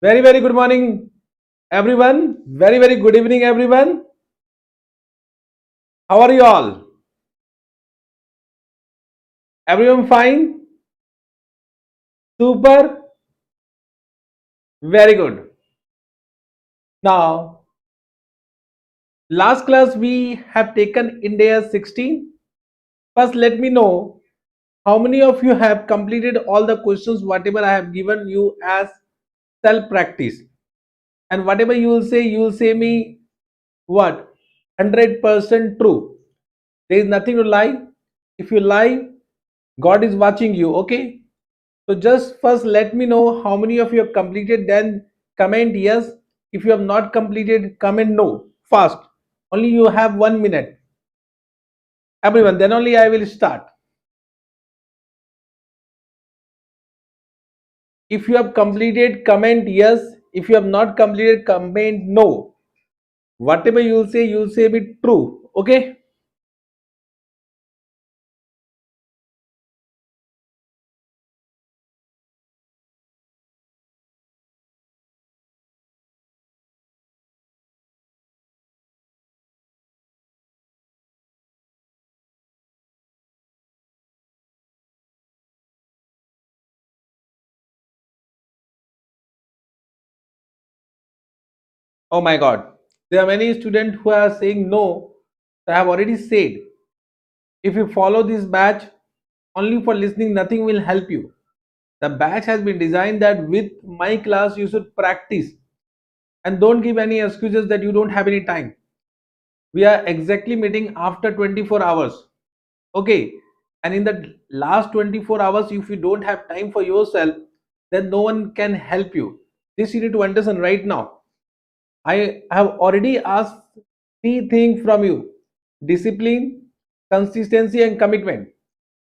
Very, very good morning, everyone. Very, very good evening, everyone. How are you all? Everyone fine? Super? Very good. Now, last class we have taken India 16. First, let me know how many of you have completed all the questions, whatever I have given you as self practice. And whatever you will say me what? 100% true. There is nothing to lie. If you lie, God is watching you, okay? So just first let me know how many of you have completed, then comment yes. If you have not completed, comment no. Fast. Only you have 1 minute. Everyone, then only I will start. If you have completed, comment yes. If you have not completed, comment no. Whatever you will say be true. Okay? Oh my God. There are many students who are saying no. I have already said, if you follow this batch only for listening, nothing will help you. The batch has been designed that with my class you should practice and don't give any excuses that you don't have any time. We are exactly meeting after 24 hours. Okay. And in the last 24 hours, if you don't have time for yourself, then no one can help you. This you need to understand right now. I have already asked three things from you: discipline, consistency, and commitment.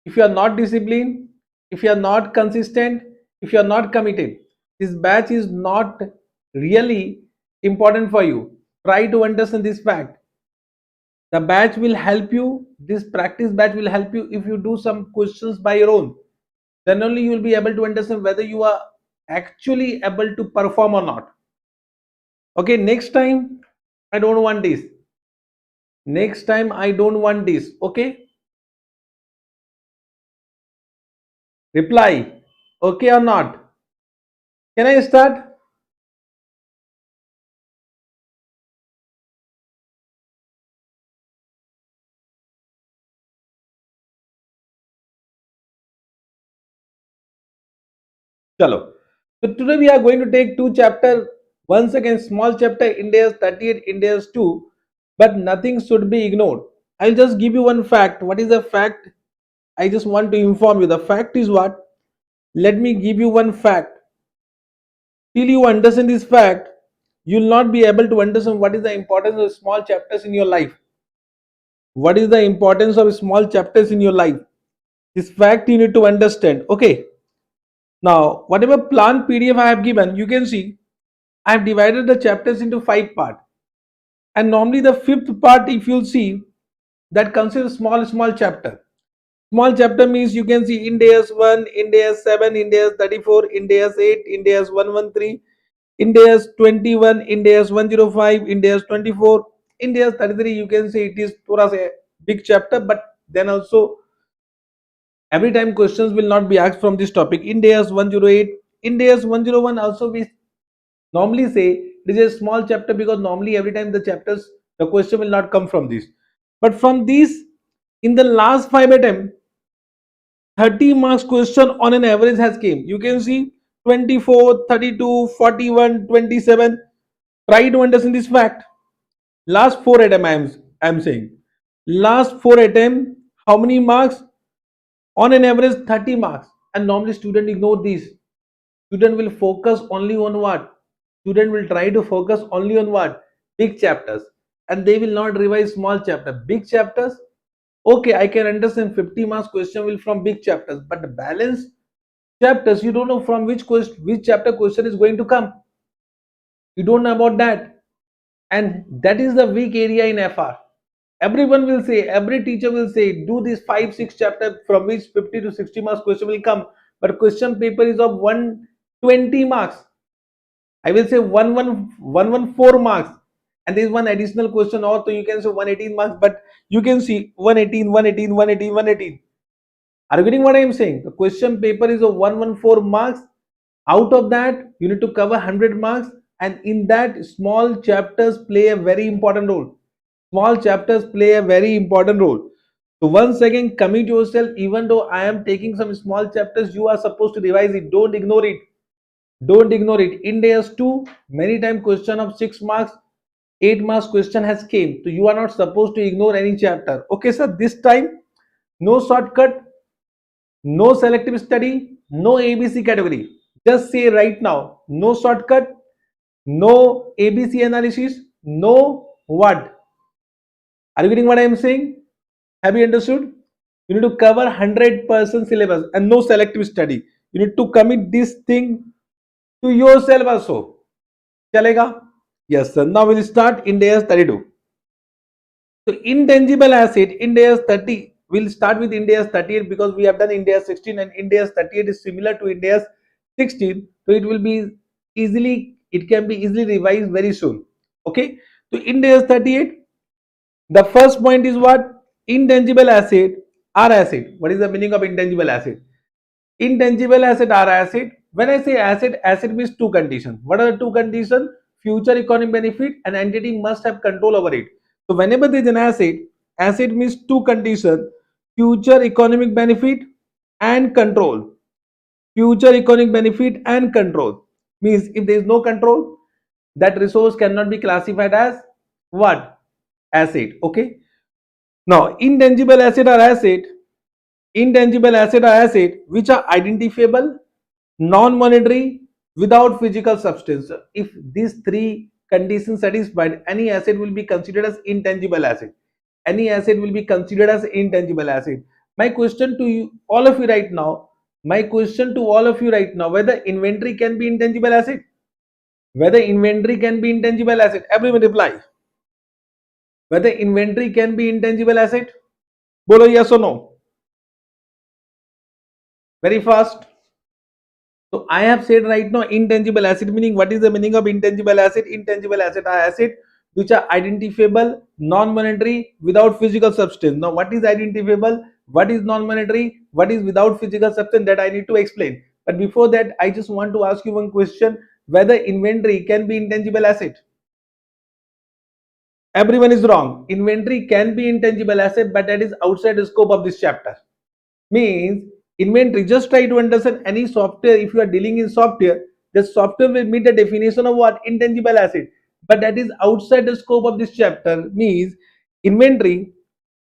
If you are not disciplined, if you are not consistent, if you are not committed, this batch is not really important for you. Try to understand this fact. The batch will help you, this practice batch will help you if you do some questions by your own. Then only you will be able to understand whether you are actually able to perform or not. Okay, next time I don't want this. Next time I don't want this. Okay, reply. Okay or not? Can I start? Chalo. So today we are going to take two chapter. Once again, small chapter India's 38, India's 2, but nothing should be ignored. I'll just give you one fact. What is the fact? I just want to inform you. The fact is what? Let me give you one fact. Till you understand this fact, you will not be able to understand what is the importance of small chapters in your life. What is the importance of small chapters in your life? This fact you need to understand. Okay. Now, whatever plan PDF I have given, you can see I have divided the chapters into 5 parts. And normally the fifth part, if you'll see, that consists small chapter. Small chapter means you can see India's 1, India's 7, India's 34, India's 8, India's 113, India's 21, India's 105, India's 24, India's 33. You can see it is thoda sa big chapter, but then also every time questions will not be asked from this topic. India's 108, India's 101 also we normally say this is a small chapter because normally every time the question will not come from this. But from these, in the last 5 attempts, 30 marks question on an average has came. You can see 24, 32, 41, 27. Try to understand this fact. Last 4 attempts I am saying. Last 4 attempts, how many marks? On an average 30 marks. And normally student ignore these. Student will focus only on what? Student will try to focus only on what? Big chapters. And they will not revise small chapter. Big chapters, okay, I can understand 50 marks question will from big chapters, but the balance chapters you don't know from which chapter question is going to come. You don't know about that. And that is the weak area in FR. Everyone will say, every teacher will say, do this 5 6 chapter from which 50 to 60 marks question will come. But question paper is of 120 marks. I will say 114 marks, and there is one additional question also. You can say 118 marks, but you can see 118, 118, 118, 118. Are you getting what I am saying? The question paper is of 114 marks. Out of that, you need to cover 100 marks, and in that, small chapters play a very important role. Small chapters play a very important role. So once again, commit yourself. Even though I am taking some small chapters, you are supposed to revise it. Don't ignore it. Don't ignore it. In days 2, many time question of 6 marks, 8 marks question has came. So you are not supposed to ignore any chapter. Okay, sir. This time, no shortcut, no selective study, no ABC category. Just say right now, no shortcut, no ABC analysis, no what? Are you getting what I am saying? Have you understood? You need to cover 100% syllabus and no selective study. You need to commit this thing to yourself also. Chalega? Yes, sir. Now we'll start in days 32. So intangible asset in days 30. We'll start with India's 38 because we have done India's 16, and India's 38 is similar to India's 16. So it will be easily, it can be easily revised very soon. Okay. So India's 38, the first point is what? Intangible asset are asset. What is the meaning of intangible asset? Intangible asset are asset. When I say asset, asset means two conditions. What are the two conditions? Future economic benefit, and entity must have control over it. So whenever there is an asset, asset means two conditions: future economic benefit and control. Future economic benefit and control means if there is no control, that resource cannot be classified as what? Asset. Okay. Now intangible asset are asset. Intangible asset are asset which are identifiable, non-monetary, without physical substance. If these three conditions satisfied, any asset will be considered as intangible asset. Any asset will be considered as intangible asset. My question to you, all of you right now, whether inventory can be intangible asset? Whether inventory can be intangible asset? Everyone reply. Whether inventory can be intangible asset? Bolo yes or no? Very fast. So I have said right now intangible asset, meaning what is the meaning of intangible asset? Intangible asset are asset which are identifiable, non-monetary, without physical substance. Now what is identifiable? What is non-monetary? What is without physical substance? That I need to explain. But before that, I just want to ask you one question: whether inventory can be intangible asset? Everyone is wrong. Inventory can be intangible asset, but that is outside the scope of this chapter. Means inventory, just try to understand any software. If you are dealing in software, the software will meet the definition of what? Intangible asset, but that is outside the scope of this chapter. Means inventory,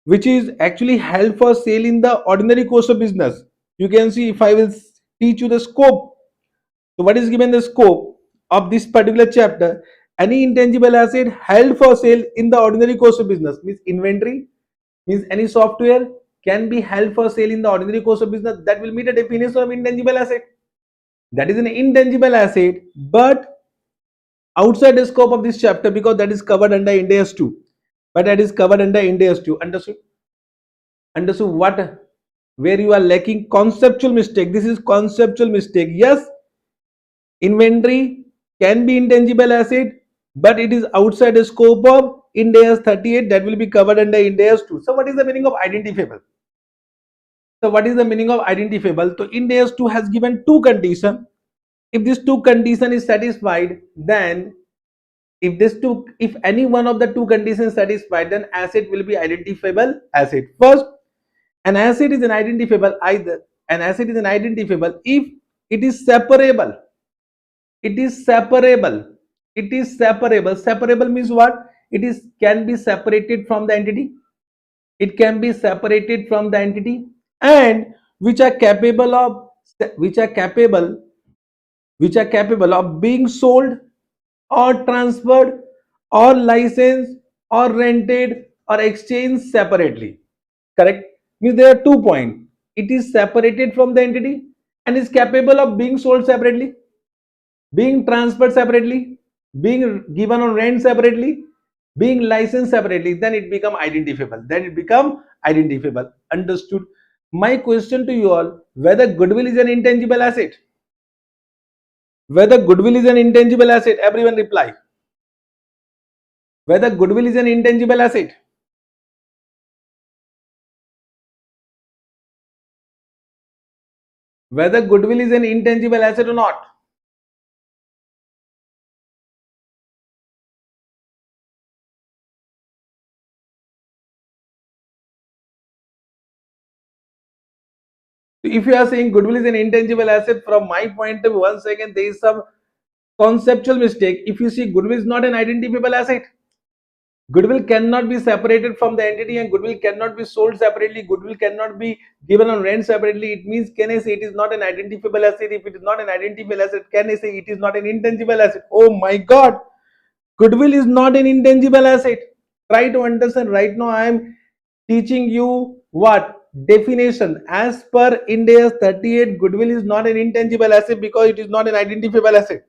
which is actually held for sale in the ordinary course of business. You can see, if I will teach you the scope, so what is given the scope of this particular chapter? Any intangible asset held for sale in the ordinary course of business. Means inventory, means any software can be held for sale in the ordinary course of business. That will meet a definition of intangible asset. That is an intangible asset, but outside the scope of this chapter, because that is covered under Ind AS 2. But that is covered under Ind AS 2. Understood? Understood what? Where you are lacking conceptual mistake. This is conceptual mistake. Yes, inventory can be intangible asset, but it is outside the scope of Ind AS 38. That will be covered under Ind AS 2. So what is the meaning of identifiable? So what is the meaning of identifiable? So Ind AS 2 has given two conditions. If this two condition is satisfied, then if any one of the two conditions satisfied, then asset will be identifiable asset. First, an asset is an identifiable either an asset is an identifiable if it is separable. It is separable. It is separable. Separable means what? It is can be separated from the entity. It can be separated from the entity, and which are capable of which are capable being sold or transferred or licensed or rented or exchanged separately. Correct? Means there are 2 points. It is separated from the entity and is capable of being sold separately, being transferred separately, being given on rent separately, being licensed separately. Then it become identifiable. Understood? My question to you all: whether goodwill is an intangible asset? Whether goodwill is an intangible asset, everyone reply. Whether goodwill is an intangible asset. Whether goodwill is an intangible asset or not. If you are saying goodwill is an intangible asset, from my point of view, once again, there is some conceptual mistake. If you see, goodwill is not an identifiable asset. Goodwill cannot be separated from the entity, and goodwill cannot be sold separately. Goodwill cannot be given on rent separately. It means, can I say it is not an identifiable asset? If it is not an identifiable asset, can I say it is not an intangible asset? Oh my God! Goodwill is not an intangible asset. Try to understand. Right now, I am teaching you what definition as per Ind AS 38. Goodwill is not an intangible asset because it is not an identifiable asset.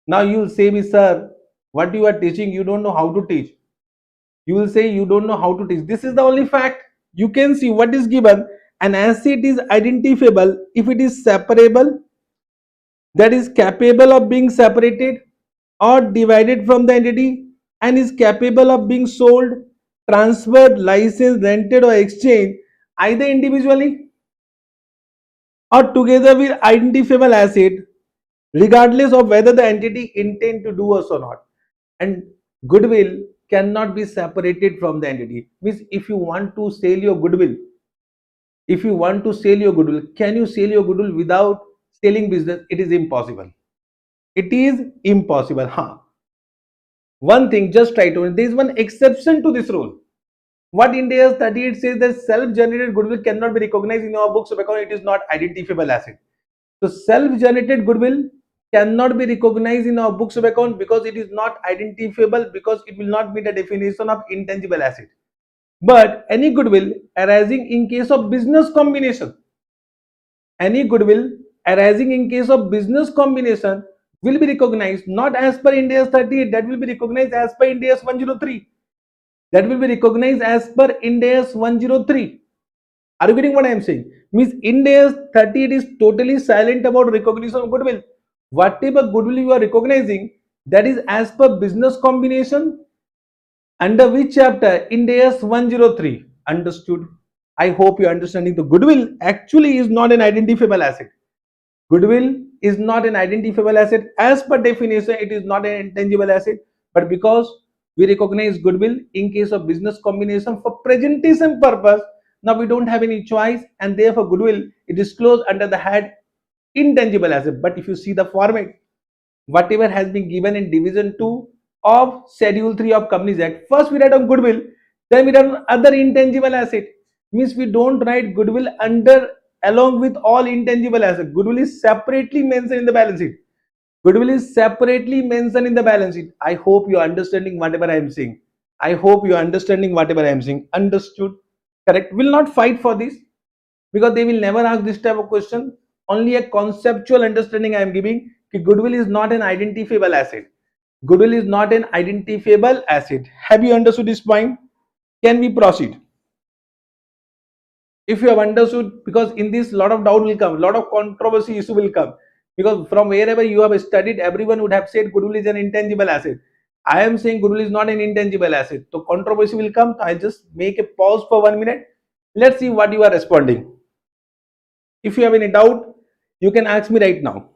Now you will say me, sir, what you are teaching, you don't know how to teach. You will say you don't know how to teach. This is the only fact. You can see what is given. An asset is identifiable if it is separable, that is capable of being separated or divided from the entity, and is capable of being sold, transferred, licensed, rented, or exchanged either individually or together with identifiable asset, regardless of whether the entity intend to do so or not. And goodwill cannot be separated from the entity. Means if you want to sell your goodwill, if you want to sell your goodwill, can you sell your goodwill without selling business? It is impossible. It is impossible. Huh. One thing, just try to, there is one exception to this rule. What Ind AS 38 says that self-generated goodwill cannot be recognized in our books because it is not identifiable asset. So self-generated goodwill cannot be recognized in our books of account because it is not identifiable, because it will not meet the definition of intangible asset. But any goodwill arising in case of business combination, any goodwill arising in case of business combination will be recognized not as per Ind AS 38, that will be recognized as per Ind AS 103. That will be recognized as per Ind AS 103. Are you getting what I am saying? Means Ind AS 38 is totally silent about recognition of goodwill. Whatever goodwill you are recognizing, that is as per business combination under which chapter? Ind AS 103. Understood? I hope you are understanding. The goodwill actually is not an identifiable asset. Goodwill is not an identifiable asset. As per definition, it is not an intangible asset. But because we recognize goodwill in case of business combination for presentation purpose, now we don't have any choice, and therefore goodwill it is closed under the head intangible asset. But if you see the format, whatever has been given in division 2 of schedule 3 of Companies Act, first we write on goodwill, then we write on other intangible asset. Means we don't write goodwill under along with all intangible assets. Goodwill is separately mentioned in the balance sheet. Goodwill is separately mentioned in the balance sheet. I hope you are understanding whatever I am saying. I hope you are understanding whatever I am saying. Understood? Correct. Will not fight for this because they will never ask this type of question. Only a conceptual understanding I am giving. Goodwill is not an identifiable asset. Goodwill is not an identifiable asset. Have you understood this point? Can we proceed? If you have understood, because in this lot of doubt will come, lot of controversy issue will come, because from wherever you have studied, everyone would have said goodwill is an intangible asset. I am saying goodwill is not an intangible asset, so controversy will come. I'll just make a pause for 1 minute. Let's see what you are responding. If you have any doubt, you can ask me right now.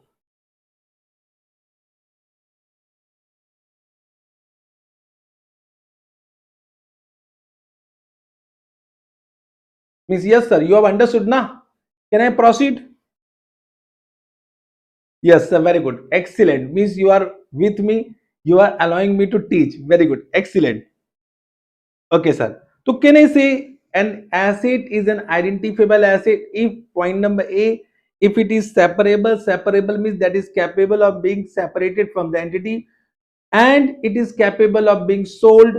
Means yes sir, you have understood na? Can I proceed? Yes sir, very good, excellent. Means you are with me, you are allowing me to teach. Very good, excellent. Okay, sir. So can I say an asset is an identifiable asset if point number A, if it is separable, separable means that is capable of being separated from the entity, and it is capable of being sold,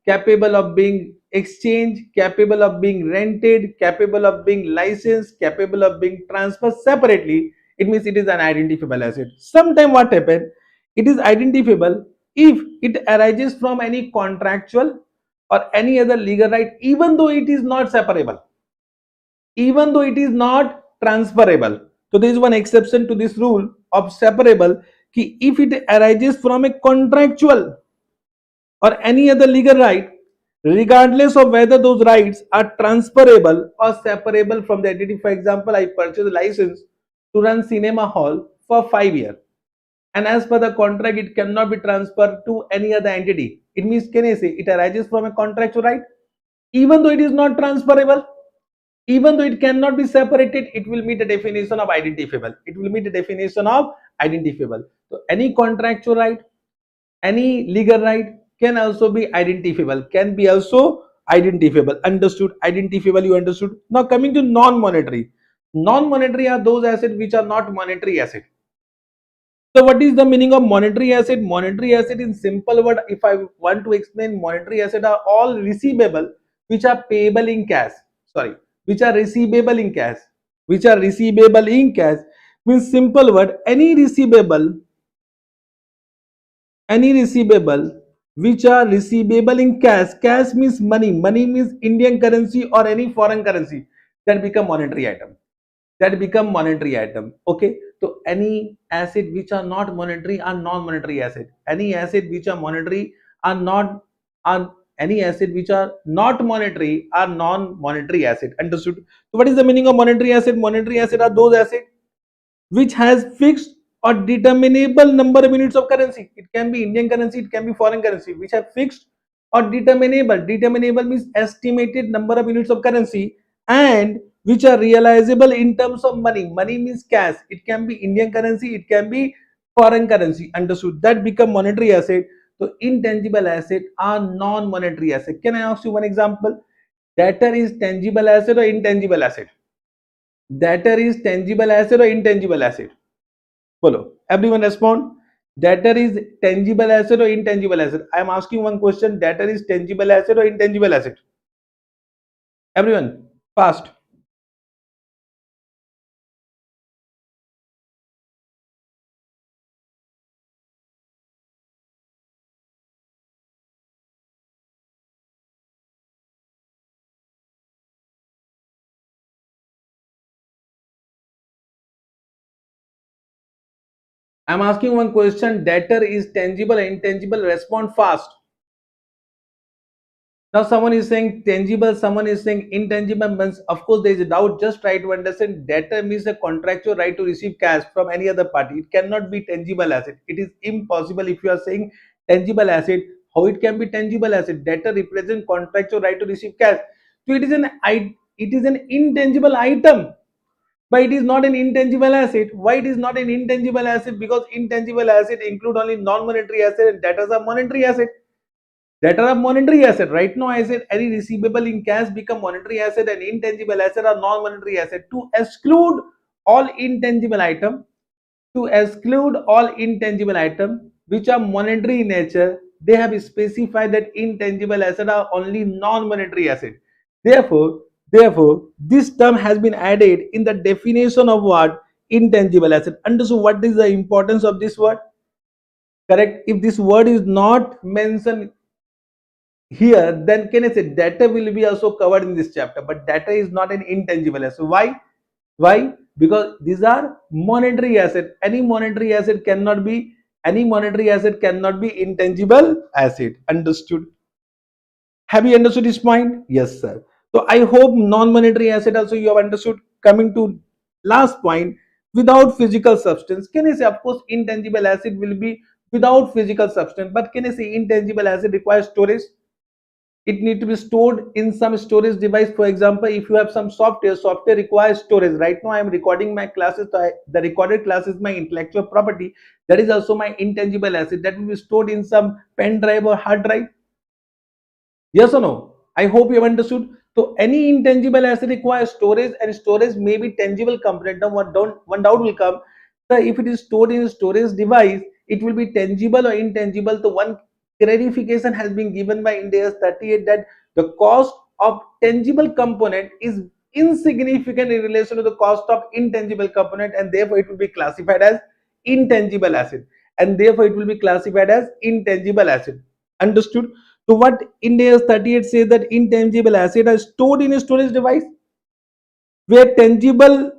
capable of being exchanged, capable of being rented, capable of being licensed, capable of being transferred separately. It means it is an identifiable asset. Sometime what happen? It is identifiable if it arises from any contractual or any other legal right, even though it is not separable, even though it is not transferable. So there is one exception to this rule of separable, ki if it arises from a contractual or any other legal right, regardless of whether those rights are transferable or separable from the entity. For example, I purchase a license to run cinema hall for 5 years, and as per the contract, it cannot be transferred to any other entity. It means, can I say, it arises from a contractual right, even though it is not transferable, even though it cannot be separated, it will meet the definition of identifiable. It will meet the definition of identifiable. So any contractual right, any legal right can also be identifiable, can be also identifiable. Understood? Identifiable, you understood. Now coming to non-monetary. Non-monetary are those assets which are not monetary asset. So what is the meaning of monetary asset? Monetary asset in simple word, if I want to explain, monetary asset are all receivable which are payable in cash. Sorry, which are receivable in cash. Which are receivable in cash means simple word, any receivable which are receivable in cash. Cash means money. Money means Indian currency or any foreign currency, that become monetary item. That become monetary item. Okay. So any asset which are not monetary are non-monetary asset. Any asset which are monetary are not are any asset which are not monetary are non-monetary asset. Understood? So what is the meaning of monetary asset? Monetary asset are those assets which has fixed or determinable number of units of currency. It can be Indian currency, it can be foreign currency, which have fixed or determinable. Determinable means estimated number of units of currency, and which are realizable in terms of money. Money means cash. It can be Indian currency, it can be foreign currency. Understood? That become monetary asset. So intangible asset are non-monetary asset. Can I ask you one example? Debtor is tangible asset or intangible asset? Debtor is tangible asset or intangible asset? Follow. Everyone respond. Debtor is tangible asset or intangible asset? I am asking one question. Debtor is tangible asset or intangible asset? Everyone, fast. I am asking one question. Debtor is tangible or intangible? Respond fast. Now someone is saying tangible, someone is saying intangible. Means of course there is a doubt. Just try to understand. Debtor means a contractual right to receive cash from any other party. It cannot be tangible asset. It is impossible. If you are saying tangible asset, how it can be tangible asset? Debtor represents contractual right to receive cash. So it is an intangible item, but it is not an intangible asset. Why it is not an intangible asset? Because intangible asset include only non-monetary asset, and debtors are monetary asset. That are monetary asset. Right now, I said any receivable in cash become monetary asset, and intangible asset are non-monetary asset. To exclude all intangible item, to exclude all intangible item which are monetary in nature, they have specified that intangible asset are only non-monetary asset. Therefore, this term has been added in the definition of what? Intangible asset. Understood what is the importance of this word? Correct. If this word is not mentioned here, then can I say data will be also covered in this chapter, but data is not an intangible asset. Why? Because these are monetary asset. Any monetary asset cannot be intangible asset. Understood? Have you understood this point? Yes, sir. So I hope non-monetary asset also you have understood. Coming to last point, without physical substance. Can I say, of course, intangible asset will be without physical substance, but can I say intangible asset requires storage? It need to be stored in some storage device. For example, if you have some software requires storage. Right now I am recording my classes, so the recorded class is my intellectual property. That is also my intangible asset, that will be stored in some pen drive or hard drive. Yes or no? I hope you have understood. So any intangible asset requires storage, and storage may be tangible component. Now one doubt will come, so if it is stored in a storage device, it will be tangible or intangible. So one clarification has been given by India's 38 that the cost of tangible component is insignificant in relation to the cost of intangible component, and therefore it will be classified as intangible asset, and therefore it will be classified as intangible asset. Understood? So what India's 38 says that intangible asset are stored in a storage device, where tangible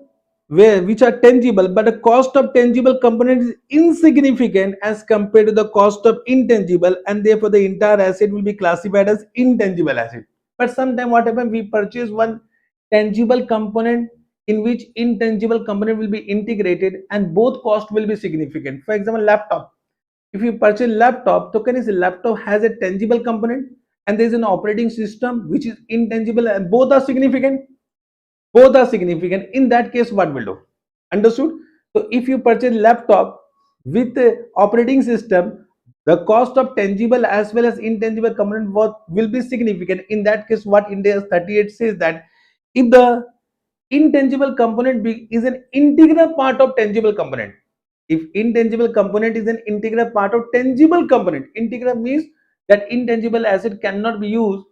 where which are tangible, but the cost of tangible component is insignificant as compared to the cost of intangible, and therefore the entire asset will be classified as intangible asset. But sometimes what happens, we purchase one tangible component in which intangible component will be integrated and both cost will be significant. For example, laptop. If you purchase laptop, so can you say laptop has a tangible component and there is an operating system which is intangible and both are significant? Both are significant. In that case, what will do? Understood? So if you purchase laptop with a operating system, the cost of tangible as well as intangible component both will be significant. In that case, what India 38 says that if the intangible component is an integral part of tangible component, if intangible component is an integral part of tangible component, integral means that intangible asset cannot be used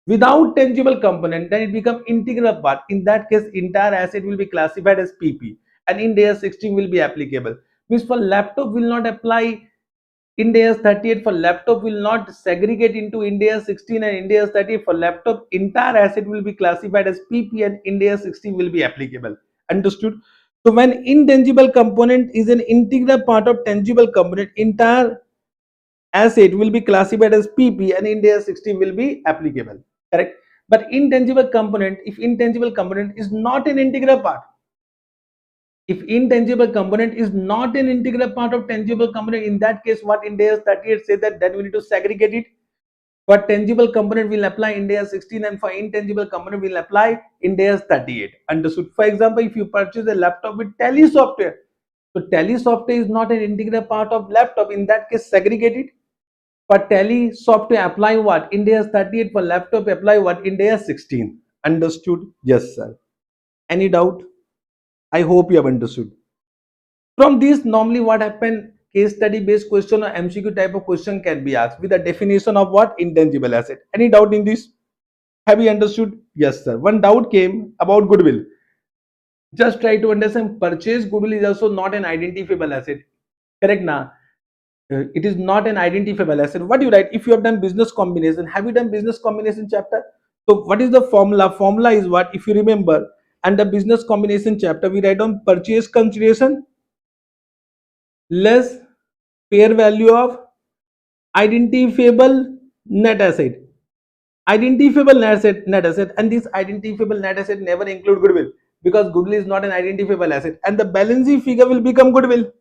without tangible component, then it become integral part. In that case, entire asset will be classified as PP and Ind AS 16 will be applicable. Means for laptop will not apply Ind AS 38. For laptop will not segregate into Ind AS 16 and Ind AS 38. For laptop, entire asset will be classified as PP and Ind AS 16 will be applicable. Understood? So when intangible component is an integral part of tangible component, entire asset will be classified as PP and Ind AS 16 will be applicable. Correct? But intangible component, if intangible component is not an integral part, if intangible component is not an integral part of tangible component, in that case, what Ind AS 38 say that then we need to segregate it. For tangible component will apply Ind AS 16 and for intangible component will apply Ind AS 38. Understood? For example, if you purchase a laptop with Tele software, so Tele software is not an integral part of laptop. In that case, segregate it. For Tele software apply what? Ind AS 38. For laptop apply what? Ind AS 16. Understood? Yes, sir. Any doubt? I hope you have understood. From this, normally what happen? Case study based question or MCQ type of question can be asked with a definition of what? Intangible asset. Any doubt in this? Have you understood? Yes, sir. One doubt came about goodwill. Just try to understand. Purchase goodwill is also not an identifiable asset. Correct now? It is not an identifiable asset. What do you write? If you have done business combination, have you done business combination chapter? So what is the formula? Formula is what? If you remember, and the business combination chapter, we write on purchase consideration less fair value of identifiable net asset. Identifiable net asset, and this identifiable net asset never include goodwill because goodwill is not an identifiable asset, and the balance sheet figure will become goodwill.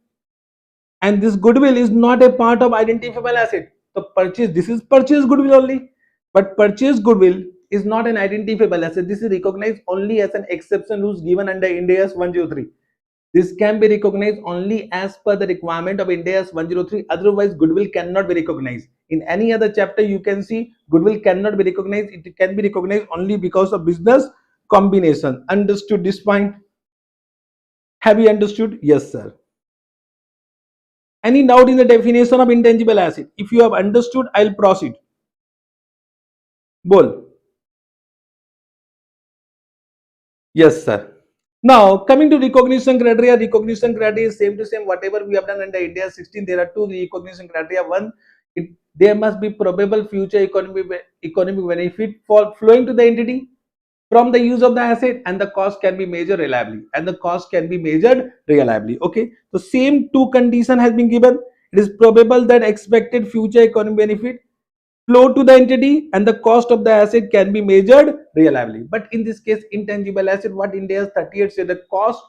And this goodwill is not a part of identifiable asset. So purchase, this is purchase goodwill only, but purchase goodwill is not an identifiable asset. This is recognized only as an exception rules given under Ind AS 103. This can be recognized only as per the requirement of Ind AS 103. Otherwise, goodwill cannot be recognized. In any other chapter, you can see goodwill cannot be recognized. It can be recognized only because of business combination. Understood this point? Have you understood? Yes, sir. Any doubt in the definition of intangible asset? If you have understood, I'll proceed. Bol. Yes, sir. Now, coming to recognition criteria is same to same. Whatever we have done under India 16, there are two recognition criteria. One, there must be probable future economic benefit for flowing to the entity from the use of the asset, and the cost can be measured reliably. Okay. So same two condition has been given. It is probable that expected future economic benefit flow to the entity and the cost of the asset can be measured reliably. But in this case, intangible asset, what India 38 said, the cost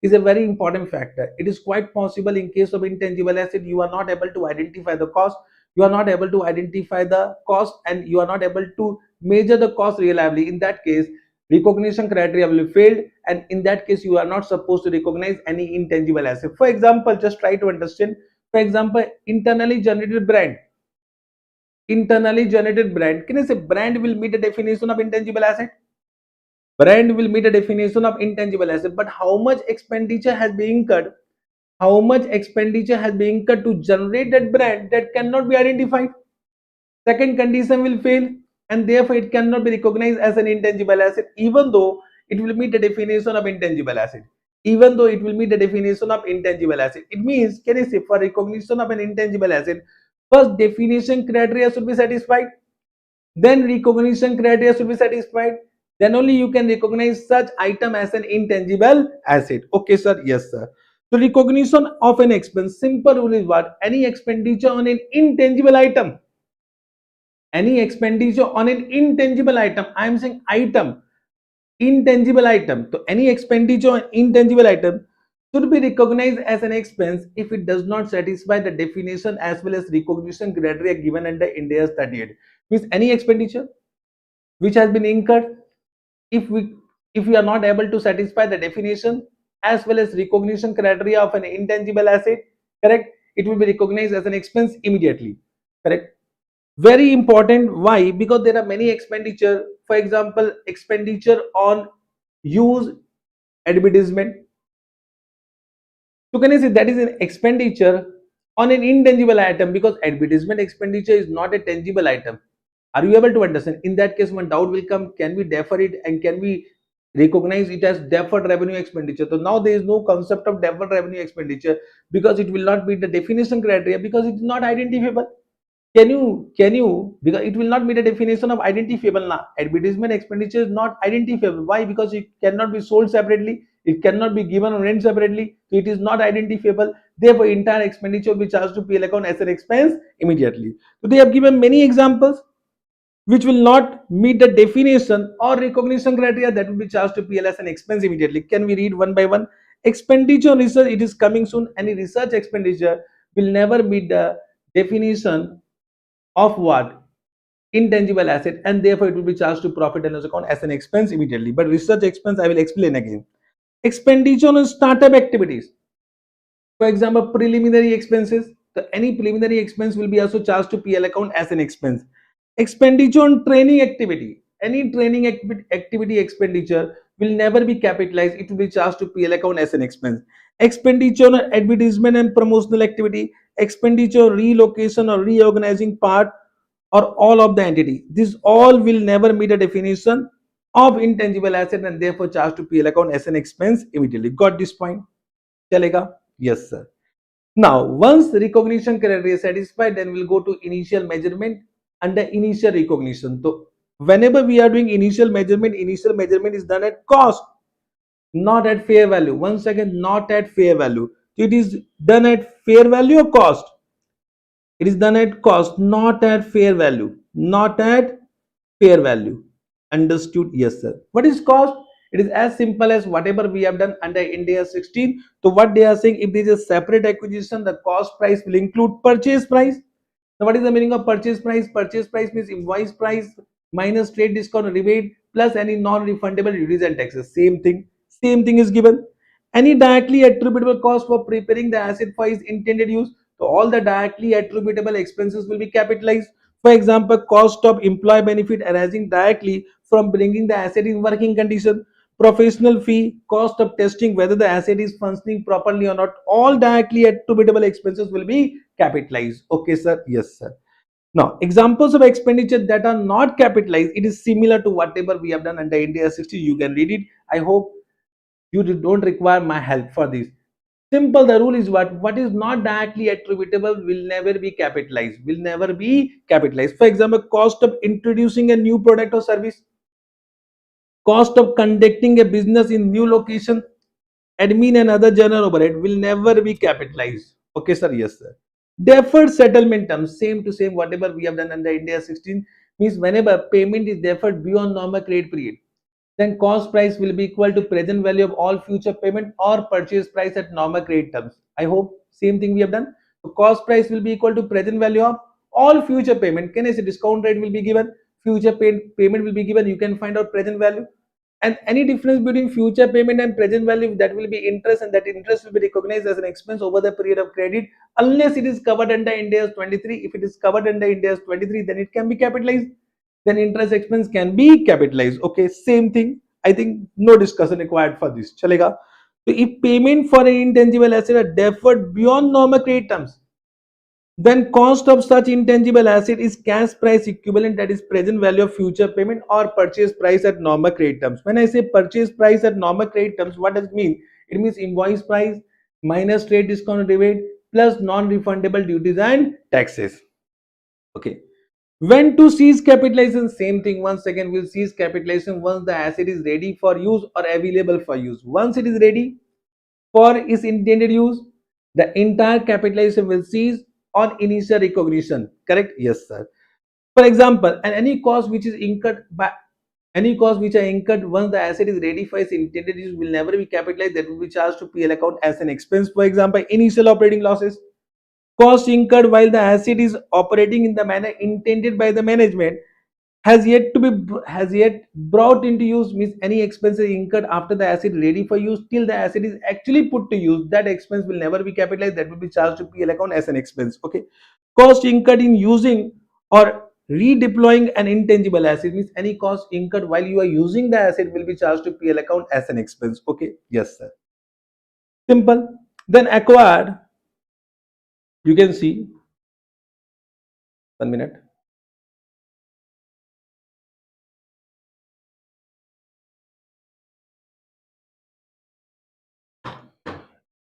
is a very important factor. It is quite possible in case of intangible asset, you are not able to identify the cost, you are not able to identify the cost, and you are not able to measure the cost reliably. In that case, recognition criteria will be failed, and in that case, you are not supposed to recognize any intangible asset. For example, just try to understand. For example, internally generated brand. Internally generated brand. Can I say brand will meet the definition of intangible asset? Brand will meet the definition of intangible asset, but how much expenditure has been incurred? How much expenditure has been incurred to generate that brand, that cannot be identified? Second condition will fail, and therefore it cannot be recognized as an intangible asset, even though it will meet the definition of intangible asset. Even though it will meet the definition of intangible asset, it means, can I say, for recognition of an intangible asset, first definition criteria should be satisfied, then recognition criteria should be satisfied, then only you can recognize such item as an intangible asset. Okay, sir. Yes, sir. So recognition of an expense, simple rule is what? Any expenditure on an intangible item, any expenditure on an intangible item. I am saying item, intangible item. So any expenditure on intangible item should be recognized as an expense if it does not satisfy the definition as well as recognition criteria given under India's 38. Means any expenditure which has been incurred, if we are not able to satisfy the definition as well as recognition criteria of an intangible asset, correct, it will be recognized as an expense immediately, correct. Very important. Why? Because there are many expenditure. For example, expenditure on use advertisement. So can I say that is an expenditure on an intangible item, because advertisement expenditure is not a tangible item. Are you able to understand? In that case, one doubt will come: can we defer it and can we recognize it as deferred revenue expenditure? So now there is no concept of deferred revenue expenditure, because it will not meet the definition criteria, because it is not identifiable. Can you, because it will not meet the definition of identifiable. Now advertisement expenditure is not identifiable. Why? Because it cannot be sold separately, it cannot be given on rent separately, so it is not identifiable. Therefore entire expenditure will be charged to PL account as an expense immediately. So they have given many examples which will not meet the definition or recognition criteria, that will be charged to PL as an expense immediately. Can we read one by one? Expenditure on research, it is coming soon. Any research expenditure will never meet the definition of what? Intangible asset, and therefore it will be charged to profit and loss account as an expense immediately. But research expense I will explain again. Expenditure on startup activities, for example preliminary expenses, so any preliminary expense will be also charged to PL account as an expense. Expenditure on training activity, any training activity expenditure will never be capitalized, it will be charged to PL account as an expense. Expenditure on advertisement and promotional activity, expenditure on relocation or reorganizing part or all of the entity, this all will never meet a definition of intangible asset and therefore charged to PL account as an expense immediately. Got this point? Chalega? Yes, sir. Now, once recognition criteria is satisfied, then we'll go to initial measurement under initial recognition. So, whenever we are doing initial measurement is done at cost, not at fair value. Once again, not at fair value. It is done at fair value or cost. It is done at cost, not at fair value. Not at fair value. Understood? Yes, sir. What is cost? It is as simple as whatever we have done under India 16. So what they are saying, if there is a separate acquisition, the cost price will include purchase price. Now what is the meaning of purchase price? Purchase price means invoice price minus trade discount or rebate plus any non-refundable duties and taxes. Same thing. Same thing is given. Any directly attributable cost for preparing the asset for its intended use. So all the directly attributable expenses will be capitalized. For example, cost of employee benefit arising directly from bringing the asset in working condition, professional fee, cost of testing whether the asset is functioning properly or not, all directly attributable expenses will be capitalized. Okay, sir? Yes, sir. Now, examples of expenditure that are not capitalized, it is similar to whatever we have done under India 60. You can read it. I hope you don't require my help for this. Simple, the rule is what is not directly attributable will never be capitalized, will never be capitalized. For example, cost of introducing a new product or service, cost of conducting a business in new location, admin and other general overhead will never be capitalized. Okay, sir? Yes, sir. Deferred settlement terms, same to same whatever we have done under India 16, means whenever payment is deferred beyond normal credit period, then cost price will be equal to present value of all future payment or purchase price at normal credit terms. I hope same thing we have done. So cost price will be equal to present value of all future payment. Can I say discount rate will be given, future payment will be given, you can find out present value. And any difference between future payment and present value, that will be interest, and that interest will be recognized as an expense over the period of credit unless it is covered under India's 23. If it is covered under India's 23, then it can be capitalized, then interest expense can be capitalized. Okay, same thing. I think no discussion required for this. Chalega. So if payment for an intangible asset are deferred beyond normal credit terms, then cost of such intangible asset is cash price equivalent, that is present value of future payment or purchase price at normal credit terms. When I say purchase price at normal credit terms, what does it mean? It means invoice price minus trade discount rebate plus non-refundable duties and taxes. Okay. When to cease capitalization, same thing. Once again, we'll cease capitalization once the asset is ready for use or available for use. Once it is ready for its intended use, the entire capitalization will cease on initial recognition. Correct? Yes, sir. For example, and any cost which is incurred by any cost which are incurred once the asset is ready for its intended use will never be capitalized. That will be charged to PL account as an expense. For example, initial operating losses, cost incurred while the asset is operating in the manner intended by the management has yet brought into use, means any expenses incurred after the asset ready for use till the asset is actually put to use, that expense will never be capitalized. That will be charged to PL account as an expense. Okay. Cost incurred in using or redeploying an intangible asset, means any cost incurred while you are using the asset will be charged to PL account as an expense. Okay. Yes, sir. Simple. Then acquired, you can see, 1 minute.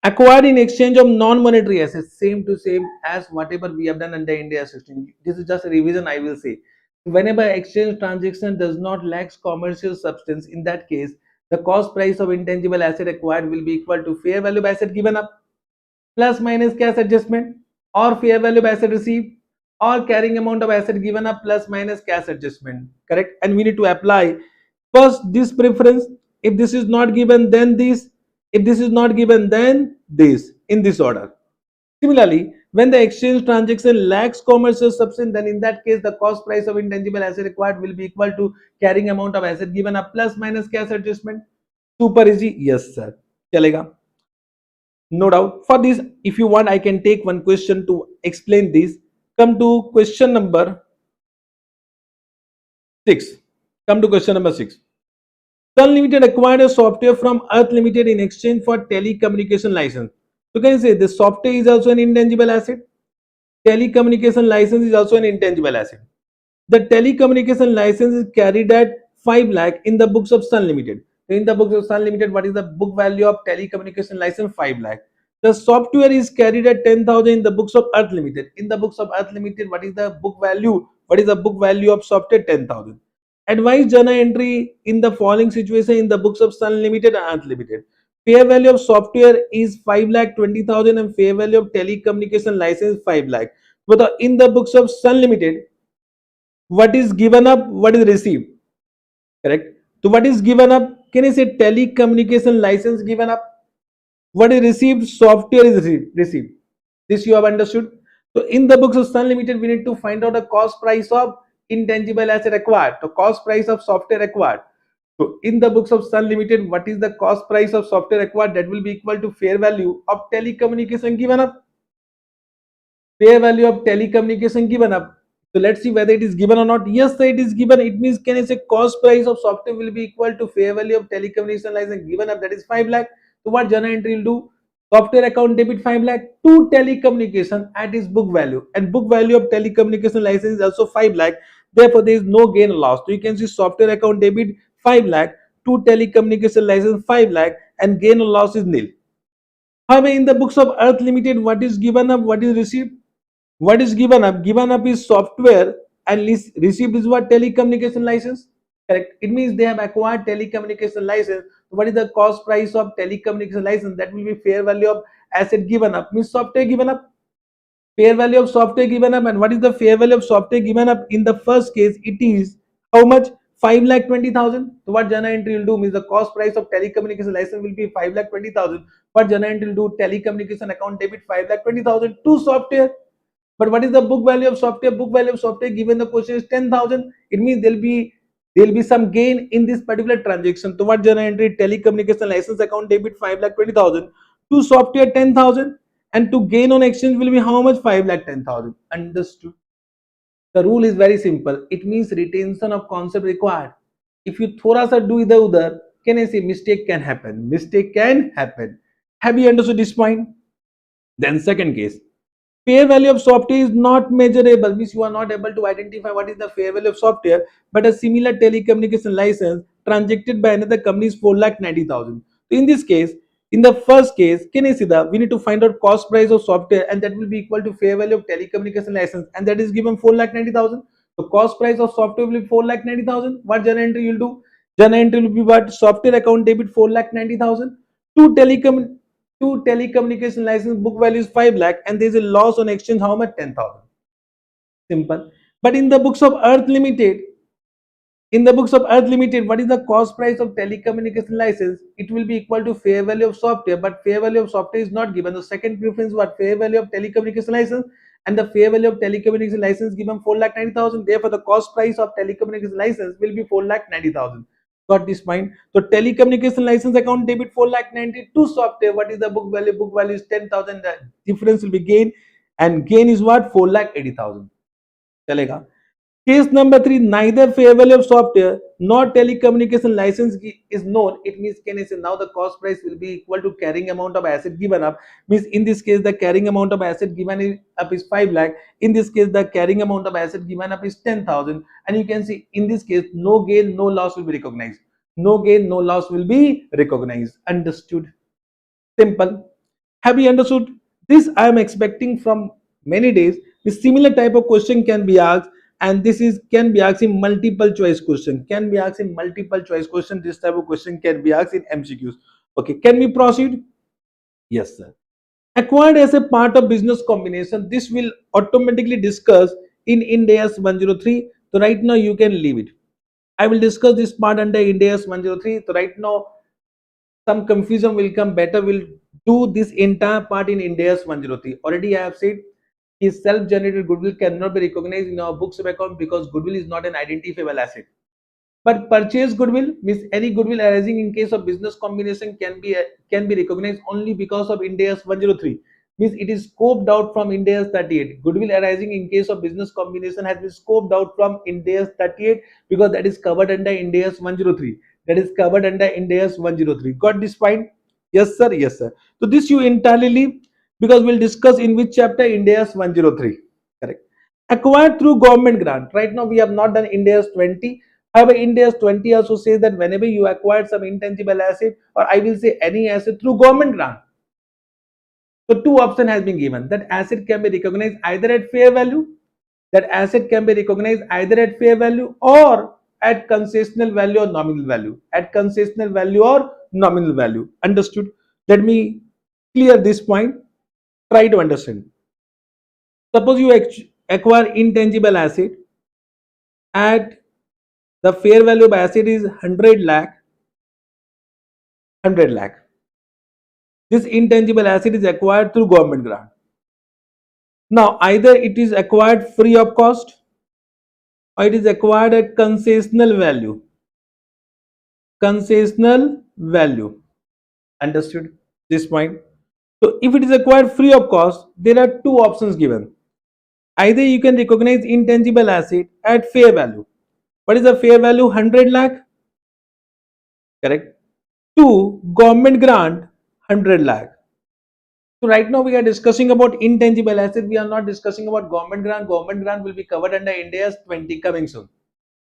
Acquired in exchange of non-monetary assets, same to same as whatever we have done under India system. This is just a revision, I will say. Whenever exchange transaction does not lack commercial substance, in that case the cost price of intangible asset acquired will be equal to fair value of asset given up plus minus cash adjustment, or fair value of asset received, or carrying amount of asset given up plus minus cash adjustment. Correct? And we need to apply first this preference. If this is not given, then this. If this is not given, then this, in this order. Similarly, when the exchange transaction lacks commercial substance, then in that case the cost price of intangible asset acquired will be equal to carrying amount of asset given up plus minus cash adjustment. Super easy. Yes, sir. Chalega. No doubt. For this, if you want, I can take one question to explain this. Come to question number 6. Come to question number 6. Sun Limited acquired a software from Earth Limited in exchange for telecommunication license. So can you say the software is also an intangible asset? Telecommunication license is also an intangible asset. The telecommunication license is carried at 5 lakh in the books of Sun Limited. In the books of Sun Limited, what is the book value of telecommunication license? 5 lakh. The software is carried at 10,000 in the books of Earth Limited. In the books of Earth Limited, what is the book value? What is the book value of software? 10,000. Advise journal entry in the following situation in the books of Sun Limited and Earth Limited. Fair value of software is 5 lakh 20,000 and fair value of telecommunication license 5 lakh. But in the books of Sun Limited, what is given up, what is received? Correct. So what is given up? Can I say telecommunication license given up? What is received? Software is received. This you have understood. So in the books of Sun Limited, we need to find out the cost price of intangible asset acquired, the cost price of software acquired. So in the books of Sun Limited, what is the cost price of software acquired? That will be equal to fair value of telecommunication given up. Fair value of telecommunication given up. So let's see whether it is given or not. Yes, sir, it is given. It means, can I say cost price of software will be equal to fair value of telecommunication license given up, that is 5 lakh. So what journal entry will do? Software account debit 5 lakh to telecommunication at its book value, and book value of telecommunication license is also 5 lakh. Therefore, there is no gain or loss. So you can see software account debit 5 lakh to telecommunication license 5 lakh, and gain or loss is nil. However, in the books of Earth Limited, what is given up, what is received? What is given up? Given up is software, and received is what? Telecommunication license. Correct. It means they have acquired telecommunication license. What is the cost price of telecommunication license? That will be fair value of asset given up, means software given up. Fair value of software given up. And what is the fair value of software given up? In the first case, it is how much? 5 lakh 20,000. So what journal entry will do? Means the cost price of telecommunication license will be 5 lakh 20,000. What journal entry will do? Telecommunication account debit 5 lakh 20,000 to software. But what is the book value of software? Book value of software given the question is 10,000. It means there'll be some gain in this particular transaction. So what journal entry? Telecommunication license account debit 5 lakh 20,000 to software 10,000, and to gain on exchange will be how much? 5 lakh 10,000. Understood. The rule is very simple. It means retention of concept required. If you thoda sa do idhar udhar, can I say mistake can happen? Mistake can happen. Have you understood this point? Then second case, fair value of software is not measurable, means you are not able to identify what is the fair value of software, but a similar telecommunication license transacted by another company is 4,90,000. So in this case, in the first case, can I see we need to find out cost price of software, and that will be equal to fair value of telecommunication license, and that is given 4,90,000. The cost price of software will be 4,90,000. What journal entry you'll do? Journal entry will be what? Software account debit 4,90,000. Two telecommunication license book value is 5 lakh, and there is a loss on exchange how much? 10,000. Simple. But in the books of Earth Limited, what is the cost price of telecommunication license? It will be equal to fair value of software, but fair value of software is not given. The second preference what? Fair value of telecommunication license, and the fair value of telecommunication license given 4,90,000. Therefore, the cost price of telecommunication license will be 4,90,000. Got this point? So telecommunication license account debit 4,90,000 to software. What is the book value? Book value is 10,000. The difference will be gain, and gain is what? 4,80,000. चलेगा. Case number 3, neither fair value of software nor telecommunication license is known. It means can I say now the cost price will be equal to carrying amount of asset given up. Means in this case the carrying amount of asset given up is 5 lakh. In this case the carrying amount of asset given up is 10,000. And you can see in this case no gain, no loss will be recognized. No gain, no loss will be recognized. Understood? Simple. Have you understood? This I am expecting from many days. A similar type of question can be asked, and this is can be asked in multiple choice question. Can be asked in multiple choice question. This type of question can be asked in MCQs. Okay, can we proceed? Yes, sir. Acquired as a part of business combination. This will automatically discuss in Ind AS 103. So right now you can leave it. I will discuss this part under Ind AS 103. So right now some confusion will come. Better will do this entire part in Ind AS 103. Already I have said is self-generated goodwill cannot be recognized in our books of account because goodwill is not an identifiable asset. But purchase goodwill means any goodwill arising in case of business combination can be recognized only because of Ind AS 103. Means it is scoped out from Ind AS 38. Goodwill arising in case of business combination has been scoped out from Ind AS 38 because that is covered under Ind AS 103. That is covered under Ind AS 103. Got this point? Yes, sir. Yes, sir. So this you entirely leave because we'll discuss in which chapter? Ind AS 103. Correct. Acquired through government grant. Right now we have not done Ind AS 20. However, Ind AS 20 also says that whenever you acquired some intangible asset, or I will say any asset through government grant, so two options has been given. That asset can be recognized either at fair value, that asset can be recognized either at fair value or at concessional value or nominal value. At concessional value or nominal value. Understood? Let me clear this point. Try to understand. Suppose you acquire intangible asset at the fair value of asset is 100 lakh. 100 lakh. This intangible asset is acquired through government grant. Now either it is acquired free of cost or it is acquired at concessional value. Concessional value. Understood this point? So if it is acquired free of cost, there are two options given. Either you can recognize intangible asset at fair value. What is the fair value? 100 lakh. Correct. To government grant 100 lakh. So right now we are discussing about intangible asset. We are not discussing about government grant. Government grant will be covered under Ind AS 20 coming soon.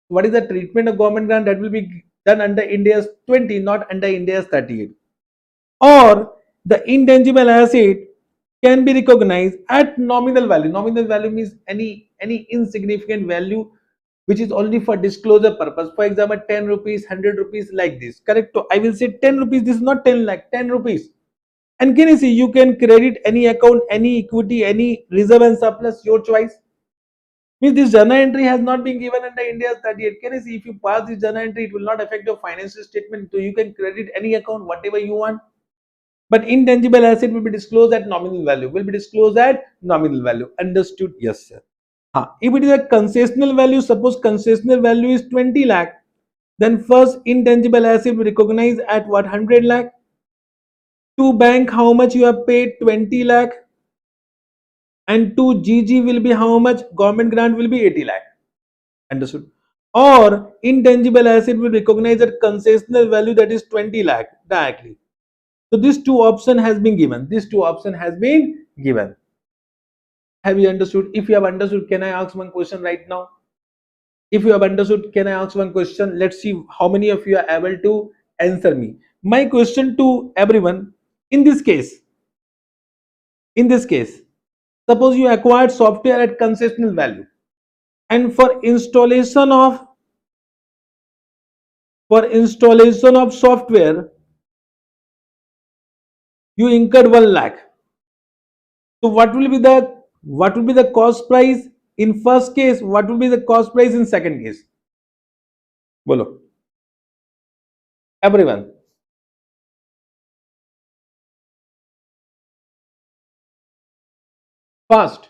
What is the treatment of government grant? That will be done under Ind AS 20, not under Ind AS 38. Or the intangible asset can be recognized at nominal value. Nominal value means any insignificant value which is only for disclosure purpose. For example, 10 rupees, 100 rupees like this. Correct? So I will say 10 rupees. This is not 10 lakh, 10 rupees. And can you see you can credit any account, any equity, any reserve and surplus, your choice. Means this journal entry has not been given under Ind AS 38. Can you see if you pass this journal entry, it will not affect your financial statement. So you can credit any account, whatever you want. But intangible asset will be disclosed at nominal value. Will be disclosed at nominal value. Understood? Yes, sir. If it is a concessional value, suppose concessional value is 20 lakh, then first intangible asset will recognize at what? 100 lakh. To bank, how much you have paid? 20 lakh. And to GG will be how much? Government grant will be 80 lakh. Understood? Or intangible asset will recognize at concessional value, that is 20 lakh directly. So these two option has been given. These two option has been given. Have you understood? If you have understood, can I ask one question right now? If you have understood, can I ask one question? Let's see how many of you are able to answer me. My question to everyone, in this case, suppose you acquired software at concessional value And for installation of software, you incurred 1 lakh. So what will be the cost price in first case? What will be the cost price in second case? Bolo, everyone. Fast.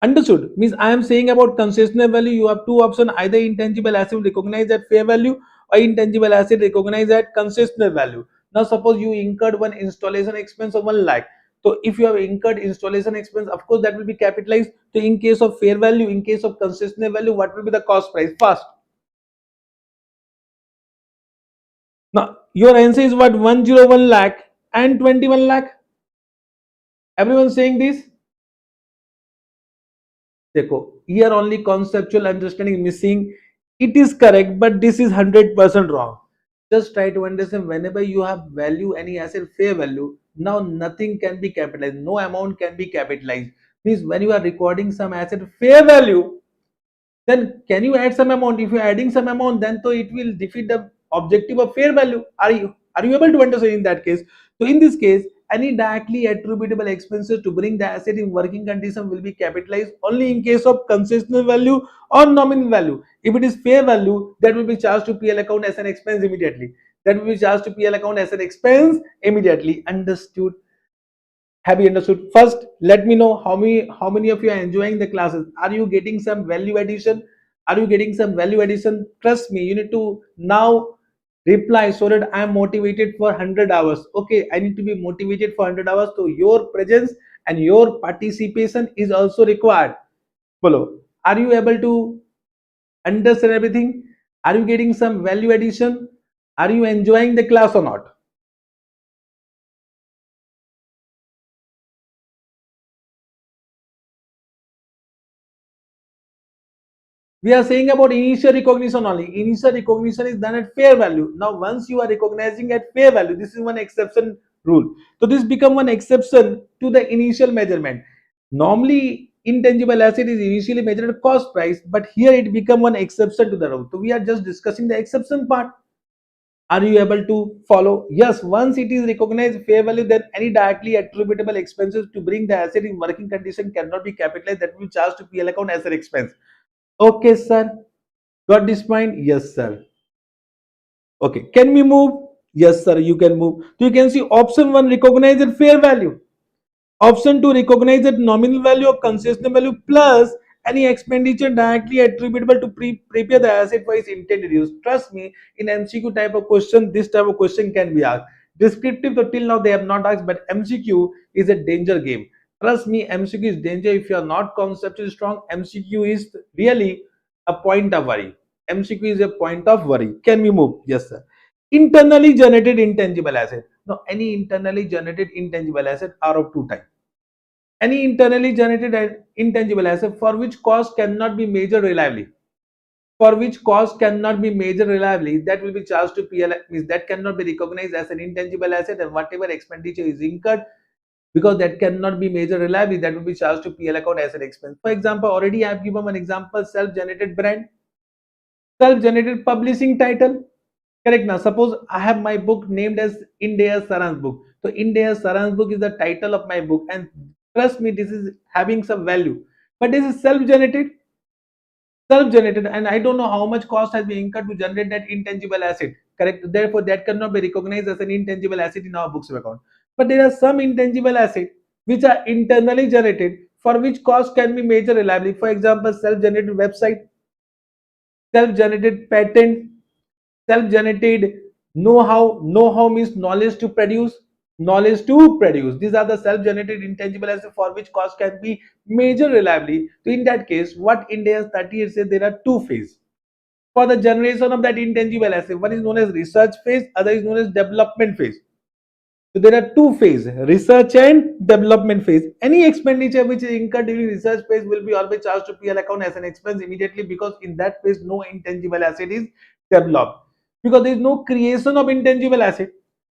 Understood. Means I am saying about concessional value. You have two options: either intangible asset recognized at fair value or intangible asset recognized at concessional value. Now, suppose you incurred one installation expense of 1 lakh. So, if you have incurred installation expense, of course, that will be capitalized. So, in case of fair value, in case of concessional value, what will be the cost price? Fast. Now, your answer is what? 101 lakh and 21 lakh. Everyone saying this? देखो, here only conceptual understanding missing. It is correct, but this is 100% wrong. Just try to understand, whenever you have value any asset fair value, now nothing can be capitalized, no amount can be capitalized. Means when you are recording some asset fair value, then can you add some amount? If you're adding some amount, then so it will defeat the objective of fair value. Are you able to understand in that case? So in this case, any directly attributable expenses to bring the asset in working condition will be capitalized only in case of concessional value or nominal value. If it is fair value, that will be charged to PL account as an expense immediately. That will be charged to PL account as an expense immediately. Understood? Have you understood? First, let me know how many of you are enjoying the classes. Are you getting some value addition? Are you getting some value addition? Trust me, you need to now reply so that I am motivated for 100 hours. Okay, I need to be motivated for 100 hours, so your presence and your participation is also required. Bolo, are you able to understand everything? Are you getting some value addition? Are you enjoying the class or not? We are saying about initial recognition only. Initial recognition is done at fair value. Now, once you are recognizing at fair value, this is one exception rule. So this become one exception to the initial measurement. Normally, intangible asset is initially measured at cost price, but here it become one exception to the rule. So we are just discussing the exception part. Are you able to follow? Yes, once it is recognized fair value, then any directly attributable expenses to bring the asset in working condition cannot be capitalized. That will be charged to PL account as an expense. Okay, sir. Got this point? Yes, sir. Okay. Can we move? Yes, sir. You can move. So you can see option 1, recognize at fair value. Option 2, recognize at nominal value or concessional value plus any expenditure directly attributable to prepare the asset for its intended use. Trust me, in MCQ type of question, this type of question can be asked. Descriptive, so till now they have not asked, but MCQ is a danger game. Trust me, MCQ is danger if you are not conceptually strong. MCQ is really a point of worry. MCQ is a point of worry. Can we move? Yes, sir. Internally generated intangible asset. Now, any internally generated intangible asset are of two types. Any internally generated intangible asset for which cost cannot be measured reliably. For which cost cannot be measured reliably, that will be charged to PL, means that cannot be recognized as an intangible asset, and whatever expenditure is incurred because that cannot be measured reliably, that will be charged to PL account as an expense. For example, already I have given one example: self-generated brand, self-generated publishing title. Correct. Now, suppose I have my book named as India's Saaransh book. So, India's Saaransh book is the title of my book, and trust me, this is having some value. But this is self-generated, and I don't know how much cost has been incurred to generate that intangible asset. Correct. Therefore, that cannot be recognized as an intangible asset in our books of account. But there are some intangible assets which are internally generated for which cost can be measured reliably. For example, self-generated website, self-generated patent, self-generated know-how. Know-how means knowledge to produce. These are the self-generated intangible assets for which cost can be measured reliably. So in that case, what India 38 says, there are two phases for the generation of that intangible asset. One is known as research phase, other is known as development phase. So there are two phases, research and development phase. Any expenditure which is incurred during research phase will be always charged to PL account as an expense immediately, because in that phase no intangible asset is developed. Because there is no creation of intangible asset.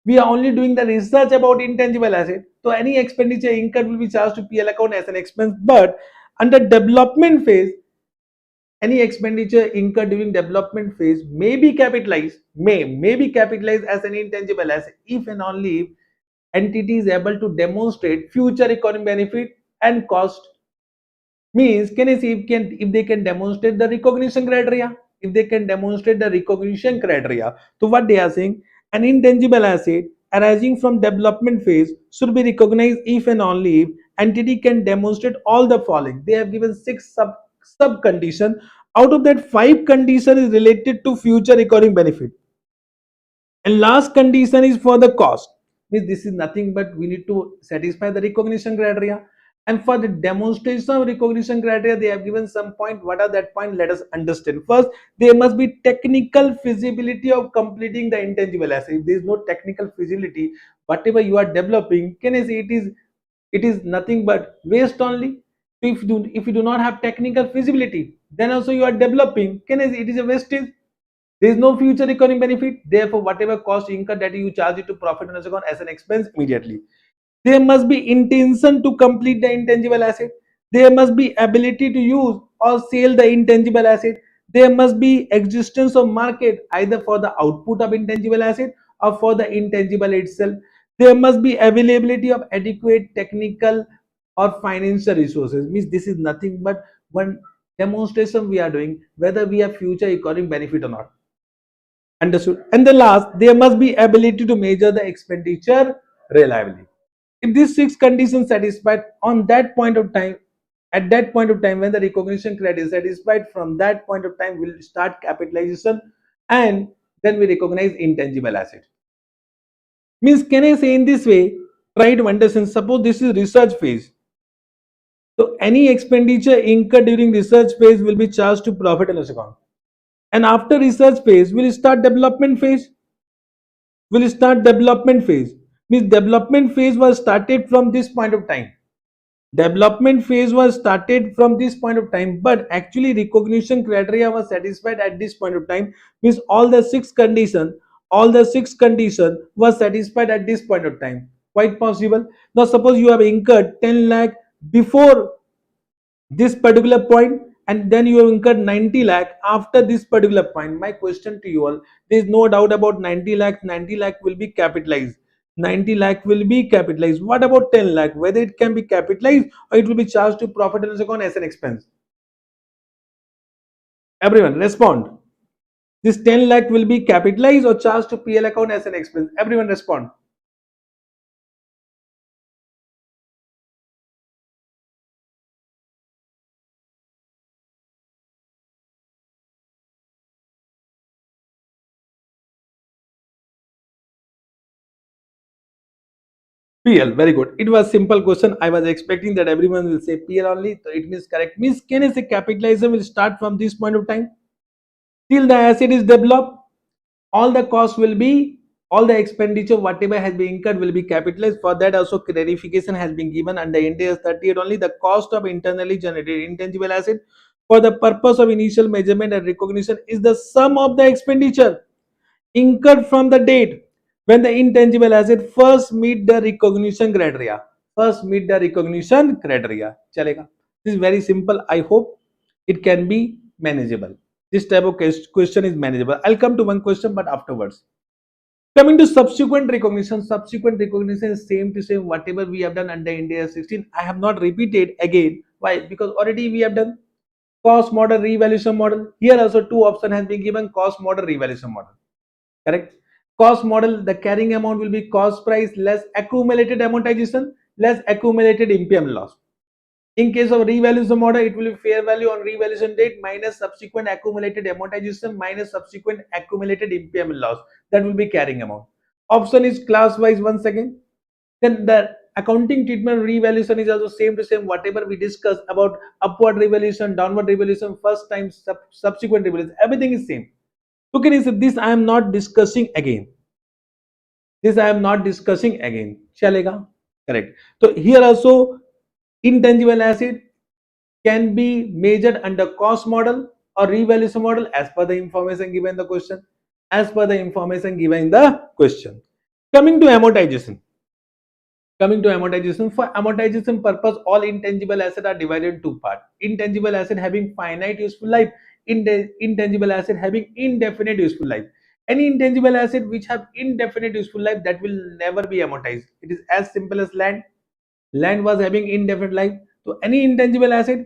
We are only doing the research about intangible asset. So any expenditure incurred will be charged to PL account as an expense. But under development phase, any expenditure incurred during development phase may be capitalized as an intangible asset if and only if entity is able to demonstrate future economic benefit and cost. Means, can I see if they can demonstrate the recognition criteria? If they can demonstrate the recognition criteria, so what they are saying, an intangible asset arising from development phase should be recognized if and only if entity can demonstrate all the following. They have given six sub condition. Out of that, five condition is related to future economic benefit. And last condition is for the cost. Means this is nothing but we need to satisfy the recognition criteria. And for the demonstration of recognition criteria, they have given some point. What are that point? Let us understand. First, there must be technical feasibility of completing the intangible asset. If there is no technical feasibility, whatever you are developing, can I say it is nothing but waste only. If you do not have technical feasibility, then also you are developing. Can I say it is a wastage? There is no future economic benefit. Therefore, whatever cost incurred that you charge it to profit and loss account as an expense immediately. There must be intention to complete the intangible asset. There must be ability to use or sell the intangible asset. There must be existence of market either for the output of intangible asset or for the intangible itself. There must be availability of adequate technical or financial resources. Means this is nothing but one demonstration we are doing whether we have future economic benefit or not. Understood. And the last, there must be ability to measure the expenditure reliably. If these six conditions satisfied on that point of time, at that point of time when the recognition credit is satisfied, from that point of time we'll start capitalization and then we recognize intangible asset. Means, can I say in this way, try to understand, suppose this is research phase. So any expenditure incurred during research phase will be charged to profit and loss account. And after research phase, we'll start development phase. Means development phase was started from this point of time. Development phase was started from this point of time, but actually recognition criteria was satisfied at this point of time. Means all the six condition was satisfied at this point of time. Quite possible. Now suppose you have incurred 10 lakh before this particular point and then you have incurred 90 lakh after this particular point. My question to you all, there is no doubt about 90 lakh will be capitalized. 90 lakh will be capitalized. What about 10 lakh? Whether it can be capitalized or it will be charged to profit and loss account as an expense? Everyone respond. This 10 lakh will be capitalized or charged to PL account as an expense? Everyone respond. PL, very good. It was simple question. I was expecting that everyone will say PL only. So it means correct. Means, can I say capitalization will start from this point of time? Till the asset is developed, all the cost will be, all the expenditure whatever has been incurred will be capitalized. For that also clarification has been given under Ind AS 38 only. The cost of internally generated intangible asset for the purpose of initial measurement and recognition is the sum of the expenditure incurred from the date when the intangible asset first meet the recognition criteria. Chalega. This is very simple. I hope it can be manageable. This type of question is manageable. I'll come to one question, but afterwards. Coming to subsequent recognition is same to same whatever we have done under Ind AS 16. I have not repeated again. Why? Because already we have done cost model, revaluation model. Here also two options has been given: cost model, revaluation model. Correct? Cost model, the carrying amount will be cost price less accumulated amortization less accumulated impairment loss. In case of revaluation model, it will be fair value on revaluation date minus subsequent accumulated amortization minus subsequent accumulated impairment loss. That will be carrying amount. Option is class wise once again. Then the accounting treatment revaluation is also same to same whatever we discussed about upward revaluation, downward revaluation, first time subsequent revaluation. Everything is same. So can you say this I am not discussing again. Chalega? Correct. So here also intangible asset can be measured under cost model or revaluation model as per the information given in the question. Coming to amortization. Coming to amortization, for amortization purpose, all intangible assets are divided in two parts. Intangible asset having finite useful life, intangible asset having indefinite useful life. Any intangible asset which have indefinite useful life, that will never be amortized. It is as simple as land. Land was having indefinite life. So any intangible asset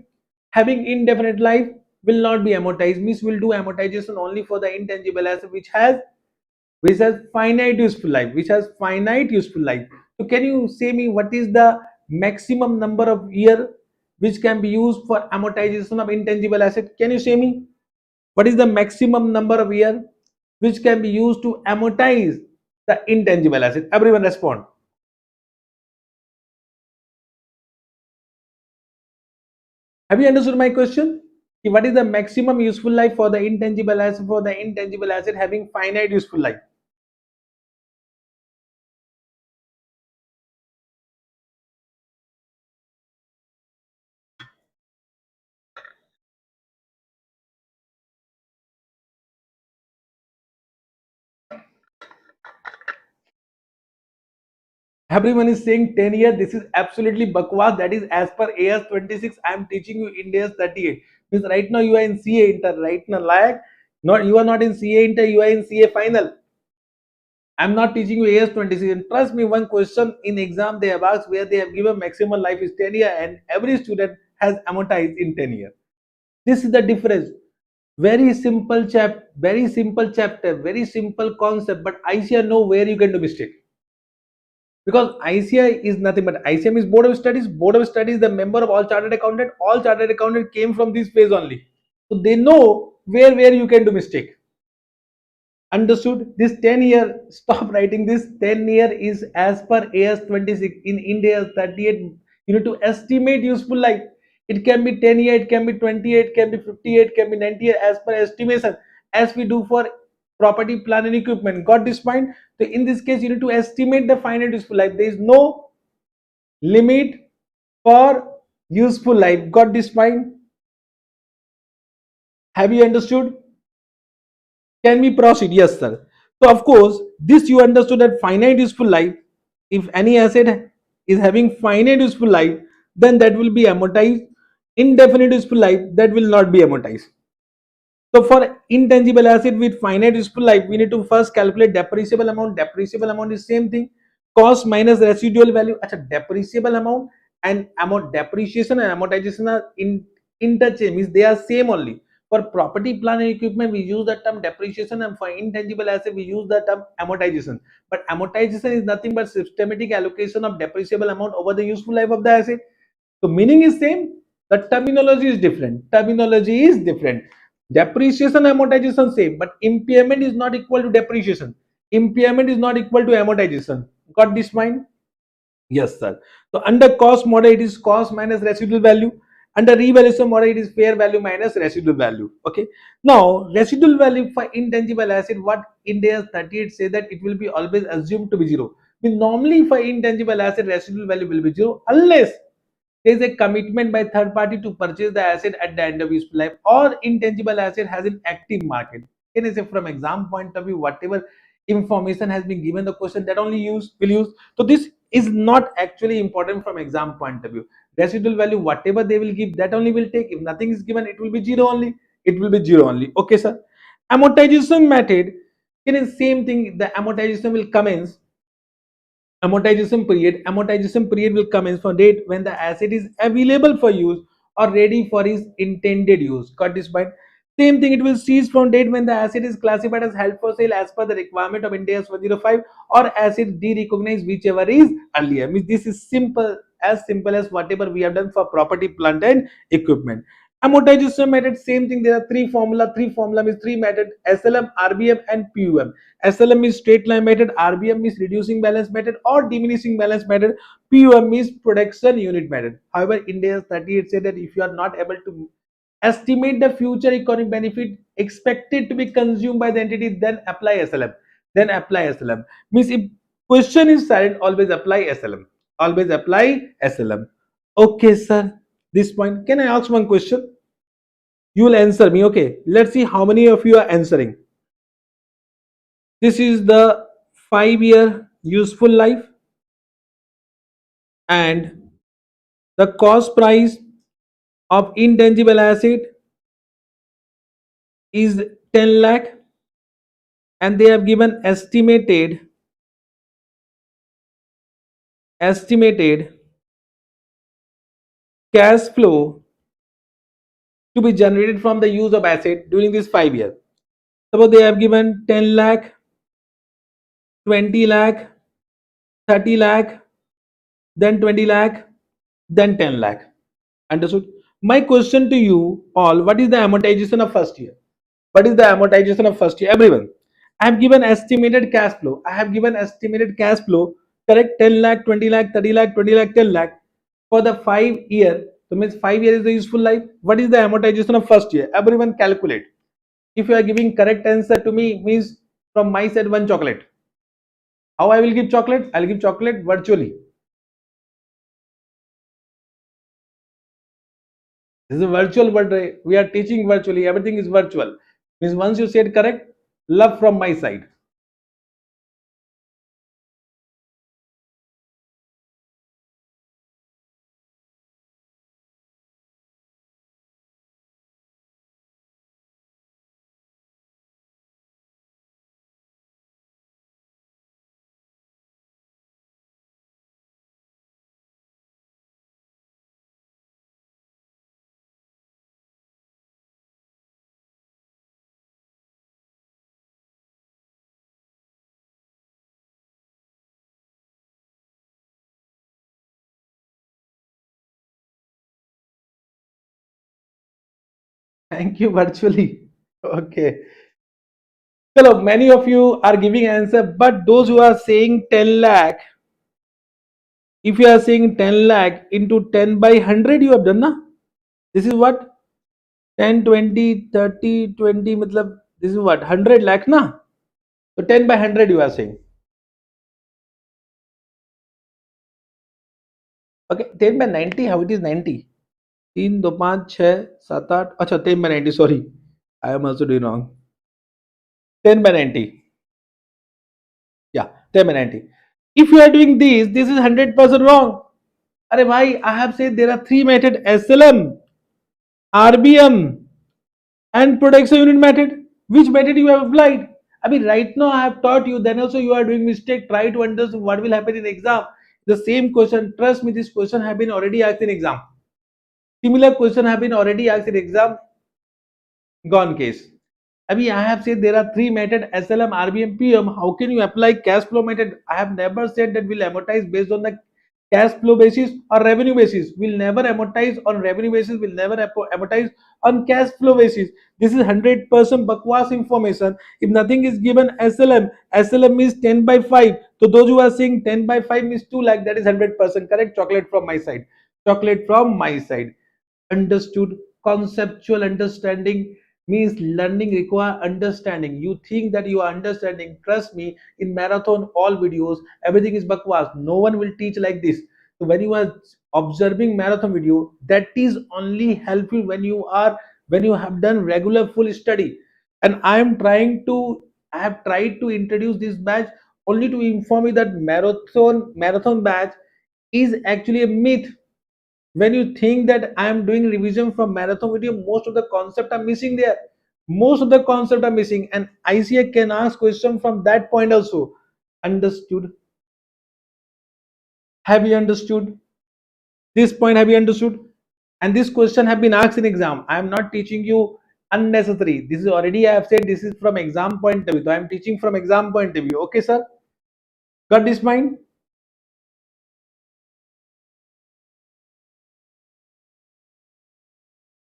having indefinite life will not be amortized. Means will do amortization only for the intangible asset which has finite useful life, which has finite useful life. So can you say me what is the maximum number of year which can be used for amortization of intangible asset? Can you say me what is the maximum number of year which can be used to amortize the intangible asset? Everyone respond. Have you understood my question? What is the maximum useful life for the intangible asset, for the intangible asset having finite useful life? Everyone is saying 10 years. This is absolutely bakwas. That is as per AS 26. I am teaching you India's 38. Means right now you are in CA inter. Right now, like not you are not in CA inter. You are in CA final. I am not teaching you AS 26. And trust me, one question in exam they have asked where they have given maximum life is 10 years, and every student has amortized in 10 years. This is the difference. Very simple chapter, very simple concept. But ICR know where you can do mistake. Because ICI is nothing but ICM is Board of Studies. Board of Studies, the member of all chartered accountant. All chartered accountant came from this phase only. So they know where you can do mistake. Understood? This 10 year, stop writing this. 10 year is as per AS 26 in India 38. You need to estimate useful life. It can be 10 year, it can be 28, it can be 58, it can be 90 year as per estimation, as we do for property, plant, and equipment. Got this point? So in this case, you need to estimate the finite useful life. There is no limit for useful life. Got this point? Have you understood? Can we proceed? Yes, sir. So, of course, this you understood that finite useful life, if any asset is having finite useful life, then that will be amortized. Indefinite useful life, that will not be amortized. So for intangible asset with finite useful life, we need to first calculate depreciable amount. Depreciable amount is same thing. Cost minus residual value. Acha, depreciable amount and amount depreciation and amortization are interchange, means they are same only. For property, plant and equipment, we use the term depreciation, and for intangible asset, we use the term amortization. But amortization is nothing but systematic allocation of depreciable amount over the useful life of the asset. So meaning is same, the terminology is different. Terminology is different. Depreciation, amortization same, but impairment is not equal to depreciation. Impairment is not equal to amortization. Got this mind? Yes, sir. So under cost model, it is cost minus residual value. Under revaluation model, it is fair value minus residual value. Okay. Now, residual value for intangible asset, what India 38 say that it will be always assumed to be zero. Means normally for intangible asset, residual value will be zero unless there is a commitment by third party to purchase the asset at the end of useful life, or intangible asset has an active market. Can I say from exam point of view, whatever information has been given the question, that only use will use. So this is not actually important from exam point of view. Residual value, whatever they will give, that only will take. If nothing is given, it will be zero only. It will be zero only. Okay, sir. Amortization method, it is same thing. The amortization will commence. Amortization period will commence from date when the asset is available for use or ready for its intended use. Got this point? Same thing, it will cease from date when the asset is classified as held for sale as per the requirement of Ind AS 105, or asset de-recognized, whichever is earlier. Means this is simple as whatever we have done for property, plant, and equipment. Amortization method, same thing. There are three formula means three method: SLM, RBM, and PUM. SLM is straight line method, RBM is reducing balance method or diminishing balance method, PUM is production unit method. However, India 38 said that if you are not able to estimate the future economic benefit expected to be consumed by the entity, then apply SLM. Then apply SLM. Means if question is silent, always apply SLM. Always apply SLM. Okay, sir. This point. Can I ask one question? You will answer me. Okay. Let's see how many of you are answering. This is the 5 year useful life. and the cost price of intangible asset is 10 lakh, and they have given estimated cash flow to be generated from the use of asset during this 5 years. Suppose they have given 10 lakh, 20 lakh, 30 lakh, then 20 lakh, then 10 lakh. Understood? My question to you all, what is the amortization of first year? What is the amortization of first year? Everyone. I have given estimated cash flow. I have given estimated cash flow, correct? 10 lakh, 20 lakh, 30 lakh, 20 lakh, 10 lakh for the 5 year. So means 5 years is the useful life. What is the amortization of first year? Everyone calculate. If you are giving correct answer to me, means from my side one chocolate. How I will give chocolate? I'll give chocolate virtually. This is a virtual birthday. We are teaching virtually. Everything is virtual. Means once you said correct, love from my side. Thank you virtually. Okay. Hello, many of you are giving answer, but those who are saying 10 lakh, if you are saying 10 lakh into 10 by 100, you have done, na? This is what? 10, 20, 30, 20, matlab, this is what? 100 lakh, na? So 10 by 100 you are saying. Okay, 10 by 90, how it is 90? 3, 2, 5, 6, 7, 8. Acha, 10 by 90, sorry. I am also doing wrong. 10 by 90. Yeah, 10 by 90. If you are doing this is 100% wrong. Arey bhai, I have said there are three methods: SLM, RBM, and production unit method. Which method you have applied? I mean, right now I have taught you. Then also you are doing mistake. Try to understand what will happen in exam. The same question. Trust me, this question have been already asked in exam. Similar question have been already asked in exam. Gone case. Abhi, I have said there are three methods: SLM, RBM, PM. How can you apply cash flow method? I have never said that we'll amortize based on the cash flow basis or revenue basis. We'll never amortize on revenue basis. We'll never amortize on cash flow basis. This is 100% bakwas information. If nothing is given SLM, SLM means 10 by 5. So those who are saying 10 by 5 means 2 lakh, that is 100% correct. Chocolate from my side. Chocolate from my side. Understood? Conceptual understanding means learning require understanding. You think that you are understanding. Trust me, in marathon all videos everything is bakwas. No one will teach like this. So when you are observing marathon video, that is only helpful when you have done regular full study. And I have tried to introduce this batch only to inform you that marathon batch is actually a myth. When you think that I am doing revision from marathon video, most of the concept are missing there. Most of the concept are missing, and ICA can ask question from that point also. Understood? Have you understood this point? Have you understood? And this question have been asked in exam. I am not teaching you unnecessary. This is already, I have said, this is from exam point of view. So I am teaching from exam point of view. Okay sir, got this mind?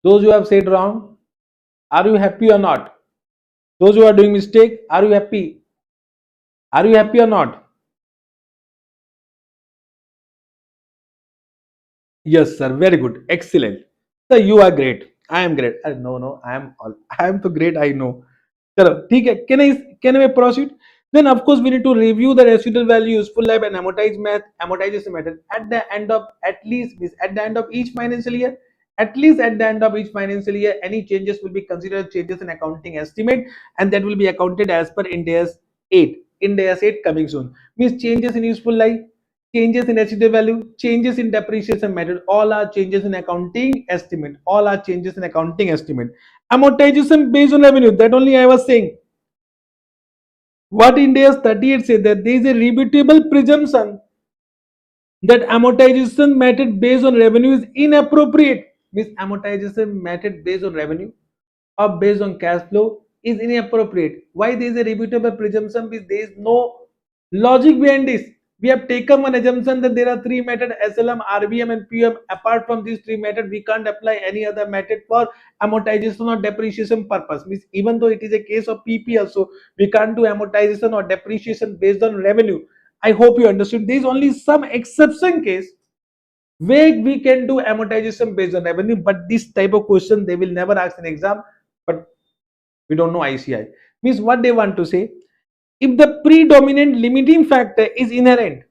Those who have said wrong, are you happy or not? Those who are doing mistake, are you happy? Are you happy or not? Yes, sir. Very good. Excellent. Sir, you are great. I am great. No, no, I am so great. I know. Chalo, ठीक है. Can I proceed? Then of course we need to review the residual value, useful life, and amortization method at the end of at the end of each financial year. At least at the end of each financial year, any changes will be considered changes in accounting estimate, and that will be accounted as per Ind AS 8. Ind AS 8 coming soon. Means changes in useful life. changes in residual value, changes in depreciation method, all are changes in accounting estimate, all are changes in accounting estimate. Amortization based on revenue, that only I was saying. What India's 38 said, that there is a rebuttable presumption that amortization method based on revenue is inappropriate. Means amortization method based on revenue or based on cash flow is inappropriate. Why there is a rebuttable presumption? Because there is no logic behind this. We have taken one assumption that there are three methods: SLM, RBM, and PM. Apart from these three methods, we can't apply any other method for amortization or depreciation purpose. Means even though it is a case of PP also, we can't do amortization or depreciation based on revenue. I hope you understood. There is only some exception case where we can do amortization based on revenue, but this type of question they will never ask in exam. But we don't know ICI. Means what they want to say, if the predominant limiting factor is inherent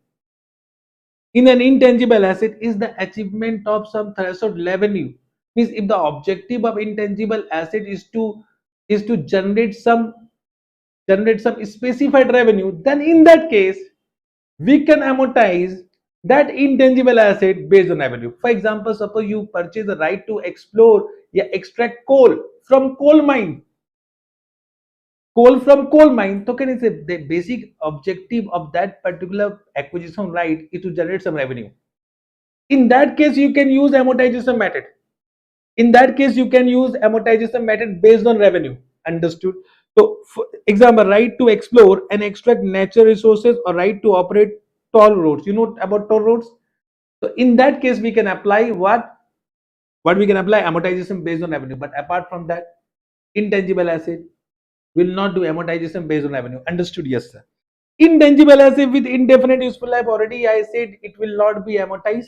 in an intangible asset is the achievement of some threshold revenue. Means if the objective of intangible asset is to generate some specified revenue, then in that case we can amortize that intangible asset based on revenue. For example, suppose you purchase the right to explore, yeah, extract from coal mine coal mine. So can you say the basic objective of that particular acquisition right is to generate some revenue? In that case, you can use amortization method. In that case, you can use amortization method based on revenue. Understood? So, for example, right to explore and extract natural resources or right to operate toll roads. You know about toll roads? So, in that case, we can apply what? What we can apply amortization based on revenue. But apart from that, intangible asset will not do amortization based on revenue. Understood? Yes, sir. Intangible asset with indefinite useful life, already I said it will not be amortized.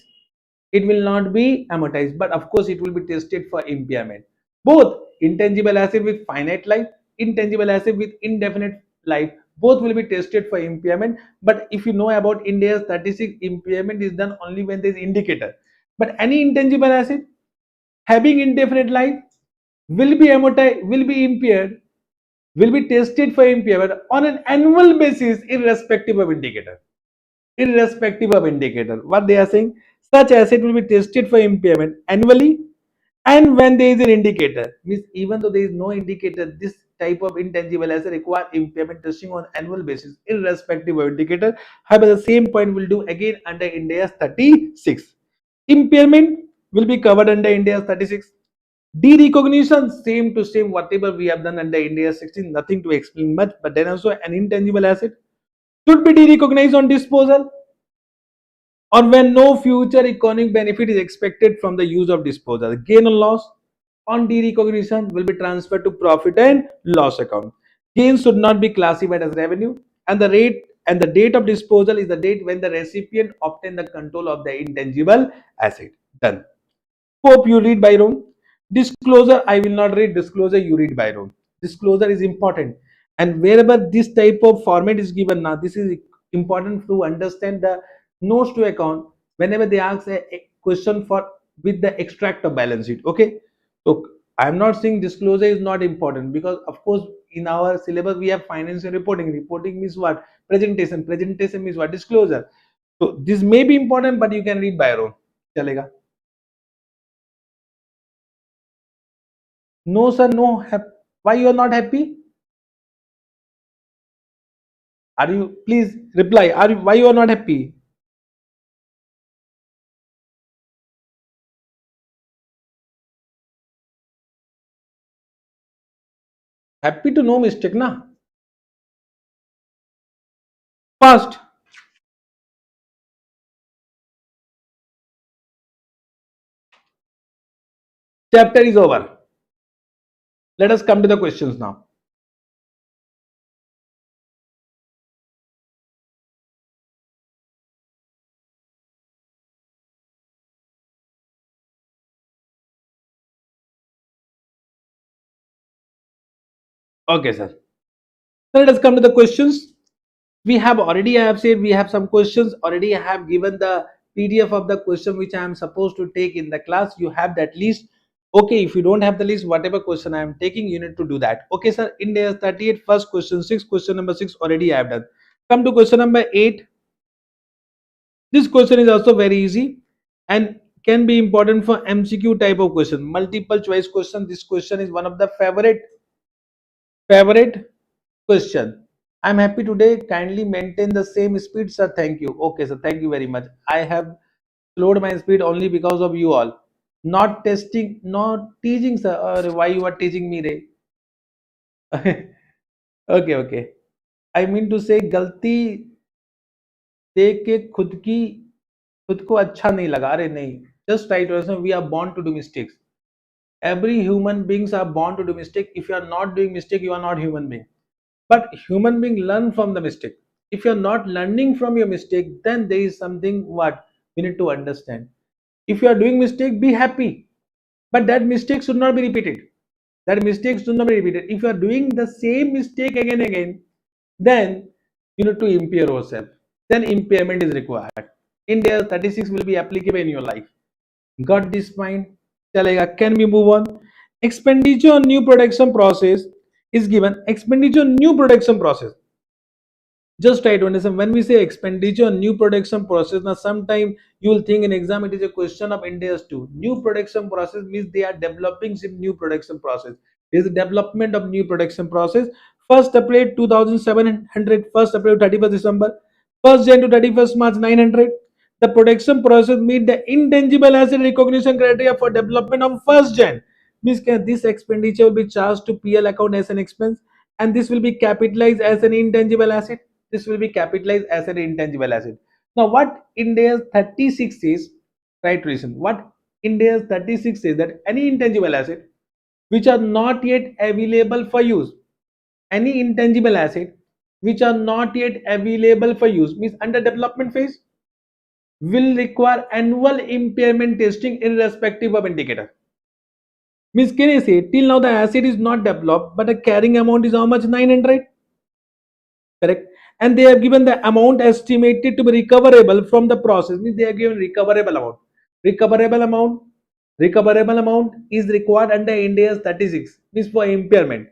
It will not be amortized, but of course it will be tested for impairment. Both intangible asset with finite life, intangible asset with indefinite life, both will be tested for impairment. But if you know about India's 36, impairment is done only when there is indicator. But any intangible asset having indefinite life will be amortized, will be impaired, will be tested for impairment on an annual basis, irrespective of indicator. Irrespective of indicator. What they are saying, such asset will be tested for impairment annually, and when there is an indicator, means even though there is no indicator, this type of intangible asset require impairment testing on annual basis, irrespective of indicator. However, the same point will do again under India's 36. Impairment will be covered under India's 36. Derecognition, same to same, whatever we have done under India's 16, nothing to explain much. But then also an intangible asset should be derecognized on disposal or when no future economic benefit is expected from the use of disposal. Gain or loss on derecognition will be transferred to profit and loss account. Gain should not be classified as revenue, and the rate and the date of disposal is the date when the recipient obtained the control of the intangible asset. Done. Hope you read by Byron. Disclosure, I will not read disclosure, you read by Byron. Disclosure is important. And wherever this type of format is given now, this is important to understand the notes to account whenever they ask a question for with the extract of balance sheet. Okay. So I'm not saying disclosure is not important, because of course in our syllabus we have financial reporting. Reporting means what? Presentation. Presentation means what? Disclosure. So this may be important, but you can read by your own. Chalega. No, sir, no. Why you are not happy? Are you? Please reply. Are you? Why you are not happy? Happy to know mistake, na? First chapter is over. Let us come to the questions now. Okay, sir. So let us come to the questions. We have already, I have said, we have some questions already. I have given the PDF of the question which I am supposed to take in the class. You have that list. Okay, if you don't have the list, whatever question I am taking, you need to do that. Okay, sir. India 38, first question 6, question number 6 already I have done. Come to question number 8. This question is also very easy and can be important for MCQ type of question, multiple choice question. This question is one of the favorite question. I'm happy today. Kindly maintain the same speed, sir. Thank you. Okay, sir. Thank you very much. I have slowed my speed only because of you all. Not testing, not teaching, sir. Or why you are teaching me, Ray? Okay, okay. I mean to say, गलती देख के खुद को अच्छा नहीं लगा. अरे नहीं. Just try to understand. We are born to do mistakes. Every human beings are born to do mistake. If you are not doing mistake, you are not human being. But human being learn from the mistake. If you're not learning from your mistake, then there is something what you need to understand. If you are doing mistake, be happy, but that mistake should not be repeated. That mistake should not be repeated. If you are doing the same mistake again and again, then you need to impair yourself. Then impairment is required. India 36 will be applicable in your life. Got this point? Chalega. Can we move on? Expenditure on new production process is given. Expenditure on new production process. Just try to understand when we say expenditure on new production process. Now, sometime you will think in exam it is a question of India's too. New production process means they are developing some new production process. There is a development of new production process. 1st April 2700, 1st April 31st December, 1st Jan to 31st March 900. The production process meet the intangible asset recognition criteria for development of 1st Jan. Means this expenditure will be charged to PL account as an expense, and this will be capitalized as an intangible asset. This will be capitalized as an intangible asset. Now, what India's 36 says, right reason, what India's 36 says that any intangible asset which are not yet available for use, any intangible asset which are not yet available for use means under development phase will require annual impairment testing irrespective of indicator. Means can I say till now the asset is not developed but the carrying amount is how much? 900. Correct. And they have given the amount estimated to be recoverable from the process. Means they have given recoverable amount. Recoverable amount. Recoverable amount is required under India's 36. Means for impairment.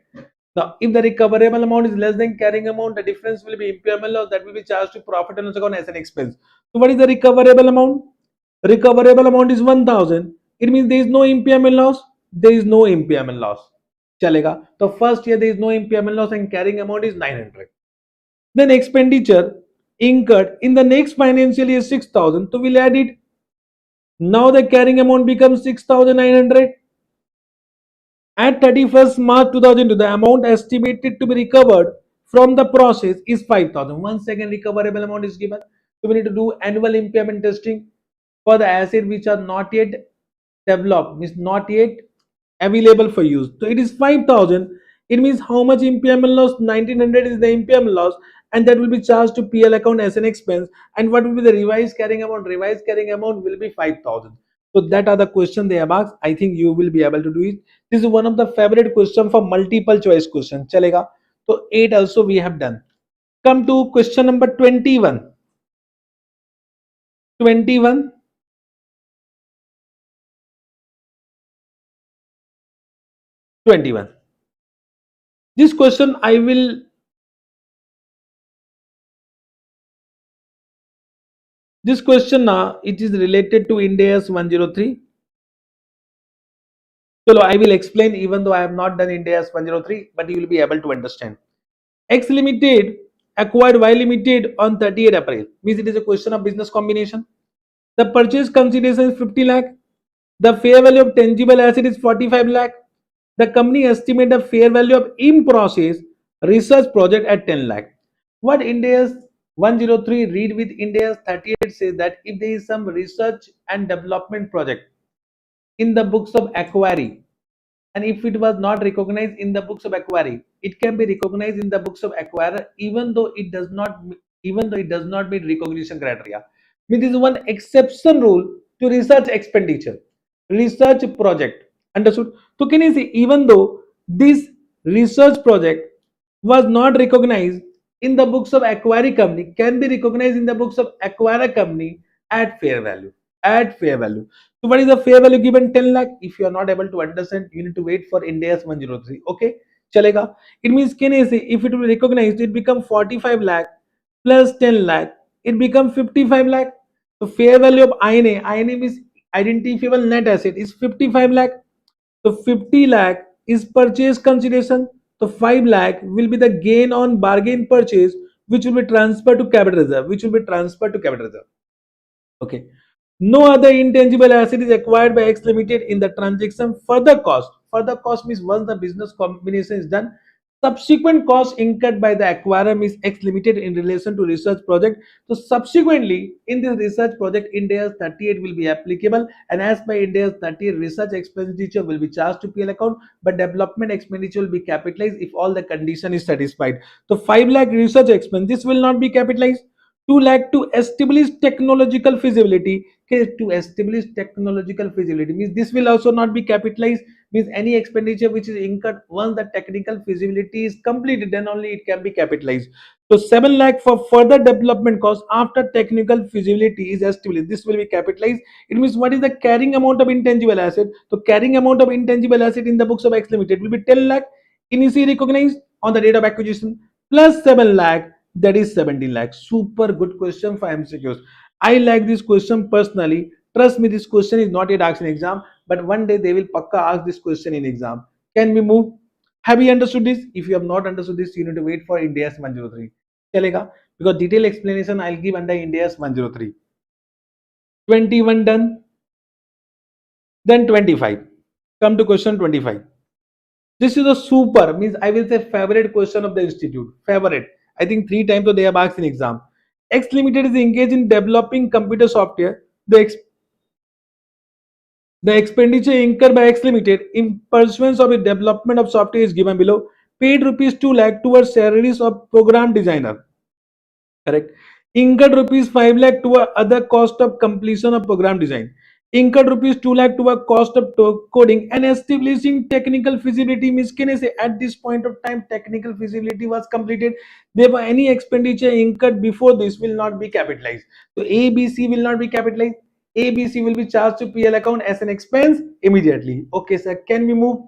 Now, if the recoverable amount is less than carrying amount, the difference will be impairment loss that will be charged to profit and loss account as an expense. So, what is the recoverable amount? Recoverable amount is 1000. It means there is no impairment loss. There is no impairment loss. Chalega. So, first year there is no impairment loss and carrying amount is 900. Then expenditure incurred in the next financial year 6000. So we'll add it. Now the carrying amount becomes 6900. At 31st March 2002, the amount estimated to be recovered from the process is 5000. Once again, recoverable amount is given. So we need to do annual impairment testing for the asset which are not yet developed, means not yet available for use. So it is 5000. It means how much impairment loss? 1900 is the impairment loss, and that will be charged to PL account as an expense. And what will be the revised carrying amount? Revised carrying amount will be 5000. So that are the question they have asked. I think you will be able to do it. This is one of the favorite question for multiple choice question. Chalega. So 8 also we have done. Come to question number 21. 21. 21. This question I will. This question now it is related to India's 103. So I will explain even though I have not done India's 103, but you will be able to understand. X Limited acquired Y Limited on 30th April. Means it is a question of business combination. The purchase consideration is 50 lakh. The fair value of tangible asset is 45 lakh. The company estimate the fair value of in process research project at 10 lakh. What India's 103 read with India's 38 says that if there is some research and development project in the books of acquiry, and if it was not recognized in the books of acquiring, it can be recognized in the books of acquirer even though it does not meet recognition criteria. Means this is one exception rule to research expenditure, research project. Understood? So can you see even though this research project was not recognized in the books of acquiring company, can be recognized in the books of acquirer company at fair value. At fair value. So what is the fair value given? 10 lakh. If you are not able to understand, you need to wait for India's 103. Okay, chalega. It means can I say if it will be recognized, it become 45 lakh plus 10 lakh. It becomes 55 lakh. So fair value of INA means identifiable net asset is 55 lakh. So 50 lakh is purchase consideration. So 5 lakh will be the gain on bargain purchase, which will be transferred to capital reserve, which will be transferred to capital reserve. Okay. No other intangible asset is acquired by X Limited in the transaction. Further cost. Further cost means once the business combination is done, subsequent cost incurred by the acquirer means X Limited in relation to research project. So subsequently, in this research project, India's 38 will be applicable, and as by India's 38, research expenditure will be charged to PL account, but development expenditure will be capitalized if all the condition is satisfied. So 5 lakh research expense, this will not be capitalized. 2 lakh to establish technological feasibility. Okay, to establish technological feasibility means this will also not be capitalized, means any expenditure which is incurred once the technical feasibility is completed, then only it can be capitalized. So 7 lakh for further development cost after technical feasibility is established, this will be capitalized. It means what is the carrying amount of intangible asset? So carrying amount of intangible asset in the books of X Limited will be 10 lakh initially recognized on the date of acquisition, plus 7 lakh, that is 17 lakh. Super good question for MCQs. I like this question personally. Trust me, this question is not yet asked in exam, but one day they will pakka ask this question in exam. Can we move? Have you understood this? If you have not understood this, you need to wait for India's 103. Chalega? Because detailed explanation I'll give under India's 103. 21 done. Then 25. Come to question 25. This is a super, means I will say favorite question of the institute. Favorite. I think 3 times so they have asked in exam. X Limited is engaged in developing computer software. The expenditure incurred by X Limited in pursuance of the development of software is given below. Paid rupees 2 lakh towards salaries of program designer. Correct. Incurred rupees 5 lakh to other cost of completion of program design. Incurred rupees 2 lakh to a cost of coding and establishing technical feasibility means can I say at this point of time technical feasibility was completed. Therefore, any expenditure incurred before this will not be capitalized. So ABC will not be capitalized. ABC will be charged to PL account as an expense immediately. Okay, sir. Can we move?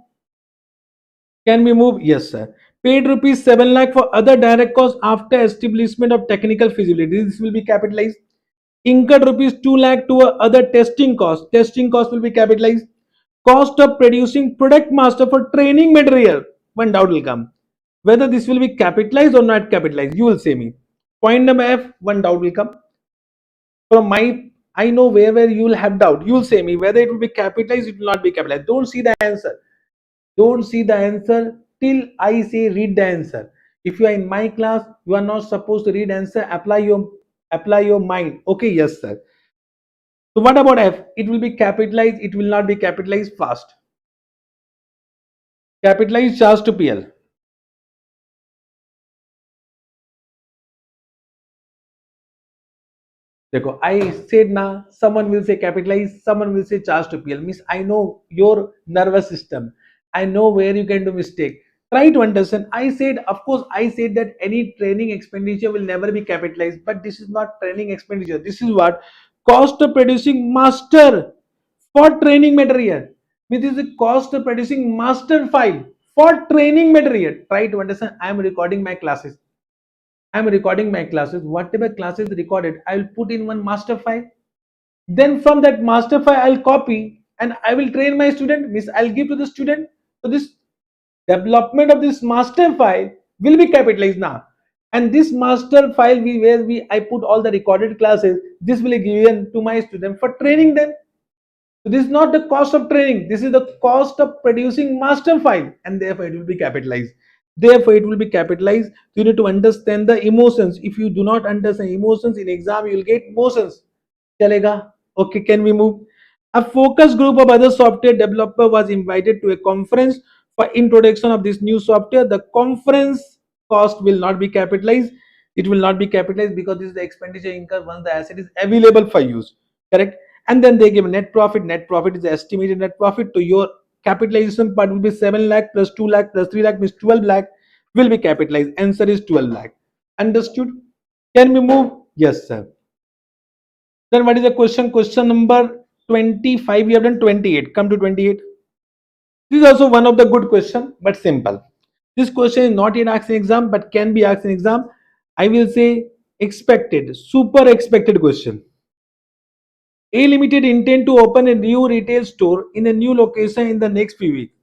Can we move? Yes, sir. Paid rupees 7 lakh for other direct costs after establishment of technical feasibility. This will be capitalized. Incurred rupees 2 lakh to other testing costs. Testing costs will be capitalized. Cost of producing product master for training material. One doubt will come. Whether this will be capitalized or not capitalized, you will say me. Point number F, one doubt will come. From my, I know where you will have doubt. You will say me whether it will be capitalized, it will not be capitalized. Don't see the answer. Don't see the answer till I say read the answer. If you are in my class, you are not supposed to read answer. Apply your mind. Okay, yes, sir. So what about F? It will be capitalized. It will not be capitalized fast. Capitalized charge to PL. देखो, I said na, someone will say capitalize, someone will say charge to PL. Means I know your nervous system. I know where you can do mistake. Try to understand. I said, of course, I said that any training expenditure will never be capitalized, but this is not training expenditure. This is what cost of producing master for training material. Means this is the cost of producing master file for training material. Try to understand. I am recording my classes. I'm recording my classes. Whatever classes recorded, I will put in one master file. Then from that master file, I'll copy and I will train my student. Means I'll give to the student. So this development of this master file will be capitalized now. And this master file where I put all the recorded classes, this will be given to my student for training them. So this is not the cost of training. This is the cost of producing master file, and therefore it will be capitalized. Therefore, it will be capitalized. You need to understand the emotions. If you do not understand emotions in exam, you will get motions. Chalega. Okay, can we move? A focus group of other software developer was invited to a conference for introduction of this new software. The conference cost will not be capitalized. It will not be capitalized because this is the expenditure incurred once the asset is available for use. Correct? And then they give net profit. Net profit is the estimated net profit. To your capitalization part will be 7 lakh plus 2 lakh plus 3 lakh means 12 lakh will be capitalized. Answer is 12 lakh. Understood? Can we move? Yes, sir. Then what is the question? Question number 25. We have done 28. Come to 28. This is also one of the good question, but simple. This question is not yet asked in exam, but can be asked in exam. I will say expected, super expected question. A Limited intend to open a new retail store in a new location in the next few weeks.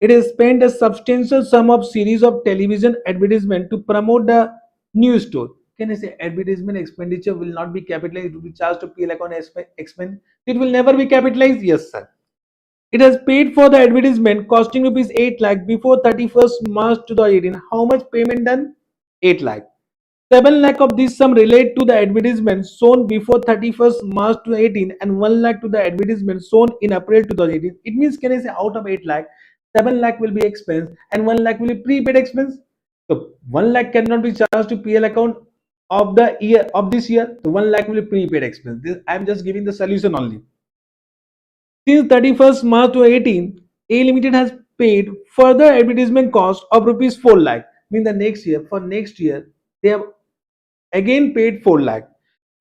It has spent a substantial sum of series of television advertisement to promote the new store. Can I say advertisement expenditure will not be capitalized? It will be charged to PL account expense. It will never be capitalized. Yes, sir. It has paid for the advertisement costing rupees 8 lakh before 31st March 2018. How much payment done? 8 lakh. 7 lakh of this sum relate to the advertisement shown before 31st March 2018 and 1 lakh to the advertisement shown in April 2018. It means, can I say, out of 8 lakh, 7 lakh will be expense and 1 lakh will be prepaid expense. So 1 lakh cannot be charged to PL account of the year of this year. So 1 lakh will be prepaid expense. I am just giving the solution only. Since 31st March 2018, A Limited has paid further advertisement cost of rupees 4 lakh. Mean the next year, for next year, they have again paid 4 lakh.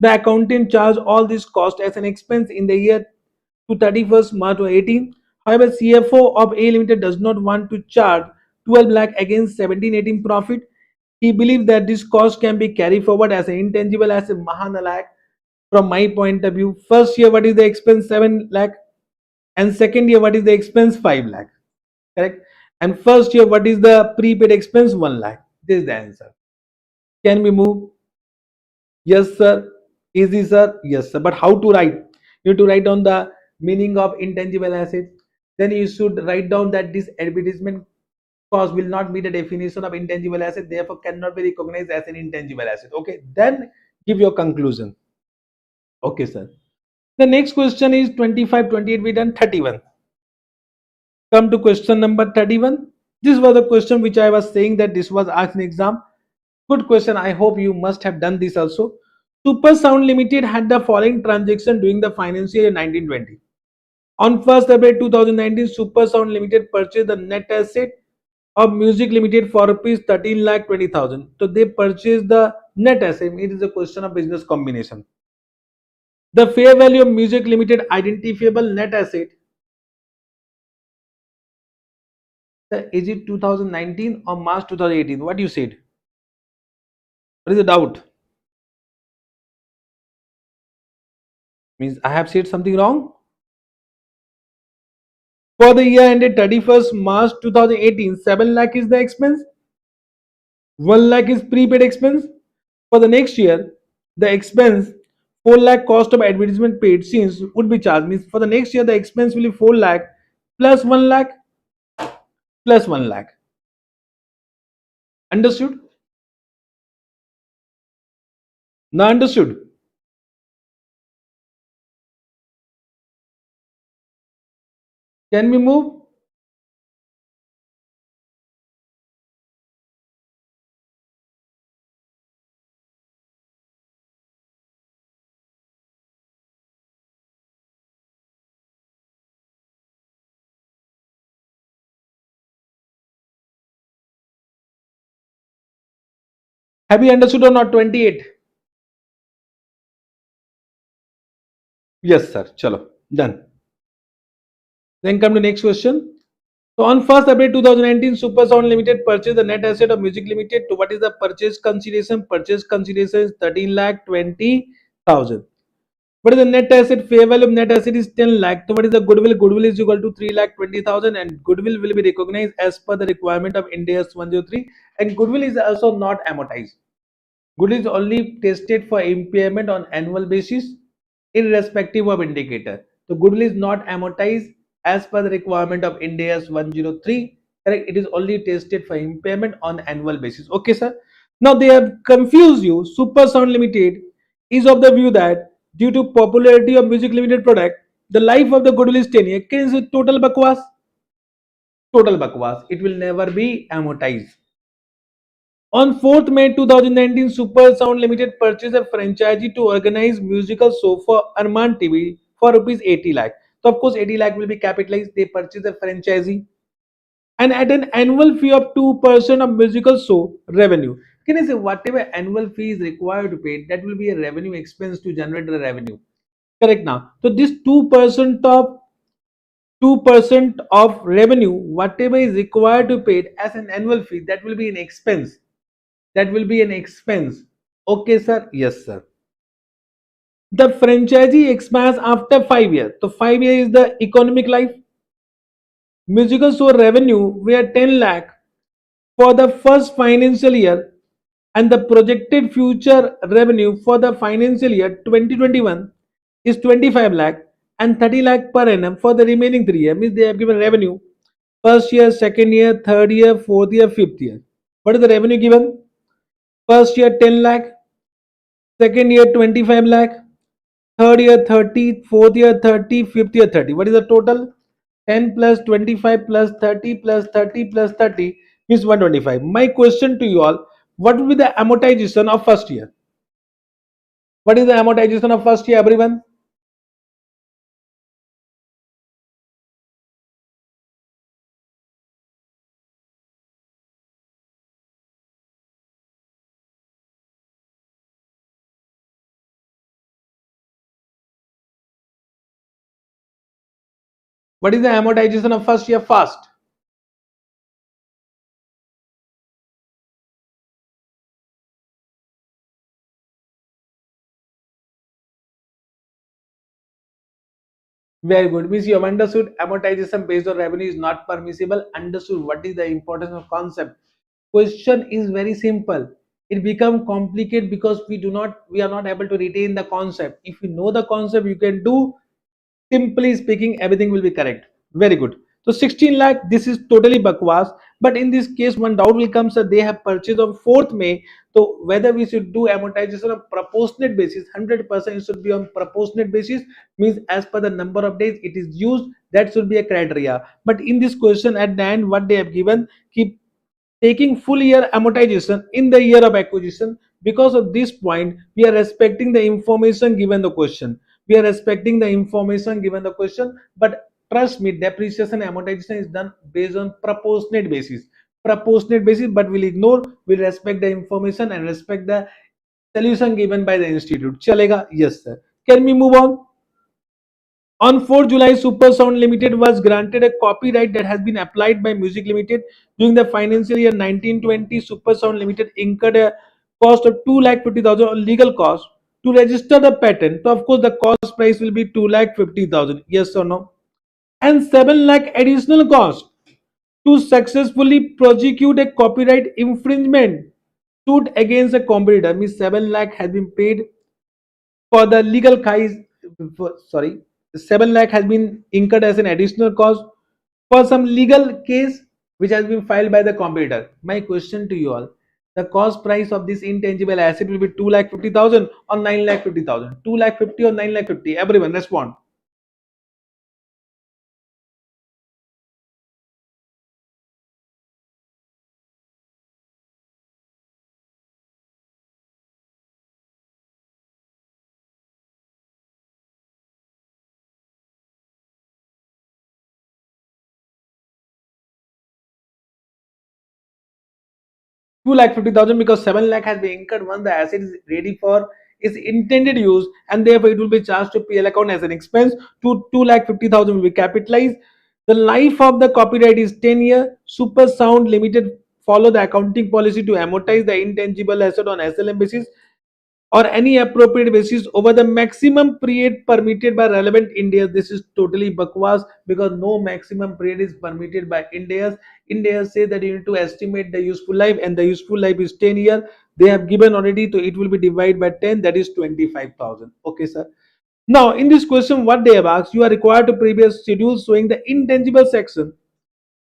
The accountant charged all this cost as an expense in the year to 31st March 2018. However, CFO of A Limited does not want to charge 12 lakh against 17-18 profit. He believes that this cost can be carried forward as an intangible asset. Mahanalak, from my point of view, first year what is the expense? 7 lakh, and second year what is the expense? 5 lakh. Correct? And first year what is the prepaid expense? 1 lakh. This is the answer. Can we move? Yes, sir. Easy, sir. Yes, sir. But how to write? You have to write down the meaning of intangible asset. Then you should write down that this advertisement cost will not meet the definition of intangible asset, therefore cannot be recognized as an intangible asset. Okay. Then give your conclusion. Okay, sir. The next question is 25, 28. We done 31. Come to question number 31. This was the question which I was saying that this was asked in exam. Good question. I hope you must have done this also. Super Sound Limited had the following transaction during the financial year 1920. On 1st April 2019, Super Sound Limited purchased the net asset of Music Limited for rupees 13 lakh 20,000. So they purchased the net asset. It is a question of business combination. The fair value of Music Limited identifiable net asset. Is it 2019 or March 2018? What you said? What is the doubt? Means I have said something wrong? For the year ended 31st March 2018, 7 lakh is the expense, 1 lakh is prepaid expense. For the next year, the expense 4 lakh cost of advertisement paid since would be charged. Means for the next year, the expense will be 4 lakh plus 1 lakh plus 1 lakh. Understood? Now understood? Can we move? Have you understood or not? 28. Yes, sir. Chalo. Done. Then come to next question. So on 1st April 2019, Super Sound Limited purchased the net asset of Music Limited. To what is the purchase consideration? Purchase consideration is 13 lakh 20,000. What is the net asset? Fair value of net asset is 10 lakh. So what is the goodwill? Goodwill is equal to 3 lakh 20,000 and goodwill will be recognized as per the requirement of Ind AS 103 and goodwill is also not amortized. Goodwill is only tested for impairment on annual basis irrespective of indicator. So goodwill is not amortized as per the requirement of Ind AS 103. Correct? It is only tested for impairment on annual basis. Okay, sir. Now they have confused you. Super Sound Limited is of the view that due to popularity of Music Limited product, the life of the goodwill is 10 years. Can you say total bakwas? Total bakwas. It will never be amortized. On 4th May 2019, Super Sound Limited purchased a franchisee to organize musical show for Arman TV for rupees 80 lakh. So of course 80 lakh will be capitalized. They purchased a franchisee and at an annual fee of 2% of musical show revenue. Can I say whatever annual fee is required to pay, that will be a revenue expense to generate the revenue. Correct now. So this 2% of revenue, whatever is required to pay as an annual fee, that will be an expense. That will be an expense. Okay, sir? Yes, sir. The franchisee expands after 5 years. So 5 years is the economic life. Musical store revenue were 10 lakh for the first financial year, and the projected future revenue for the financial year 2021 is 25 lakh and 30 lakh per annum for the remaining 3 years. Means they have given revenue first year, second year, third year, fourth year, fifth year. What is the revenue given? First year 10 lakh, second year 25 lakh, third year 30, fourth year 30, fifth year 30. What is the total? 10 plus 25 plus 30 plus 30 plus 30 means 125. My question to you all, what will be the amortization of first year? What is the amortization of first year, everyone? What is the amortization of first year? Fast. Very good. Means you have understood amortization based on revenue is not permissible. Understood what is the importance of concept. Question is very simple. It become complicated because we are not able to retain the concept. If you know the concept, you can do. Simply speaking, everything will be correct. Very good. So 16 lakh, this is totally bakwas. But in this case, one doubt will come, sir. They have purchased on 4th May. So whether we should do amortization on proportionate basis, 100% it should be on proportionate basis. Means as per the number of days it is used, that should be a criteria. But in this question at the end, what they have given, keep taking full year amortization in the year of acquisition. Because of this point, we are respecting the information given the question. We are respecting the information given the question, but trust me, depreciation and amortization is done based on proportionate basis. Proportionate basis, but we'll ignore, we'll respect the information and respect the solution given by the institute. Chalega? Yes, sir. Can we move on? On 4 July, Super Sound Limited was granted a copyright that has been applied by Music Limited during the financial year 1920. Super Sound Limited incurred a cost of 2,50,000 on legal costs to register the patent. So, of course, the cost price will be 2,50,000. Yes or no? And 7 lakh additional cost to successfully prosecute a copyright infringement suit against a competitor. Means 7 lakh has been paid for the legal case. Sorry, 7 lakh has been incurred as an additional cost for some legal case which has been filed by the competitor. My question to you all, the cost price of this intangible asset will be 2,50,000 or 9,50,000? 2,50,000 or 9,50,000? Everyone respond. 2,50,000 because 7 lakh has been incurred once the asset is ready for its intended use, and therefore it will be charged to PL account as an expense. To 2,50,000 will be capitalized. The life of the copyright is 10 years. Super Sound Limited follow the accounting policy to amortize the intangible asset on SLM basis or any appropriate basis over the maximum period permitted by relevant Indians. This is totally bakwas because no maximum period is permitted by Indians. Indians say that you need to estimate the useful life, and the useful life is 10 years. They have given already, so it will be divided by 10, that is 25,000. Okay, sir. Now, in this question, what they have asked, you are required to prepare schedule showing the intangible section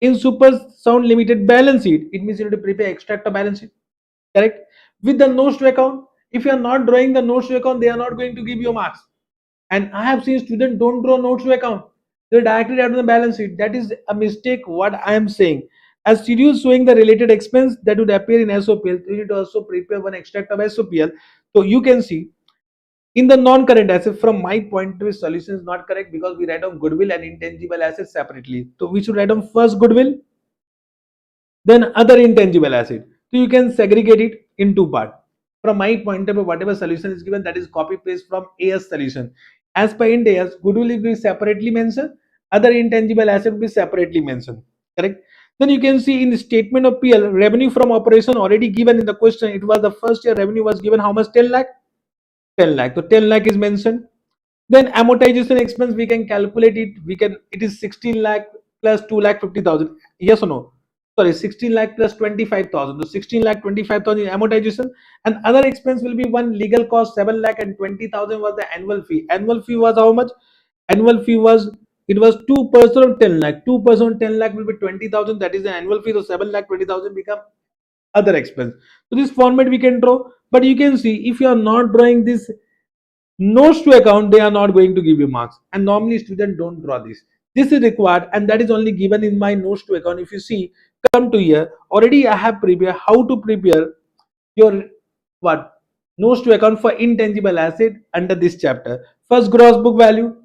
in Super Sound Limited balance sheet. It means you need to prepare extract of balance sheet, correct, with the notes to account. If you are not drawing the notes to account, they are not going to give you marks. And I have seen students don't draw notes to account, they directly add on the balance sheet. That is a mistake. What I am saying, as schedules showing the related expense that would appear in SOPL, you need to also prepare one extract of SOPL. So you can see in the non-current asset, from my point of view, solution is not correct because we write on goodwill and intangible assets separately. So we should write on first goodwill, then other intangible asset. So you can segregate it in two parts. From my point of view, whatever solution is given, that is copy paste from AS solution. As per Ind AS, goodwill will be separately mentioned, other intangible asset will be separately mentioned. Correct. Then you can see in the statement of PL, revenue from operation already given in the question. It was the first year revenue was given how much? 10 lakh. 10 lakh. So 10 lakh is mentioned. Then amortization expense, we can calculate it. It is 16 lakh plus 2 lakh 50,000. Yes or no? Sorry, 16 lakh plus 25,000. So 16 lakh 25,000 amortization, and other expense will be one legal cost 7 lakh and 20,000 was the annual fee. Annual fee was how much? Annual fee was, it was 2% of 10 lakh. 2% of 10 lakh will be 20,000. That is the annual fee. So 7 lakh 20,000 become other expense. So this format we can draw, but you can see if you are not drawing this notes to account, they are not going to give you marks, and normally students don't draw this. This is required, and that is only given in my notes to account. If you see, come to here, already I have prepared how to prepare your what notes to account for intangible asset under this chapter. First gross book value,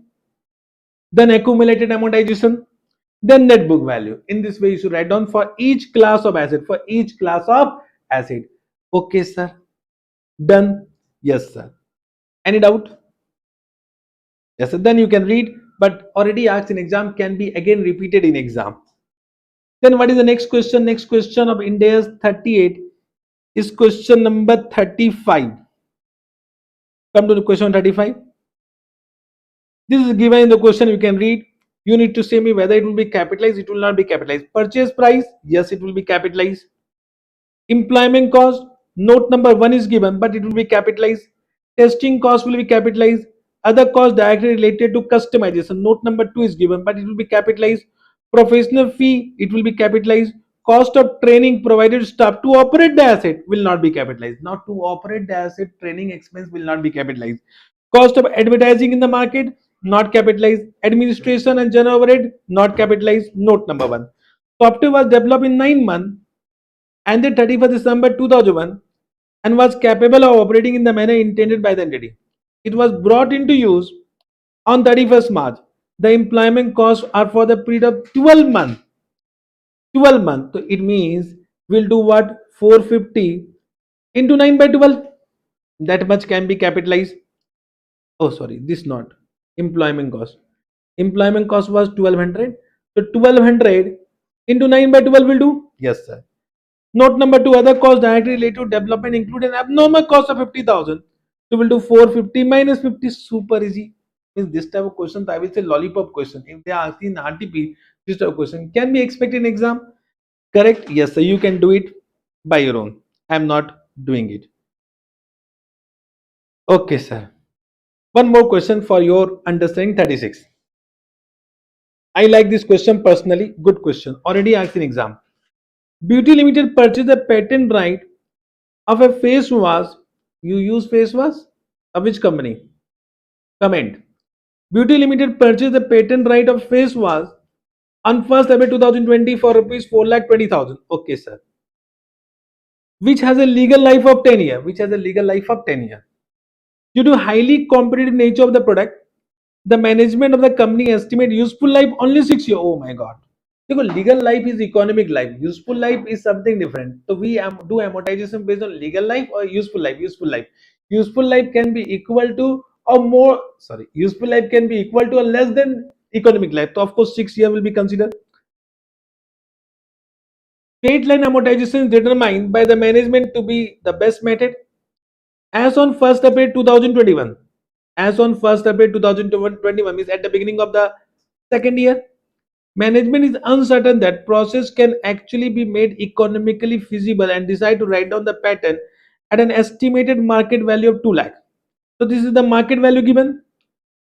then accumulated amortization, then net book value. In this way you should write down for each class of asset, for each class of asset. Okay sir, done. Yes sir. Any doubt? Yes, so then you can read, but already asked in exam can be again repeated in exam. Then what is the next question? Next question of India's 38 is question number 35. Come to the question 35. This is given in the question, you can read. You need to say me whether it will be capitalized, it will not be capitalized. Purchase price, yes, it will be capitalized. Employment cost, note number 1 is given, but it will be capitalized. Testing cost will be capitalized. Other costs directly related to customization, note number 2 is given, but it will be capitalized. Professional fee, it will be capitalized. Cost of training provided staff to operate the asset will not be capitalized. Now to operate the asset, training expense will not be capitalized. Cost of advertising in the market, not capitalized. Administration and general overhead, not capitalized. Note number 1. Software was developed in 9 months ended 31st December 2001 and was capable of operating in the manner intended by the entity. It was brought into use on 31st March. The employment costs are for the period of 12 months. 12 months. So it means we'll do what? 450 into 9 by 12. That much can be capitalized. Oh, sorry, this not. Employment cost. Employment cost was 1200. So 1200 into 9 by 12 will do? Yes, sir. Note number 2, other costs directly related to development include an abnormal cost of 50,000. So we'll do 450 minus 50, super easy. Means this type of questions, I will say lollipop question. If they are asking in RTP, this type of question can be expected in exam. Correct? Yes, sir. You can do it by your own. I am not doing it. Okay, sir. One more question for your understanding 36. I like this question personally. Good question. Already asked in exam. Beauty Limited purchased the patent right of a face wash. You use face wash? Of which company? Comment. Beauty Limited purchased the patent right of face wash on 1st April 2020 for rupees 4,20,000. Okay, sir. Which has a legal life of 10 years. Which has a legal life of 10 years. Due to highly competitive nature of the product, the management of the company estimate useful life only 6 years. Oh my god. Because legal life is economic life. Useful life is something different. So we do amortization based on legal life or useful life. Useful life. Useful life can be equal to or more. Sorry. Useful life can be equal to or less than economic life. So of course 6 years will be considered. Straight line amortization is determined by the management to be the best method. As on 1st April 2021. As on 1st April 2021 means at the beginning of the second year. Management is uncertain that process can actually be made economically feasible and decide to write down the patent at an estimated market value of 2 lakh. So this is the market value given,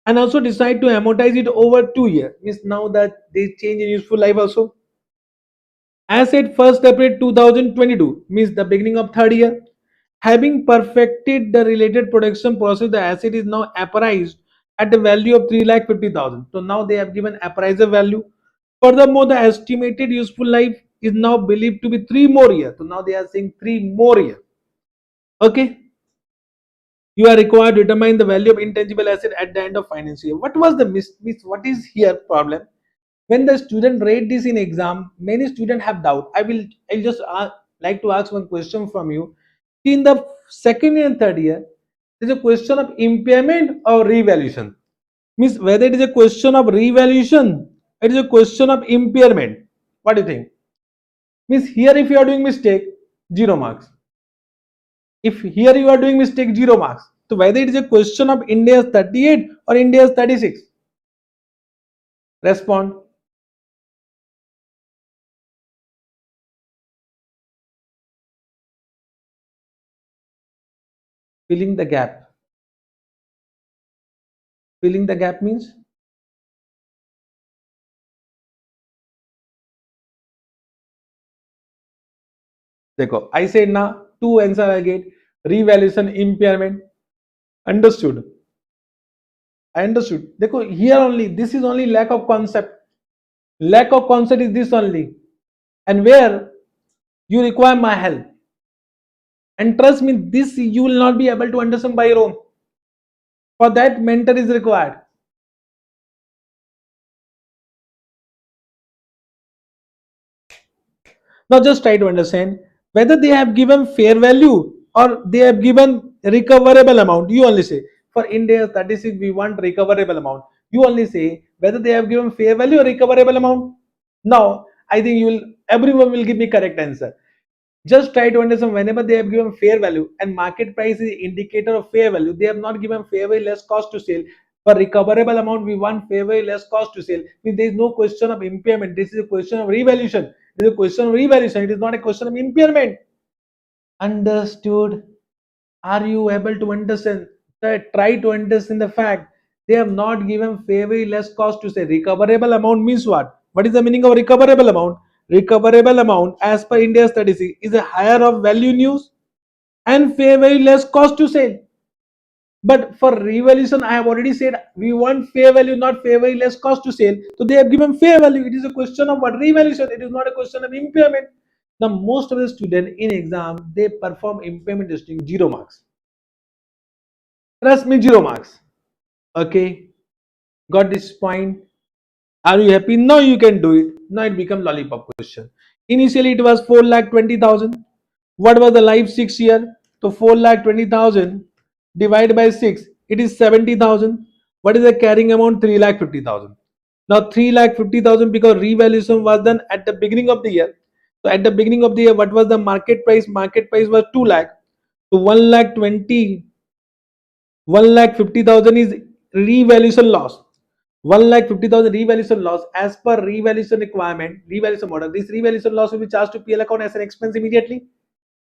and also decide to amortize it over 2 years. Means now that they change in useful life also. As at 1st April 2022 means the beginning of third year. Having perfected the related production process, the asset is now appraised at the value of 3,50,000. So now they have given appraiser value. Furthermore, the estimated useful life is now believed to be 3 more years. So now they are saying 3 more years. Okay. You are required to determine the value of intangible asset at the end of financial year. What was the what is here problem? When the student read this in exam, many students have doubt. I'll just like to ask one question from you. In the second year and third year, there is a question of impairment or revaluation. Means whether it is a question of revaluation, it is a question of impairment. What do you think? Means here if you are doing mistake, 0 marks. If here you are doing mistake, 0 marks. So whether it is a question of India's 38 or India's 36. Respond. Filling the gap. Filling the gap means, देखो I said ना, two answer I get. Revaluation, impairment. Understood. I understood. देखो here only, this is only lack of concept. Lack of concept is this only. And where you require my help. And trust me, this you will not be able to understand by your own. For that, mentor is required. Now just try to understand whether they have given fair value or they have given recoverable amount. You only say for India 36 we want recoverable amount. You only say whether they have given fair value or recoverable amount. Now I think you will, everyone will give me correct answer. Just try to understand whenever they have given fair value and market price is indicator of fair value, they have not given fair value less cost to sell. For recoverable amount, we want fair value less cost to sell. Means there is no question of impairment. This is a question of revaluation. This is a question of revaluation. It is not a question of impairment. Understood? Are you able to understand? Try to understand the fact they have not given fair value less cost to sell. Recoverable amount means what? What is the meaning of recoverable amount? Recoverable amount as per India's statistics is a higher of value news and fair value less cost to sell. But for revaluation, I have already said we want fair value, not fair value less cost to sell. So they have given fair value. It is a question of what revaluation. It is not a question of impairment. Now most of the students in exam they perform impairment testing 0 marks. Trust me, 0 marks. Okay, got this point. Are you happy? Now you can do it. Now it become lollipop question. Initially it was 4,20,000. What was the life 6 year? So 4,20,000 divided by 6, it is 70,000. What is the carrying amount? 3,50,000. Now 3,50,000 because revaluation was done at the beginning of the year. So at the beginning of the year, what was the market price? Market price was 2 lakh. So 1 lakh 20, 1 lakh 50,000 is revaluation loss. 1 lakh 50,000 revaluation loss as per revaluation requirement, revaluation model. This revaluation loss will be charged to PL account as an expense immediately.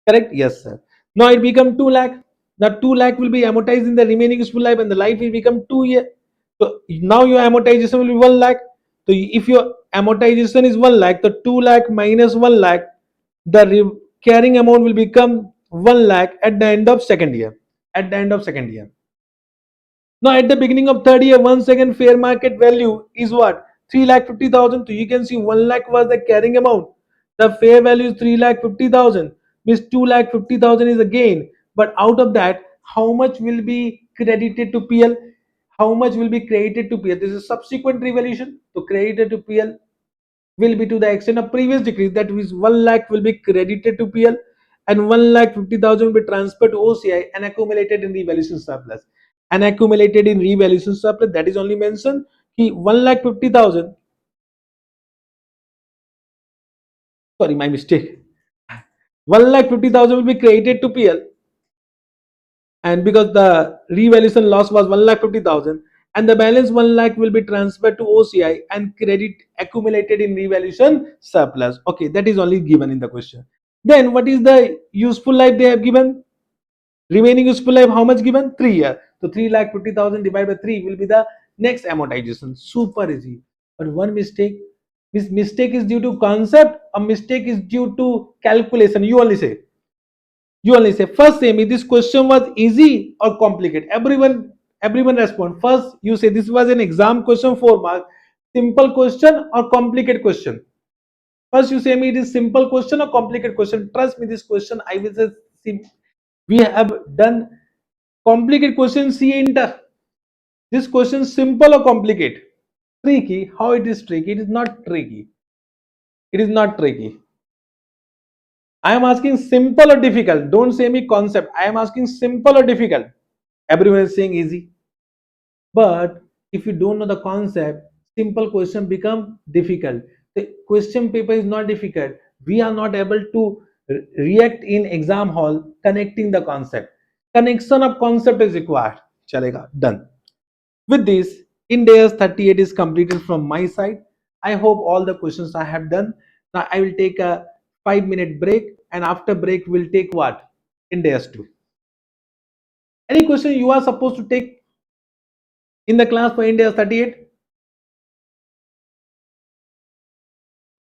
Correct? Yes, sir. Now it become 2 lakh. Now 2 lakh will be amortized in the remaining useful life and the life will become 2 year. So now your amortization will be 1 lakh. So if your amortization is 1 lakh, the 2 lakh minus 1 lakh, the carrying amount will become 1 lakh at the end of second year. At the end of second year. Now at the beginning of third year, once again fair market value is what? 3,50,000. So you can see 1 lakh was the carrying amount. The fair value is 3,50,000. Means 2,50,000 is a gain. But out of that, how much will be credited to PL? How much will be credited to PL? This is subsequent revaluation. So credited to PL will be to the extent of previous decrease. That means 1 lakh will be credited to PL and 1,50,000 will be transferred to OCI and accumulated in revaluation surplus. And accumulated in revaluation surplus, that is only mentioned कि 1,50,000, sorry my mistake, 1,50,000 will be credited to PL, and because the revaluation loss was 1,50,000 and the balance 1 lakh will be transferred to OCI and credit accumulated in revaluation surplus. Okay, that is only given in the question. Then what is the useful life they have given? Remaining useful life how much given? 3 years. So 3,50,000 divided by 3 will be the next amortization. Super easy. But one mistake. This mistake is due to concept. A mistake is due to calculation. You only say. You only say. First say me this question was easy or complicated. Everyone respond. First you say this was an exam question 4 marks. Simple question or complicated question. First you say me it is simple question or complicated question. Trust me this question I will say we have done complicated question. See enter. This question simple or complicated? Tricky. How it is tricky? It is not tricky. It is not tricky. I am asking simple or difficult. Don't say me concept. I am asking simple or difficult. Everyone is saying easy. But if you don't know the concept, simple question become difficult. The question paper is not difficult. We are not able to react in exam hall connecting the concept. connection of concept is required. Chalega, done. With this, Ind AS 38 is completed from my side. I hope all the questions I have done. Now I will take a 5-minute break, and after break we'll take what? Ind AS 2. Any question you are supposed to take in the class for Ind AS 38?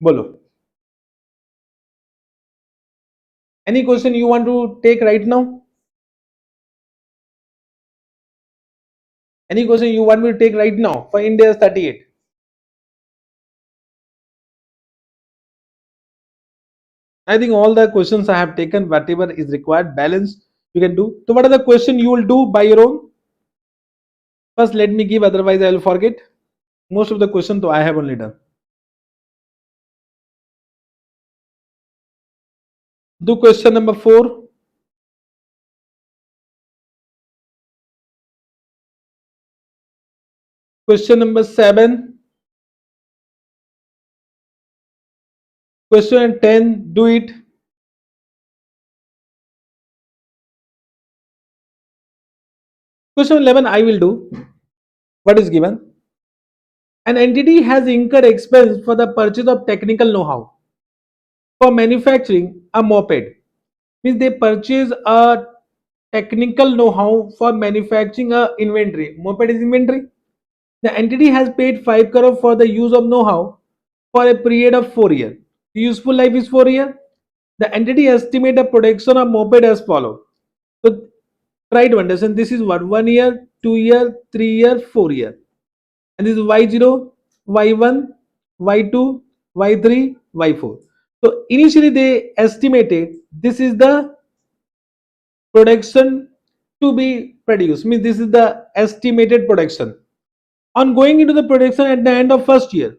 Bolo. Any question you want to take right now? Any question you want me to take right now for Ind AS 38? I think all the questions I have taken, whatever is required, balance you can do. So what are the question you will do by your own? First, let me give, otherwise I will forget. Most of the question though I have only done. Do question number 4. Question number 7. Question 10. Do it. Question 11 I will do. What is given? An entity has incurred expense for the purchase of technical know-how for manufacturing a moped. Means they purchase a technical know-how for manufacturing a inventory. Moped is inventory. The entity has paid 5 crore for the use of know-how for a period of 4 years. Useful life is 4 years. The entity estimate the production of moped as follow. So try to understand, this is what, 1 year, 2 year, 3 year, 4 year, and this is y0, y1, y2, y3, y4. So initially they estimated this is the production to be produced, means this is the estimated production. On going into the production at the end of first year,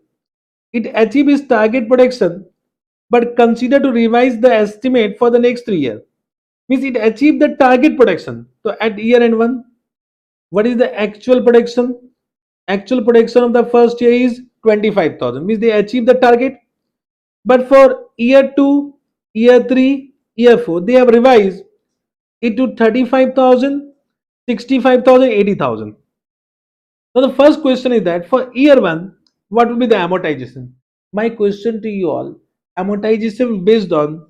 it achieved its target production but consider to revise the estimate for the next 3 years. Means it achieved the target production. So at year end 1, what is the actual production? Actual production of the first year is 25,000. Means they achieved the target. But for year 2, year 3, year 4, they have revised it to 35,000, 65,000, 80,000. Now the first question is that for year 1, what will be the amortization? My question to you all, amortization based on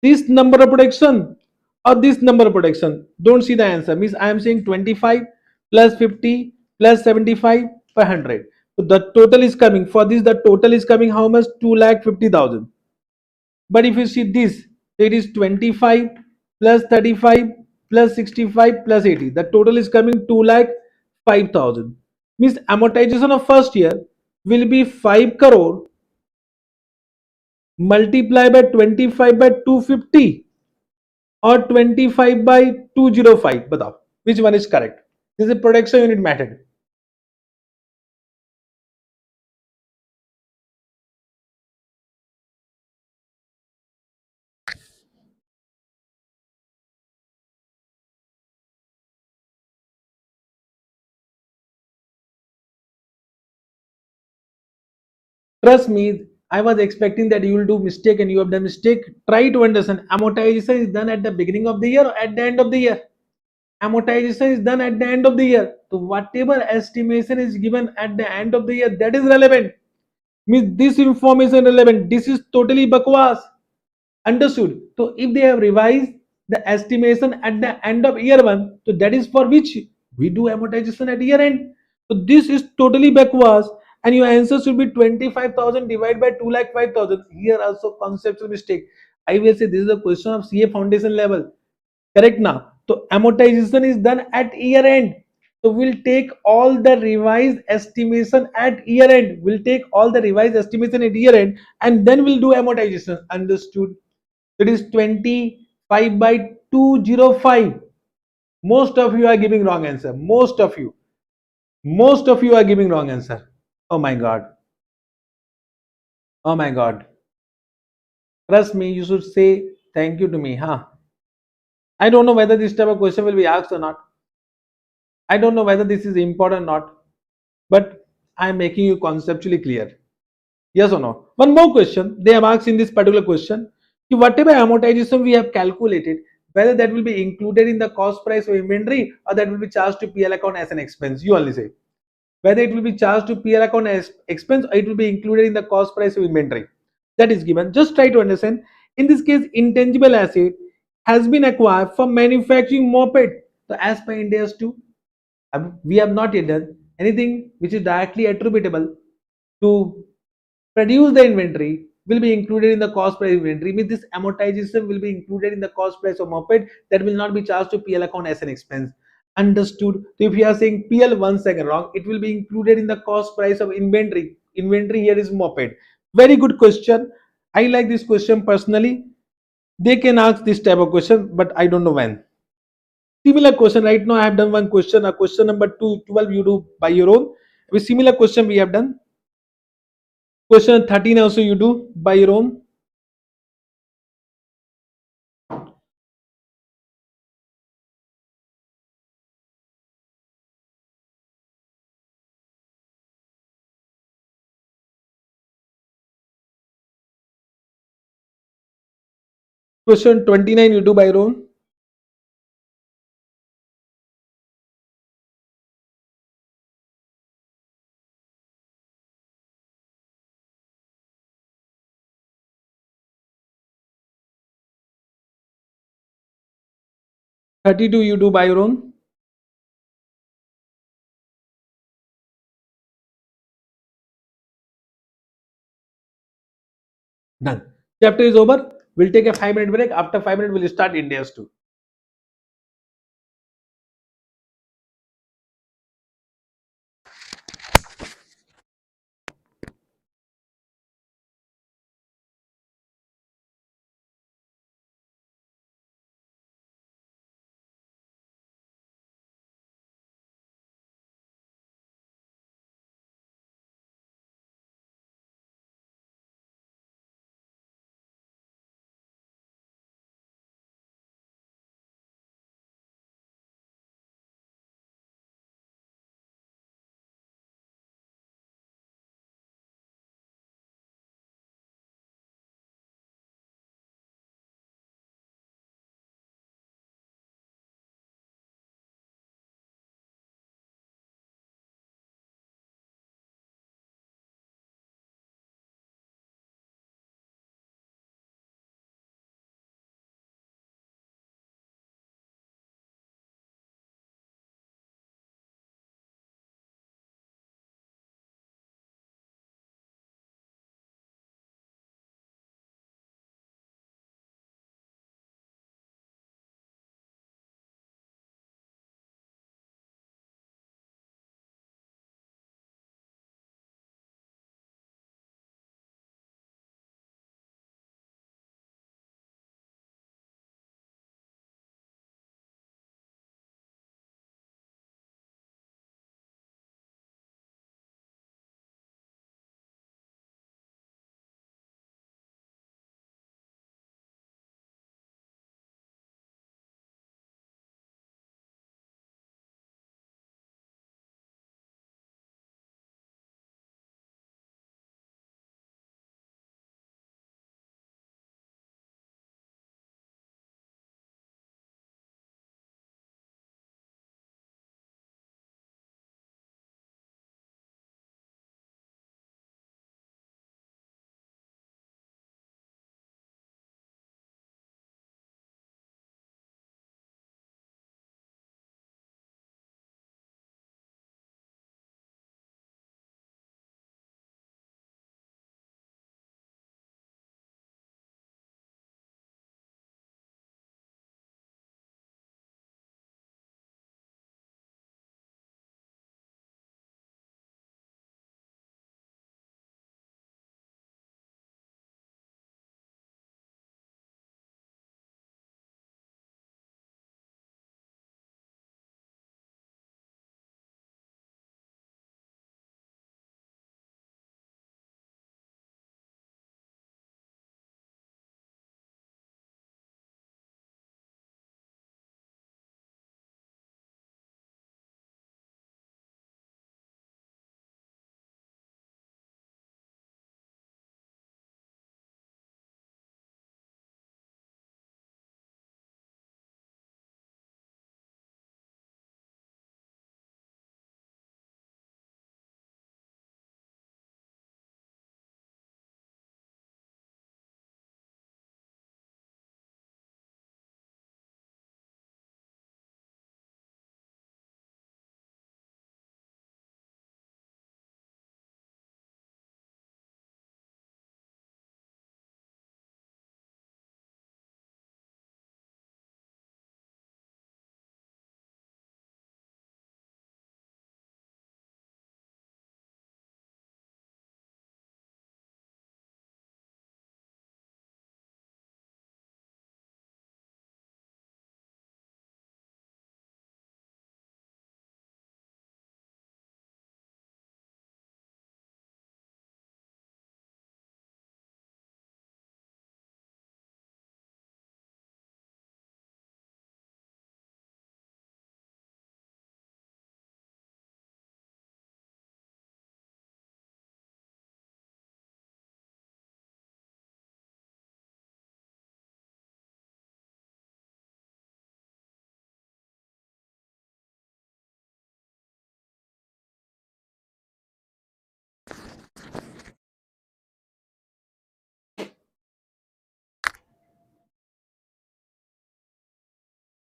this number of production or this number of production? Don't see the answer. Means I am saying 25 plus 50 plus 75 per 100. So the total is coming. For this, the total is coming how much? 2,50,000. But if you see this, it is 25 plus 35 plus 65 plus 80. The total is coming 2,05,000. Means amortization of first year will be 5 crore multiply by 25 by 250 or 25 by 205. Batao, which one is correct? This is a production unit method. Trust me, I was expecting that you will do mistake and you have done mistake. Try to understand, amortization is done at the beginning of the year or at the end of the year. Amortization is done at the end of the year. So whatever estimation is given at the end of the year, that is relevant. Means this information relevant. This is totally bakwas. Understood? So if they have revised the estimation at the end of year 1, so that is for which we do amortization at year end. So this is totally backwards, and your answer should be 25,000 divided by 2,05,000. Here also conceptual mistake. I will say this is a question of CA foundation level. Correct now. So amortization is done at year end. So we'll take all the revised estimation at year end. We'll take all the revised estimation at year end, and then we'll do amortization. Understood? It is 25 by 205. Most of you are giving wrong answer. Most of you are giving wrong answer. Oh my god. Oh my god. Trust me, you should say thank you to me, huh? I don't know whether this type of question will be asked or not. I don't know whether this is important or not, but I am making you conceptually clear. Yes or no? One more question they have asked in this particular question. Whatever amortization we have calculated, whether that will be included in the cost price of inventory or that will be charged to PL account as an expense. You only say whether it will be charged to PL account as expense or it will be included in the cost price of inventory. That is given. Just try to understand. In this case, intangible asset has been acquired for manufacturing moped. So as per India's 2, we have not yet done anything which is directly attributable to produce the inventory will be included in the cost price inventory. Means this amortization will be included in the cost price of moped, that will not be charged to PL account as an expense. Understood? So if you are saying PL, one second wrong, it will be included in the cost price of inventory. Inventory here is moped. Very good question. I like this question personally. They can ask this type of question, but I don't know when. Similar question right now. I have done one question. A question number 212 you do by your own. With similar question we have done. Question 13 also you do by your own. Question 29 you do by your own. Thirty-two you do by your own. Done. Chapter is over. We'll take a 5 minute break. After 5 minutes, we'll start India's 2.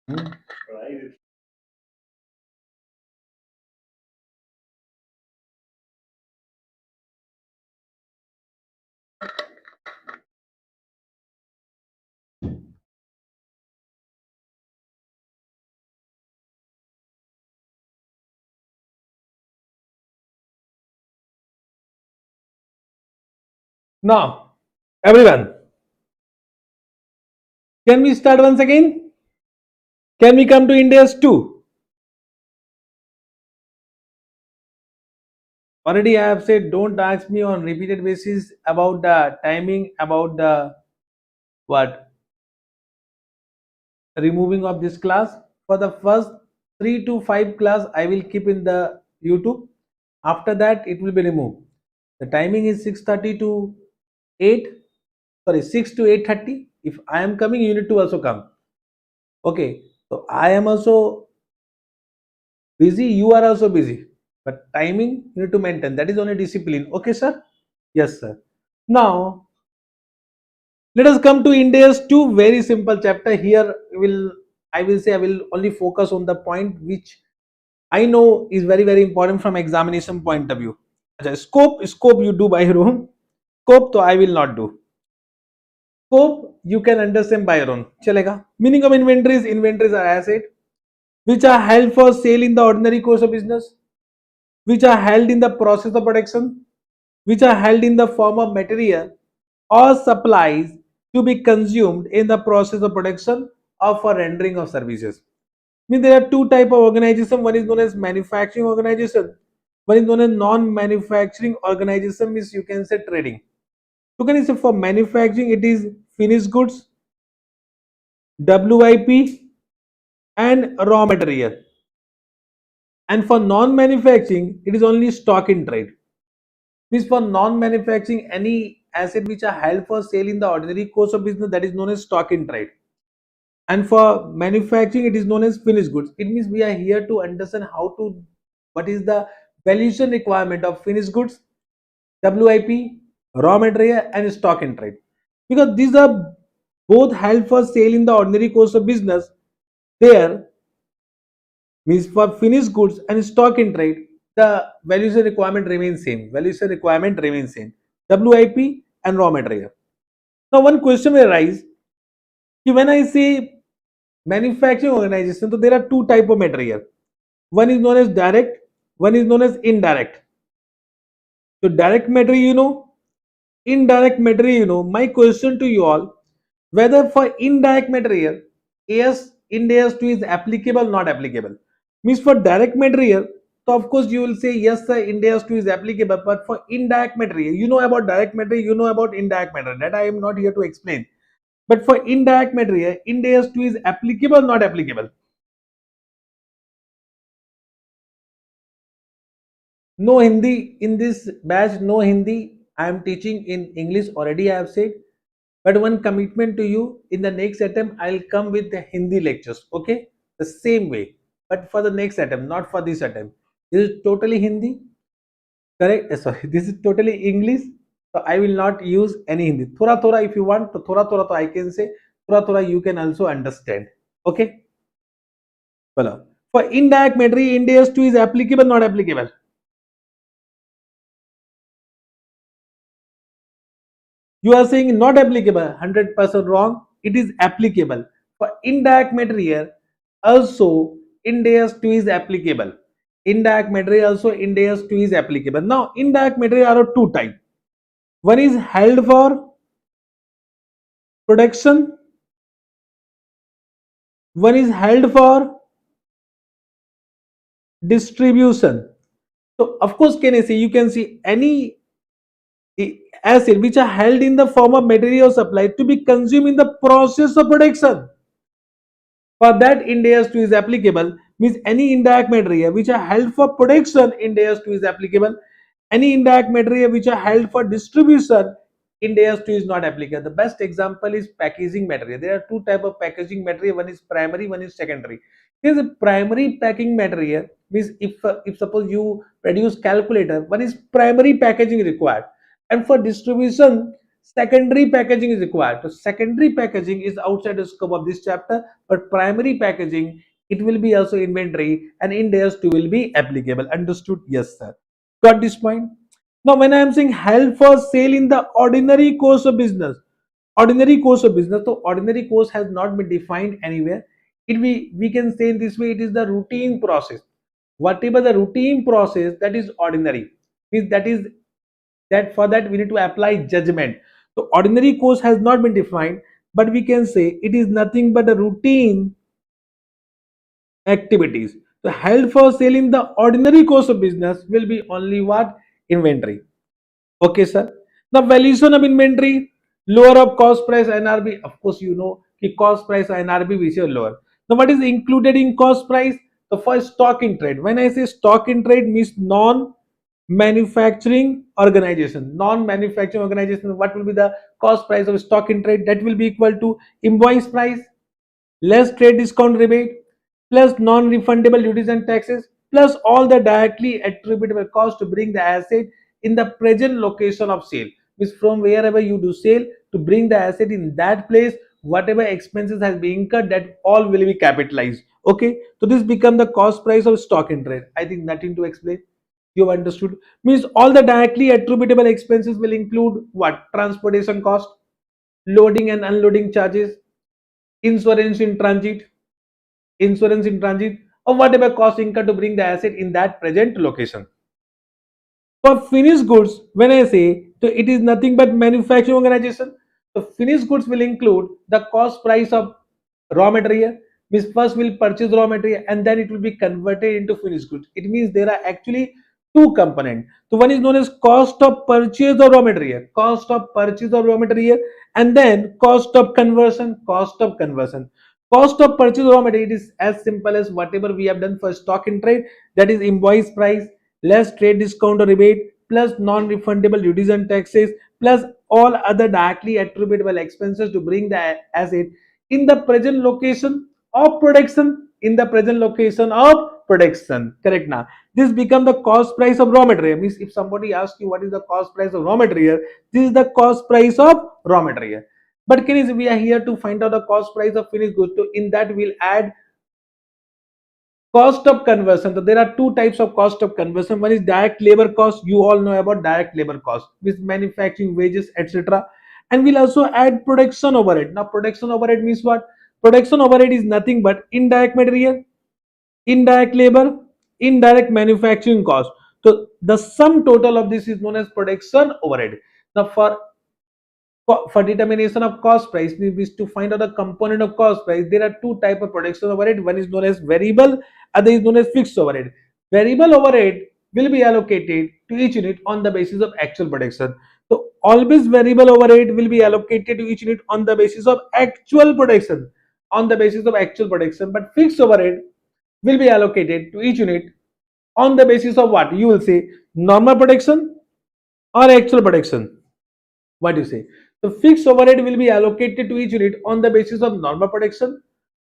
Hmm. Now, everyone, can we start once again? Can we come to India's two? Already I have said don't ask me on repeated basis about the timing, about the what removing of this class. For the first 3 to 5 class I will keep in the YouTube. After that it will be removed. The timing is 6:30 to 8, sorry, 6 to 8:30. If I am coming, you need to also come. Okay, so I am also busy, you are also busy, but timing you need to maintain. That is only discipline. Okay, sir? Yes, sir. Now let us come to India's two very simple chapter. Here will I will say I will only focus on the point which I know is very important from examination point of view. अच्छा, scope you do by your own. Scope तो I will not do. Scope you can understand by your own. चलेगा. Meaning of inventories are asset which are held for sale in the ordinary course of business, which are held in the process of production, which are held in the form of material or supplies to be consumed in the process of production or for rendering of services. Mean there are two type of organization. One is known as manufacturing organization. One is known as non-manufacturing organization. Means you can say trading. You can say for manufacturing it is finished goods, WIP, and raw material. And for non-manufacturing it is only stock in trade. Means for non-manufacturing any asset which are held for sale in the ordinary course of business, that is known as stock in trade. And for manufacturing it is known as finished goods. It means we are here to understand how to what is the valuation requirement of finished goods, WIP, raw material, and stock in trade, because these are both held for sale in the ordinary course of business. There means for finished goods and stock in trade the valuation requirement remains same. Valuation requirement remains same, WIP and raw material. Now one question will arise, when I say manufacturing organization, so there are two type of material. One is known as direct, one is known as indirect. So direct material indirect material my question to you all, whether for indirect material AS Ind-AS 2 is applicable, not applicable. Means for direct material, so of course you will say yes sir, Ind-AS 2 is applicable, but for indirect material, you know about direct material, you know about indirect material, that I am not here to explain. But for indirect material, Ind-AS 2 is applicable, not applicable. No Hindi in this batch, no Hindi. I am teaching in English already, I have said. But one commitment to you, in the next attempt, I'll come with the Hindi lectures. Okay? The same way. But for the next attempt, not for this attempt. This is totally Hindi. Correct? Sorry, this is totally English. So I will not use any Hindi. Thora thora if you want, to thora thora to I can say. Thora thora you can also understand. Okay? Well, for indirect material, Ind-AS 2 is applicable, not applicable. You are saying not applicable, 100% wrong. It is applicable. For indirect material, also Ind-AS 2 is applicable. Indirect material also Ind-AS 2 is applicable. Now, indirect material are of two types. One is held for production, one is held for distribution. So, of course, can I say you can see any acid which are held in the form of material supply to be consumed in the process of production. For that Ind-AS 2 is applicable. Means any indirect material which are held for production, Ind-AS 2 is applicable. Any indirect material which are held for distribution, Ind-AS 2 is not applicable. The best example is packaging material. There are two type of packaging material. One is primary, one is secondary. There is a primary packing material. Means if suppose you produce calculator, one is primary packaging required, and for distribution secondary packaging is required. So secondary packaging is outside the scope of this chapter, but primary packaging, it will be also inventory, and Ind AS 2 will be applicable. Understood? Yes, sir. Got this point? Now, when I am saying held for sale in the ordinary course of business, ordinary course of business, so ordinary course has not been defined anywhere. We can say in this way, it is the routine process. Whatever the routine process, that is ordinary. Means that is that for that we need to apply judgment. So ordinary course has not been defined, but we can say it is nothing but a routine activities. So held for sale in the ordinary course of business will be only what? Inventory. Okay, sir. The valuation of inventory, lower of cost price NRB. Of course, you know the cost price NRB which is lower. Now, what is included in cost price? The first stock in trade. When I say stock in trade means non-manufacturing organization. Non-manufacturing organization. What will be the cost price of stock in trade? That will be equal to invoice price less trade discount rebate, plus non-refundable duties and taxes, plus all the directly attributable cost to bring the asset in the present location of sale. Means from wherever you do sale to bring the asset in that place, whatever expenses has been incurred, that all will be capitalized. Okay, so this become the cost price of stock in trade. I think nothing to explain. You have understood. Means all the directly attributable expenses will include what? Transportation cost, loading and unloading charges, insurance in transit, or whatever cost incurred to bring the asset in that present location. For finished goods, when I say, so it is nothing but manufacturing organization. So finished goods will include the cost price of raw material. Means first we'll purchase raw material and then it will be converted into finished goods. It means there are actually two components. So one is known as cost of purchase of raw material, cost of purchase of raw material, and then cost of conversion, cost of conversion. Cost of purchase of raw material is as simple as whatever we have done for stock in trade, that is invoice price less trade discount or rebate, plus non-refundable duties and taxes, plus all other directly attributable expenses to bring the asset in the present location of production. In the present location of production. Correct now. This become the cost price of raw material. Means if somebody asks you what is the cost price of raw material, this is the cost price of raw material. But can we are here to find out the cost price of finished goods. So in that we'll add cost of conversion. So there are two types of cost of conversion. One is direct labor cost. You all know about direct labor cost with manufacturing wages, etc. And we'll also add production overhead. Now production overhead means what? Production overhead is nothing but indirect material, indirect labor, indirect manufacturing cost. So the sum total of this is known as production overhead. Now for determination of cost price, we wish to find out the component of cost price. There are two type of production overhead. One is known as variable, other is known as fixed overhead. Variable overhead will be allocated to each unit on the basis of actual production. So always variable overhead will be allocated to each unit on the basis of actual production, on the basis of actual production. But fixed overhead will be allocated to each unit on the basis of what? You will say normal production or actual production. What do you say? The fixed overhead will be allocated to each unit on the basis of normal production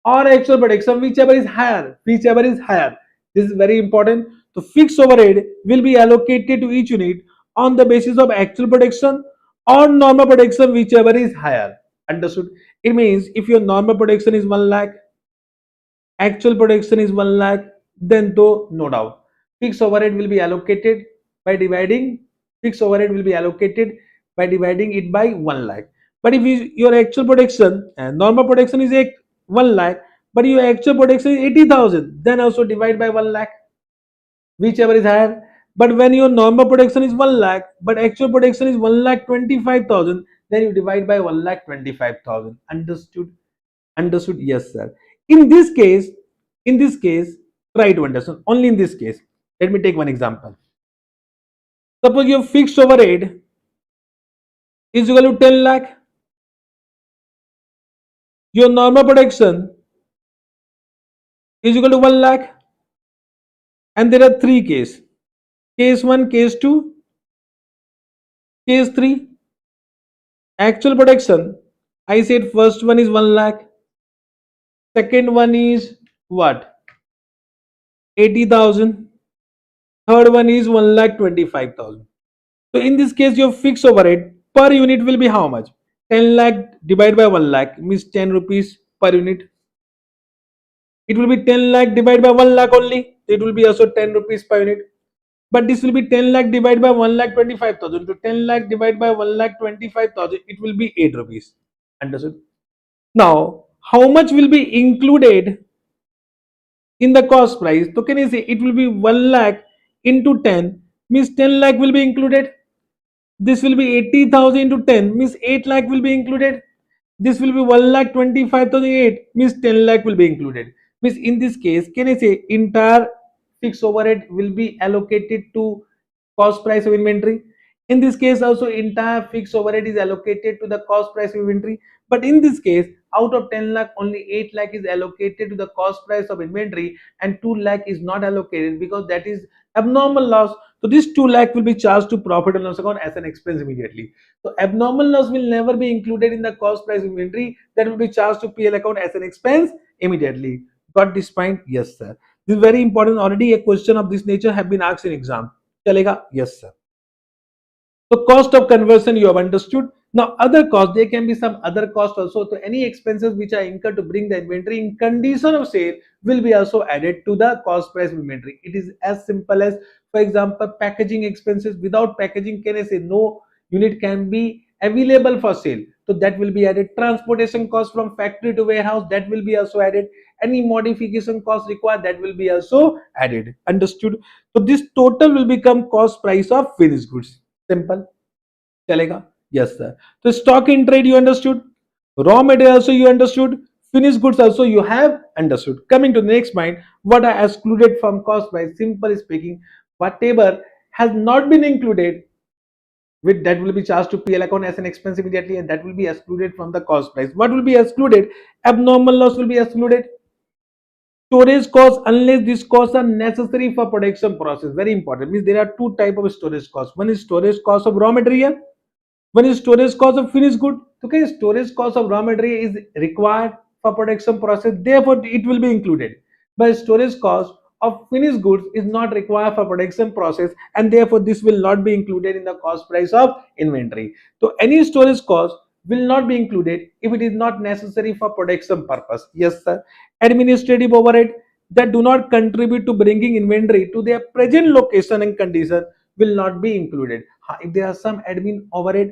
or actual production, whichever is higher. Whichever is higher. This is very important. The fixed overhead will be allocated to each unit on the basis of actual production or normal production, whichever is higher. Understood? It means if your normal production is 1 lakh, actual production is 1 lakh, then though no doubt fixed overhead will be allocated by dividing fixed overhead will be allocated by dividing it by 1 lakh. But if your actual production and normal production is 1 lakh, but your actual production is 80,000, then also divide by 1 lakh, whichever is higher. But when your normal production is 1 lakh, but actual production is 1 lakh 25,000, then you divide by 1 lakh 25,000. Understood? Understood? Yes, sir. In this case, in this case, try to understand. Only in this case, let me take one example. Suppose your fixed overhead is equal to 10 lakh. Your normal production is equal to 1 lakh. And there are three cases. Case 1, case 2, case 3. Actual production, I said first one is 1 lakh. Second one is what? 80,000. Third one is 1 lakh 25,000. So in this case, your fixed overhead per unit will be how much? 10 lakh divided by 1 lakh means 10 rupees per unit. It will be 10 lakh divided by 1 lakh only. It will be also 10 rupees per unit. But this will be 10 lakh divided by 1 lakh 25,000. To 10 lakh divided by 1 lakh 25,000, it will be 8 rupees. Understood? Now, how much will be included in the cost price? So can you say it will be 1 lakh into 10 means 10 lakh will be included. This will be 80,000 into 10 means 8 lakh will be included. This will be 1 lakh 25,008 means 10 lakh will be included. Means in this case, can I say entire fixed overhead will be allocated to cost price of inventory? In this case, also entire fixed overhead is allocated to the cost price of inventory. But in this case, out of 10 lakh, only 8 lakh is allocated to the cost price of inventory, and 2 lakh is not allocated because that is abnormal loss. So this 2 lakh will be charged to profit and loss account as an expense immediately. So abnormal loss will never be included in the cost price inventory. That will be charged to PL account as an expense immediately. Got this point? Yes, sir. This is very important. Already a question of this nature have been asked in exam. Chalega? Yes, sir. So cost of conversion you have understood. Now other costs, there can be some other cost also. So any expenses which are incurred to bring the inventory in condition of sale will be also added to the cost price inventory. It is as simple as, for example, packaging expenses. Without packaging, can I say no unit can be available for sale? So that will be added. Transportation cost from factory to warehouse, that will be also added. Any modification cost required, that will be also added. Understood? So this total will become cost price of finished goods. Simple. चलेगा? Yes, sir. So stock in trade you understood, raw material also you understood, finished goods also you have understood. Coming to the next point, what are excluded from cost price? Simple speaking, whatever has not been included with that will be charged to PL account as an expense immediately, and that will be excluded from the cost price. What will be excluded? Abnormal loss will be excluded. Storage costs, unless these costs are necessary for production process. Very important. Means there are two type of storage costs. One is storage cost of raw material. One is storage cost of finished good. Okay, storage cost of raw material is required for production process, therefore it will be included. But storage cost of finished goods is not required for production process, and therefore this will not be included in the cost price of inventory. So any storage cost will not be included if it is not necessary for production purpose. Yes, sir. Administrative overhead that do not contribute to bringing inventory to their present location and condition will not be included. If there are some admin overhead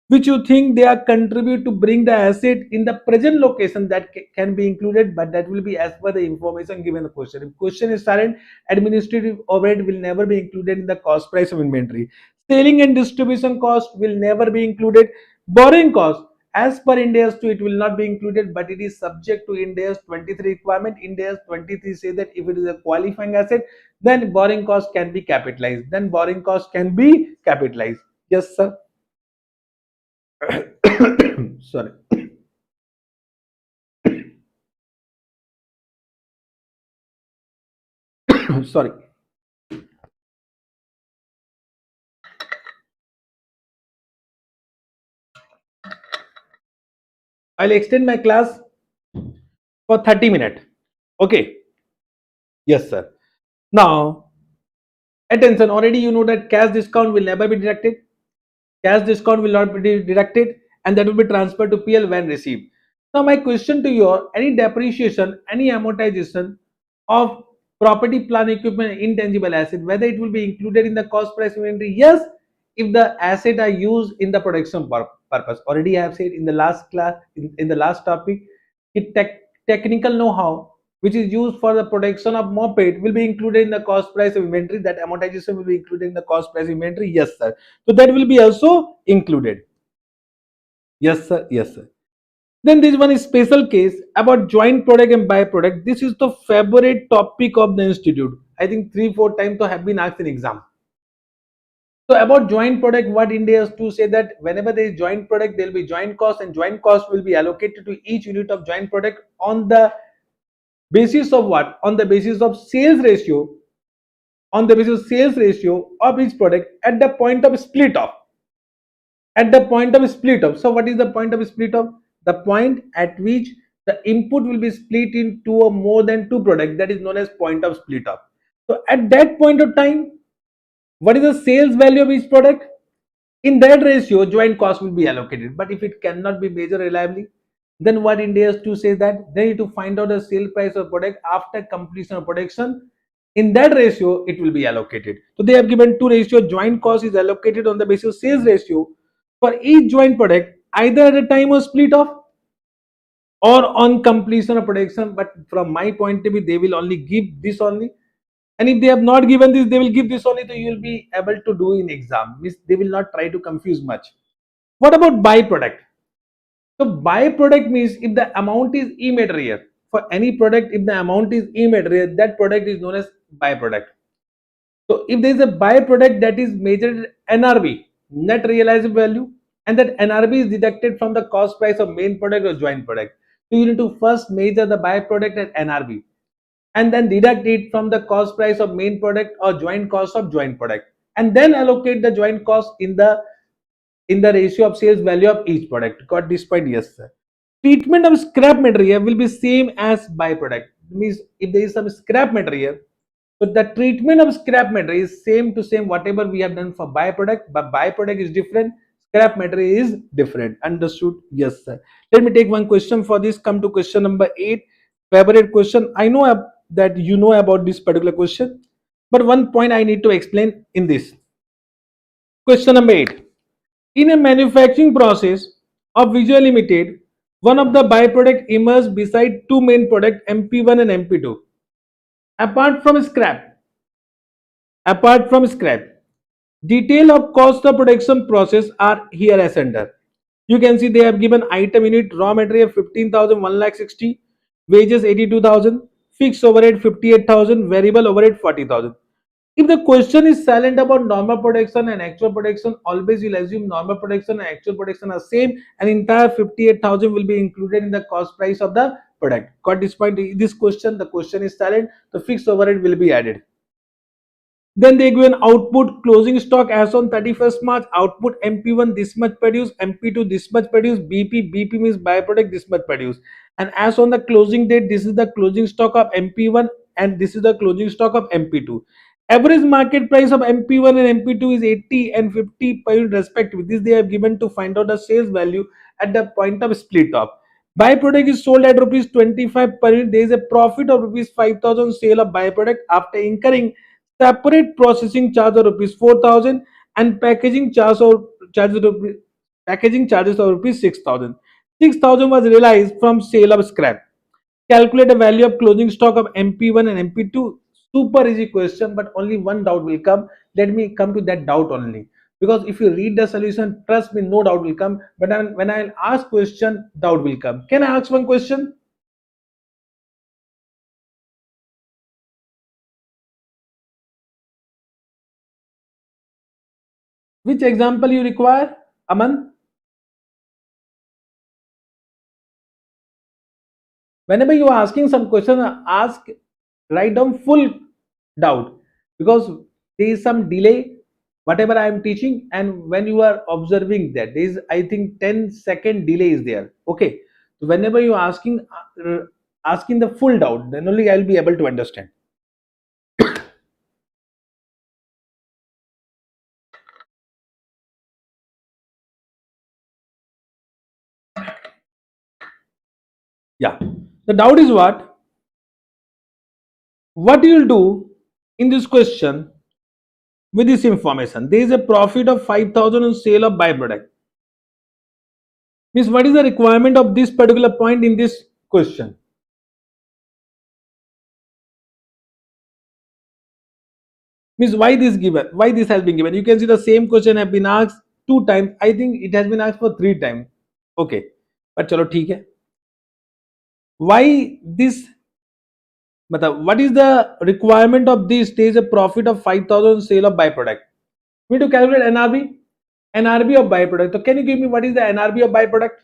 which you think they are contribute to bring the asset in the present location, that can be included, but that will be as per the information given in the question. If question is silent, administrative overhead will never be included in the cost price of inventory. Selling and distribution cost will never be included. Borrowing cost, as per Ind AS 2, it will not be included, but it is subject to Ind AS 23 requirement. Ind AS 23 say that if it is a qualifying asset, then borrowing cost can be capitalized. Then borrowing cost can be capitalized. Yes, sir. Sorry. Sorry. I'll extend my class for 30 minutes. Okay. Yes, sir. Now, attention. Already you know that cash discount will never be deducted. Cash discount will not be deducted, and that will be transferred to PL when received. Now, my question to you are, any depreciation, any amortization of property, plant, equipment, intangible asset, whether it will be included in the cost price inventory? Yes, if the asset are used in the production purpose. Already I have said in the last class, in the last topic, it technical know-how which is used for the production of moped will be included in the cost price of inventory. That amortization will be included in the cost price inventory. Yes, sir. So that will be also included. Yes, sir. Yes, sir. Then this one is special case about joint product and byproduct. This is the favorite topic of the institute. I think 3-4 times to have been asked in exam. So about joint product, what India has to say that whenever there is joint product, there will be joint cost, and joint cost will be allocated to each unit of joint product on the basis of what? On the basis of sales ratio, on the basis of sales ratio of each product at the point of split off. At the point of split off. So what is the point of split off? The point at which the input will be split in two or more than two products, that is known as point of split off. So at that point of time, what is the sales value of each product? In that ratio, joint cost will be allocated. But if it cannot be measured reliably, then what India has to say that they need to find out the sale price of product after completion of production. In that ratio, it will be allocated. So they have given two ratio. Joint cost is allocated on the basis of sales ratio for each joint product, either at a time of split off or on completion of production. But from my point of view, they will only give this only, and if they have not given this, they will give this only, so you will be able to do in exam. Means they will not try to confuse much. What about byproduct? So byproduct means if the amount is immaterial, for any product, if the amount is immaterial, that product is known as byproduct. So if there is a byproduct that is measured NRV, net realizable value, and that NRV is deducted from the cost price of main product or joint product. So you need to first measure the byproduct at NRV and then deduct it from the cost price of main product or joint cost of joint product, and then allocate the joint cost in the ratio of sales value of each product. Got this point? Yes, sir. Treatment of scrap material will be same as byproduct. Means if there is some scrap material, so the treatment of scrap material is same to same whatever we have done for byproduct, but byproduct is different. Scrap material is different. Understood? Yes, sir. Let me take one question for this. Come to question number 8. Favorite question. I know that you know about this particular question, but one point I need to explain in this. Question number 8. In a manufacturing process of Visual Limited, one of the byproduct emerges beside two main products MP1 and MP2. Apart from scrap, apart from scrap, detail of cost of production process are here as under. You can see they have given item unit raw material 15,000, 1,60,000, wages 82,000, fixed overhead 58,000, variable overhead 40,000. If the question is silent about normal production and actual production, always you'll assume normal production and actual production are same, and entire 58,000 will be included in the cost price of the product. Got this point? This question, the question is silent, the fixed overhead will be added. Then they give an output closing stock as on 31st March. Output MP1 this much produced, MP2 this much produced, BP means byproduct this much produced. And as on the closing date, this is the closing stock of MP1 and this is the closing stock of MP2. Average market price of MP1 and MP2 is 80 and 50 per unit respectively. This they have given to find out the sales value at the point of split off. Byproduct is sold at rupees 25 per unit. There is a profit of rupees 5,000 sale of byproduct after incurring separate processing charge of rupees 4,000 and packaging charges of rupees 6,000. 6,000 was realized from sale of scrap. Calculate the value of closing stock of MP1 and MP2. Super easy question, but only one doubt will come. Let me come to that doubt only. Because if you read the solution, trust me, no doubt will come. But when I ask question, doubt will come. Can I ask one question? Which example you require, Aman? Whenever you are asking some question, ask, write down full doubt, because there is some delay whatever I am teaching, and when you are observing that there is, I think, 10-second delay is there. Okay, so whenever you are asking the full doubt, then only I will be able to understand. Yeah, the doubt is what you will do in this question with this information. There is a profit of 5,000 on sale of byproduct. Means what is the requirement of this particular point in this question? Means why this has been given. You can see the same question have been asked two times. I think it has been asked for three times. Okay, but chalo ठीक है. Why this? मतलब what is the requirement of this? There is a profit of 5,000 sale of byproduct. We need to calculate NRB of byproduct. So can you give me what is the NRB of byproduct?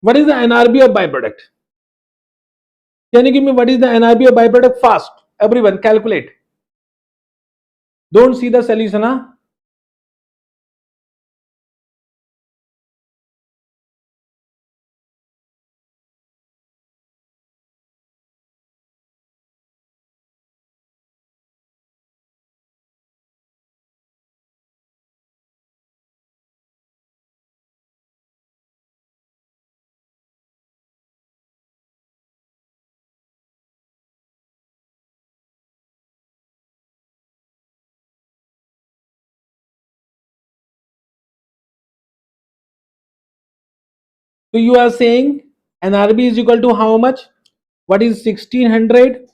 What is the NRB of byproduct? Can you give me what is the NRB of byproduct? Fast, everyone calculate. Don't see the solution, huh? So you are saying NRB is equal to how much? What is 1600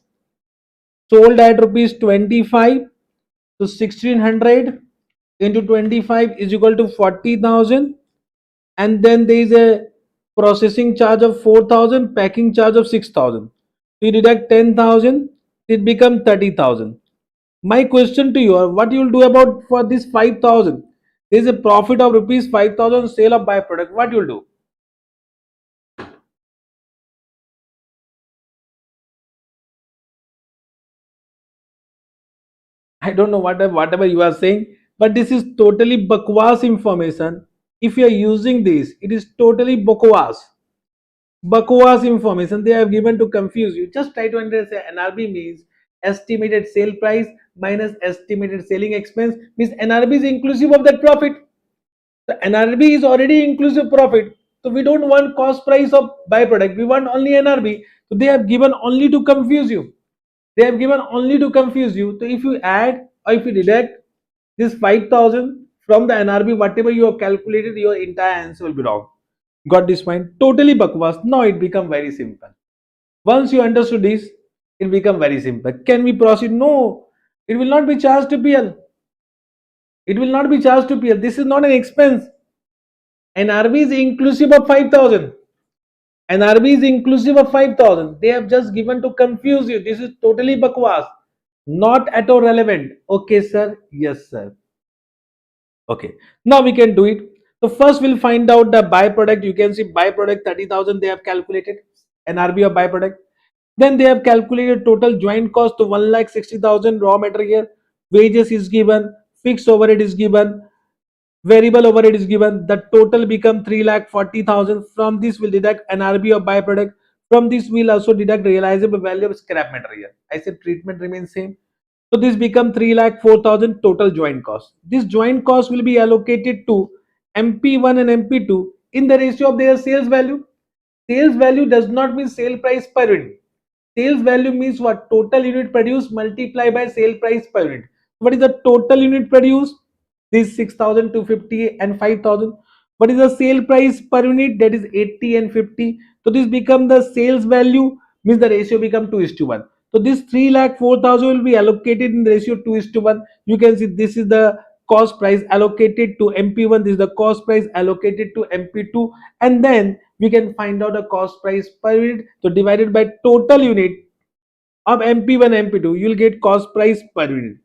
sold at rupees 25? So 1600 into 25 is equal to 40,000, and then there is a processing charge of 4,000, packing charge of 6,000. So you deduct 10,000, it becomes 30,000. My question to you are, what you will do about for this 5,000? There is a profit of rupees 5,000 sale of byproduct. What you will do? I don't know whatever you are saying, but this is totally bakwas information. If you are using this, it is totally bakwas. Bakwas information they have given to confuse you. Just try to understand. NRB means estimated sale price minus estimated selling expense, means NRB is inclusive of that profit. The NRB is already inclusive profit. So we don't want cost price of byproduct. We want only NRB. So they have given only to confuse you. They have given only to confuse you. So if you add or if you deduct this 5,000 from the NRB, whatever you have calculated, your entire answer will be wrong. Got this point? Totally bakwas. Now it become very simple. Once you understood this, it become very simple. Can we proceed? No, it will not be charged to PL. It will not be charged to PL. This is not an expense. NRB is inclusive of 5,000. NRB is inclusive of 5,000. They have just given to confuse you. This is totally bakwas. Not at all relevant. Okay, sir. Yes, sir. Okay. Now we can do it. So first we'll find out the byproduct. You can see byproduct 30,000 they have calculated. NRB of byproduct. Then they have calculated total joint cost to 1,60,000 raw material. Wages is given. Fixed overhead is given. Variable overhead is given. The total become 3,40,000. From this we'll deduct NRB of byproduct. From this we'll also deduct realizable value of scrap material. I said treatment remains same. So this become 3,04,000 total joint cost. This joint cost will be allocated to MP1 and MP2 in the ratio of their sales value. Sales value does not mean sale price per unit. Sales value means what? Total unit produced multiplied by sale price per unit. What is the total unit produced? This 6,250 and 5,000. What is the sale price per unit? That is 80 and 50. So this become the sales value, means the ratio become 2 is to 1. So this 3,04,000 will be allocated in the ratio 2 is to 1. You can see this is the cost price allocated to MP1. This is the cost price allocated to MP2. And then we can find out a cost price per unit. So divided by total unit of MP1 MP2, you will get cost price per unit.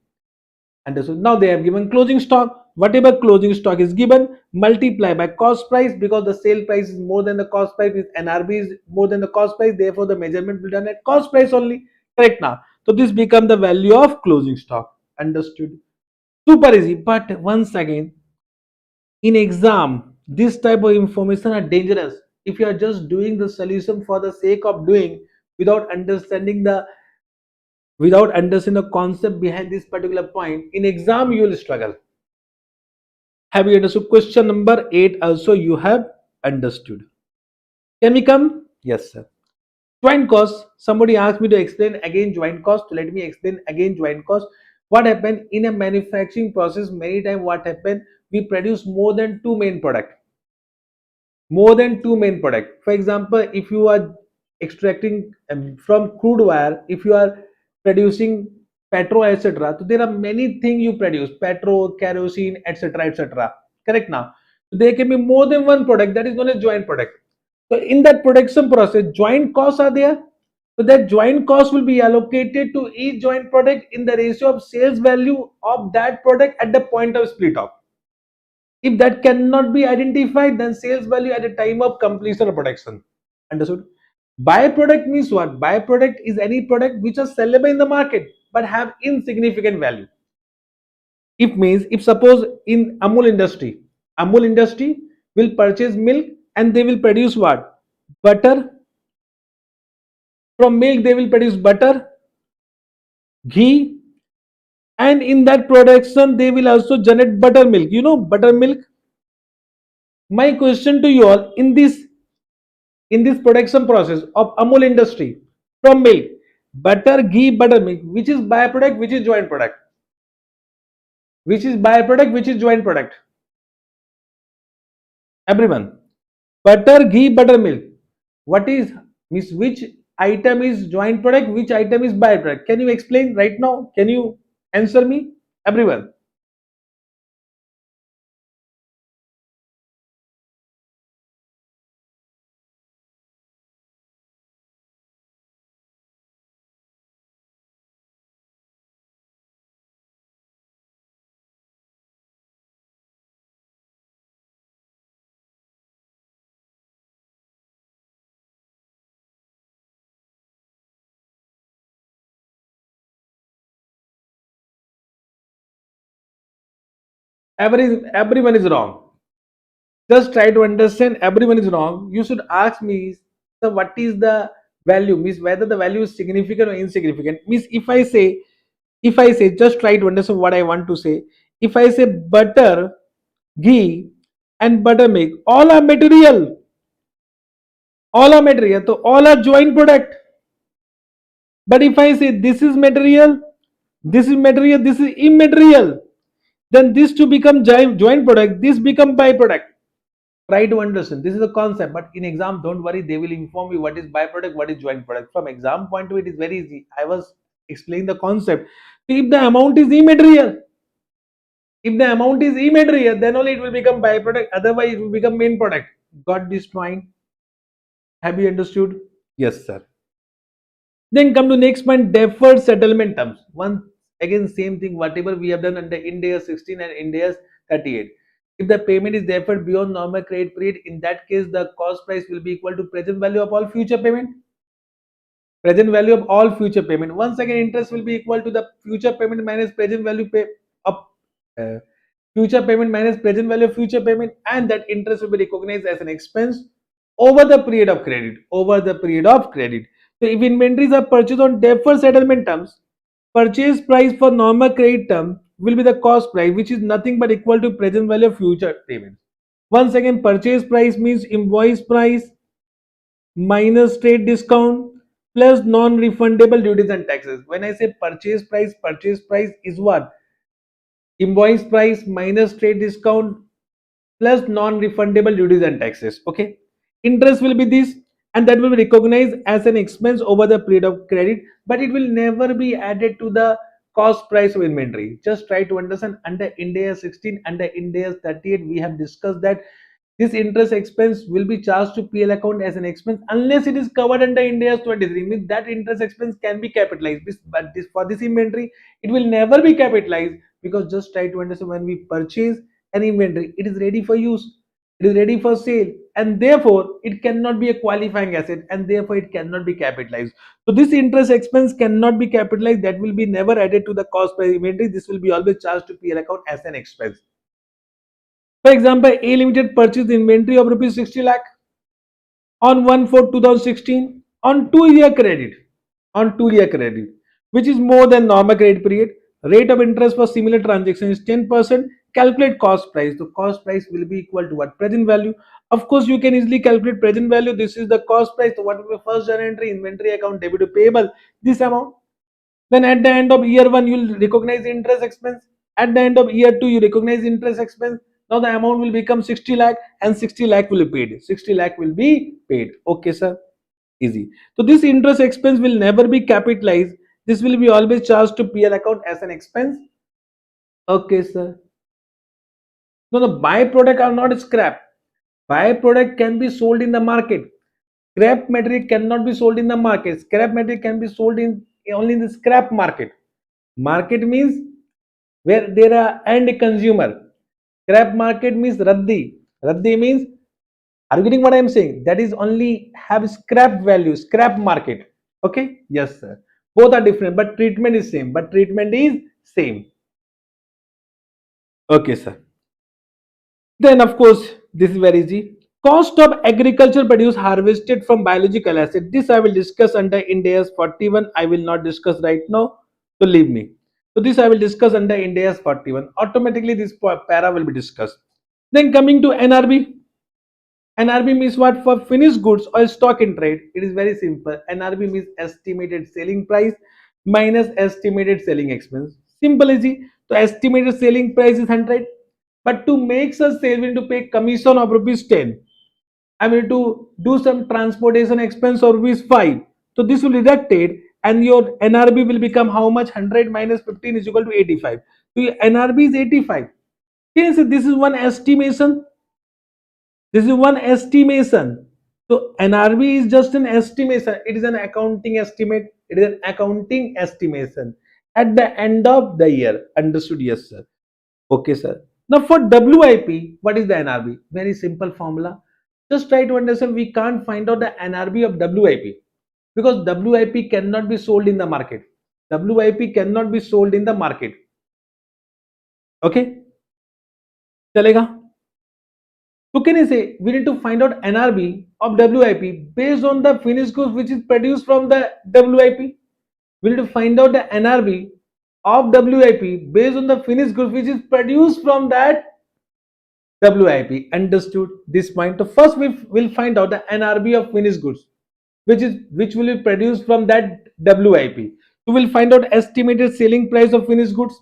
And so now they have given closing stock. Whatever closing stock is given, multiply by cost price, because the sale price is more than the cost price, is NRB is more than the cost price, therefore the measurement will be done at cost price only. Correct now. So this become the value of closing stock. Understood? Super easy. But once again, in exam, this type of information are dangerous. If you are just doing the solution for the sake of doing, without understanding the concept behind this particular point, in exam you will struggle. Have you understood? Question number 8 also you have understood. Can we come? Yes, sir. Joint cost. Somebody asked me to explain again joint cost. Let me explain again joint cost. What happened in a manufacturing process? Many times what happened? We produce more than two main products. More than two main products. For example, if you are extracting from crude oil, if you are producing petrol, etc., so there are many things you produce: petrol, kerosene, etc., etc. Correct now. So there can be more than one product, that is known as joint product. So in that production process, joint costs are there. So that joint cost will be allocated to each joint product in the ratio of sales value of that product at the point of split off. If that cannot be identified, then sales value at the time of completion of production. Understood? Byproduct means what? Byproduct is any product which are sellable in the market but have insignificant value. If means if suppose in Amul industry will purchase milk and they will produce what? Butter. From milk they will produce butter, ghee, and in that production they will also generate buttermilk. You know buttermilk. My question to you all, in this production process of Amul industry from milk, butter, ghee, buttermilk, which is byproduct, which is joint product? Which is byproduct, which is joint product? Everyone. Butter, ghee, buttermilk. What is, means which item is joint product, which item is byproduct? Can you explain right now? Can you answer me? Everyone. Everyone is wrong. Just try to understand, everyone is wrong. You should ask me, so what is the value, means whether the value is significant or insignificant. Means if I say just try to understand what I want to say. If I say butter, ghee and buttermilk, all are material, so all are joint product. But if I say this is material, this is material, this is immaterial, then this to become joint product, this become byproduct. Try to understand, this is a concept, but in exam don't worry, they will inform you what is byproduct, what is joint product. From exam point of view, it is very easy. I was explaining the concept. If the amount is immaterial, then only it will become byproduct, otherwise it will become main product. Got this point? Have you understood? Yes sir. Then come to next point, deferred settlement terms. Once again, same thing, whatever we have done under Ind AS 16 and Ind AS 38. If the payment is deferred beyond normal credit period, in that case, the cost price will be equal to present value of all future payment. Present value of all future payment. Once again, interest will be equal to the future payment minus present value of uh, future payment minus present value of future payment, and that interest will be recognized as an expense over the period of credit. Over the period of credit. So if inventories are purchased on deferred settlement terms, purchase price for normal credit term will be the cost price, which is nothing but equal to present value of future payments. Once again, purchase price means invoice price minus trade discount plus non-refundable duties and taxes. When I say purchase price is what? Invoice price minus trade discount plus non-refundable duties and taxes. Okay. Interest will be this, and that will be recognized as an expense over the period of credit, but it will never be added to the cost price of inventory. Just try to understand, under Ind AS 16, under Ind AS 38, we have discussed that this interest expense will be charged to PL account as an expense unless it is covered under Ind AS 23. Means that interest expense can be capitalized. But for this inventory, it will never be capitalized, because just try to understand, when we purchase an inventory, it is ready for use, it is ready for sale, and therefore it cannot be a qualifying asset, and therefore it cannot be capitalized. So this interest expense cannot be capitalized. That will be never added to the cost per inventory. This will be always charged to PL account as an expense. For example, A Limited purchased inventory of rupees 60 lakh on 1/4/2016 on 2-year credit, which is more than normal credit period. Rate of interest for similar transaction is 10%. Calculate cost price. The cost price will be equal to what? Present value. Of course, you can easily calculate present value. This is the cost price. So what will be first journal entry? Inventory account debit to payable. This amount. Then at the end of year one, you'll recognize interest expense. At the end of year two, you recognize interest expense. Now the amount will become 60 lakh, and 60 lakh will be paid. 60 lakh will be paid. Okay, sir. Easy. So this interest expense will never be capitalized. This will be always charged to PL account as an expense. Okay, sir. No, the byproduct are not scrap. Byproduct can be sold in the market. Scrap material cannot be sold in the market. Scrap material can be sold in only in the scrap market. Market means where there are end consumer. Scrap market means raddi. Raddi means, are you getting what I am saying? That is only have scrap value, scrap market. Okay? Yes, sir. Both are different, but treatment is same. Okay, sir. Then, of course, this is very easy. Cost of agriculture produce harvested from biological asset. This I will discuss under India's 41. I will not discuss right now. So leave me. So this I will discuss under India's 41. Automatically, this para will be discussed. Then coming to NRB. NRB means what? For finished goods or stock in trade. It is very simple. NRB means estimated selling price minus estimated selling expense. Simple, easy. So estimated selling price is 100. But to make such sale, we need to pay commission of rupees 10. I need to do some transportation expense of rupees 5. So this will be deducted and your NRB will become how much? 100 minus 15 is equal to 85. So your NRB is 85. Yes, this is one estimation. This is one estimation. So NRB is just an estimation. It is an accounting estimate. It is an accounting estimation at the end of the year. Understood? Yes, sir. Okay, sir. Now for WIP, what is the NRB? Very simple formula. Just try to understand. We can't find out the NRB of WIP because WIP cannot be sold in the market. WIP cannot be sold in the market. Okay, चलेगा? So can I say we need to find out NRB of WIP based on the finished goods which is produced from the WIP. We need to find out the NRB of WIP based on the finished goods which is produced from that WIP. Understood this point? So first we will find out the NRB of finished goods which will be produced from that WIP. So we'll find out estimated selling price of finished goods,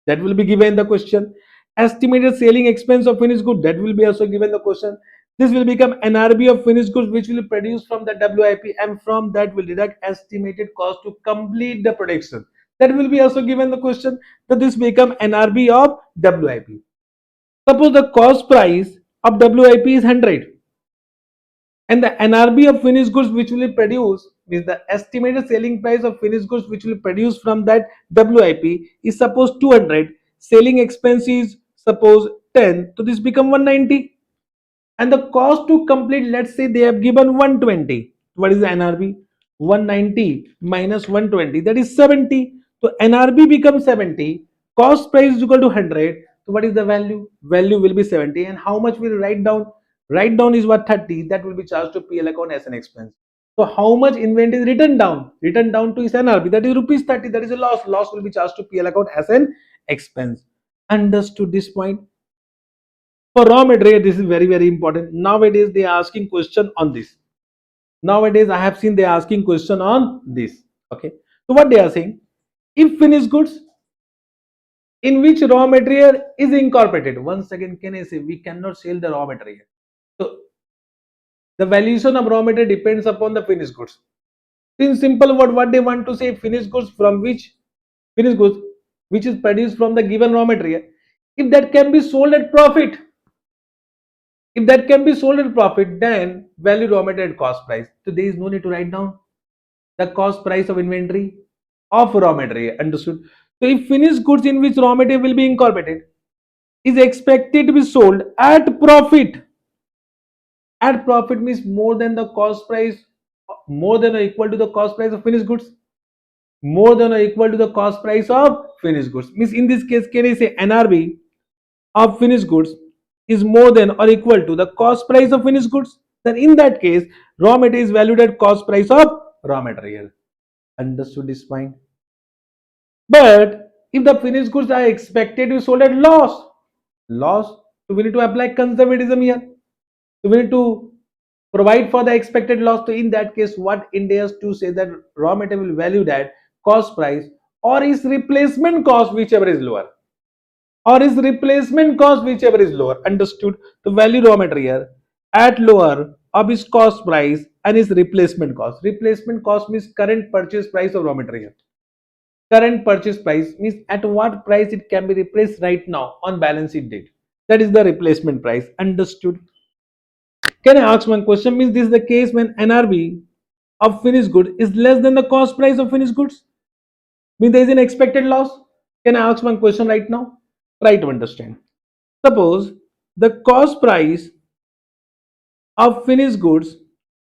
that will be given in the question. Estimated selling expense of finished goods, that will be also given the question. This will become NRB of finished goods which will be produced from the WIP, and from that will deduct estimated cost to complete the production. That will be also given the question. So this become NRB of WIP. Suppose the cost price of WIP is 100 and the NRB of finished goods which will be produced means the estimated selling price of finished goods which will be produced from that WIP is suppose 200, selling expense is suppose 10, so this become 190, and the cost to complete, let's say they have given 120. What is the NRB? 190 minus 120, that is 70. So NRB becomes 70, cost price is equal to 100. So what is the value? Value will be 70. And how much will write down? Write down is what? 30. That will be charged to PL account as an expense. So how much inventory is written down? Written down to is NRB, that is rupees 30. That is a loss. Loss will be charged to PL account as an expense. Understood this point? For raw material, this is very, very important. Nowadays, they are asking question on this. Nowadays, I have seen they are asking question on this. Okay. So what they are saying, if finished goods in which raw material is incorporated. Once again, can I say we cannot sell the raw material. So the valuation of raw material depends upon the finished goods. In simple word, what they want to say, finished goods from which finished goods which is produced from the given raw material. If that can be sold at profit, if that can be sold at profit, then value raw material at cost price. So there is no need to write down the cost price of inventory of raw material. Understood? So if finished goods in which raw material will be incorporated is expected to be sold at profit means more than the cost price, more than or equal to the cost price of finished goods, more than or equal to the cost price of finished goods. Means in this case, can I say NRB of finished goods is more than or equal to the cost price of finished goods? Then in that case, raw material is valued at cost price of raw material. Understood this point? But if the finished goods are expected to be sold at loss, so we need to apply conservatism here. So we need to provide for the expected loss. So in that case, what India has to say that raw material will value that cost price or is replacement cost, whichever is lower, or is replacement cost, whichever is lower. Understood? To value raw material at lower of its cost price and its replacement cost. Replacement cost means current purchase price of raw material. Current purchase price means at what price it can be replaced right now on balance sheet date. That is the replacement price. Understood? Can I ask one question? Means this is the case when NRB of finished good is less than the cost price of finished goods. Means there is an expected loss. Can I ask one question right now? Try to understand. Suppose the cost price of finished goods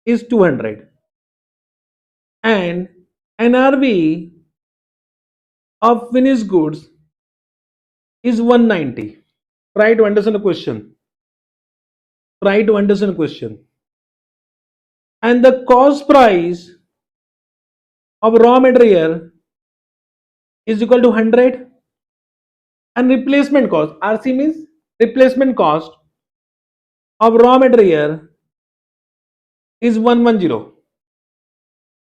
is 200 and NRB of finished goods is 190. Try to understand the question. Try to understand the question. And the cost price of raw material is equal to 100, and replacement cost, RC means replacement cost of raw material is 110.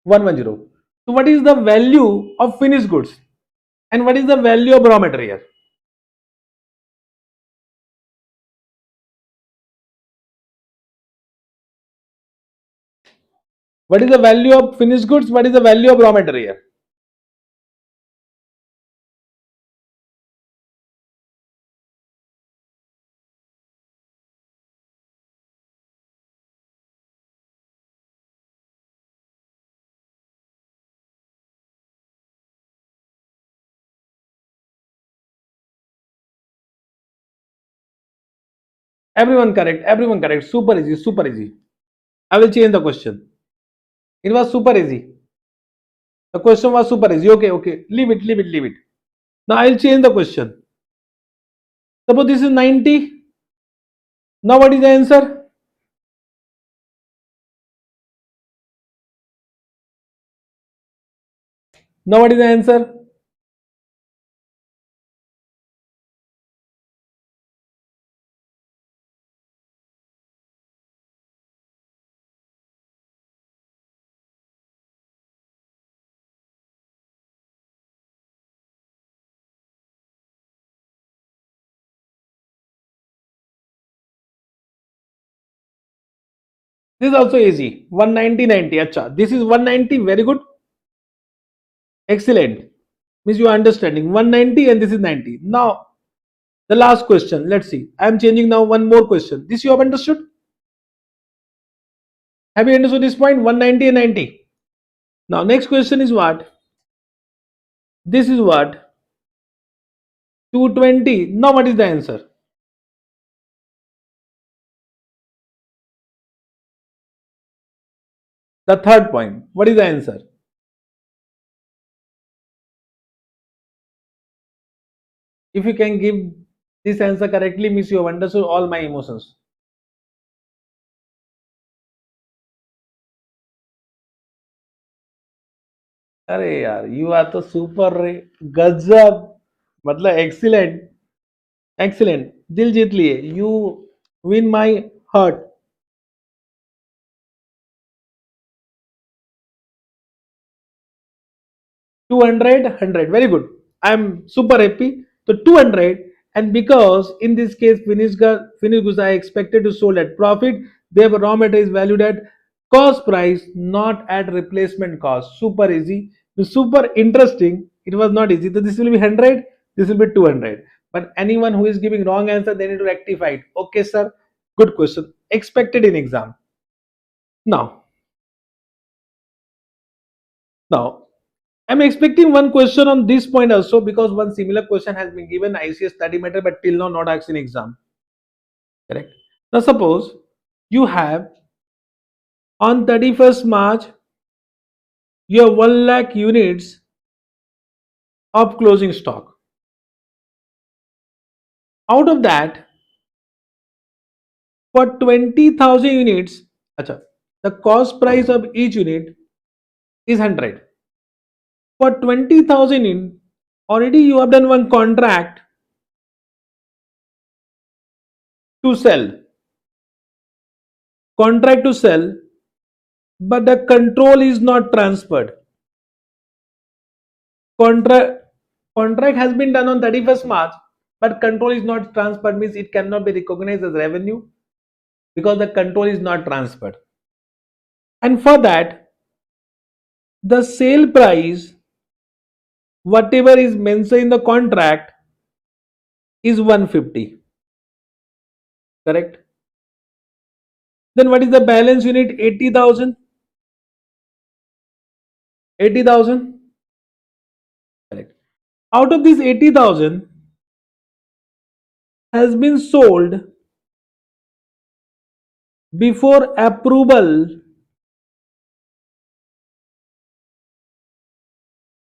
110. So what is the value of finished goods and what is the value of raw material? What is the value of finished goods? What is the value of raw material? Everyone correct. Everyone correct. Super easy. Super easy. I will change the question. It was super easy. The question was super easy. Okay, okay. Leave it, leave it, leave it. Now I'll change the question. Suppose this is 90. Now what is the answer? Now what is the answer? This is also easy. 190, 90. Acha. This is 190. Very good. Excellent. Means you are understanding. 190 and this is 90. Now the last question. Let's see. I am changing now one more question. This you have understood? Have you understood this point? 190 and 90. Now next question is what? This is what? 220. Now what is the answer? The third point. What is the answer? If you can give this answer correctly, means you have understood all my emotions. अरे यार you are तो super रे गजब मतलब excellent excellent दिल जीत लिए you win my heart 200 100 very good. I'm super happy. So 200, and because in this case finished goods are expected to sold at profit, their raw material is valued at cost price, not at replacement cost. Super easy, super interesting. It was not easy. So this will be 100, this will be 200, but anyone who is giving wrong answer, they need to rectify it. Okay sir, good question, expected in exam. Now I'm expecting one question on this point also, because one similar question has been given ICS study matter but till now not asked in exam. Correct. Now suppose you have on 31st March you have 1 lakh units of closing stock. Out of that, for 20,000 units, acha, the cost price of each unit is 100. For 20,000 in, already you have done one to sell, contract to sell, but the control is not transferred. Contract contract has been done on 31st March, but control is not transferred, means it cannot be recognized as revenue because the control is not transferred. And for that, the sale price, whatever is mentioned in the contract, is 150. Correct? Then what is the balance unit? 80,000. 80,000. Correct. Out of this 80,000 has been sold before approval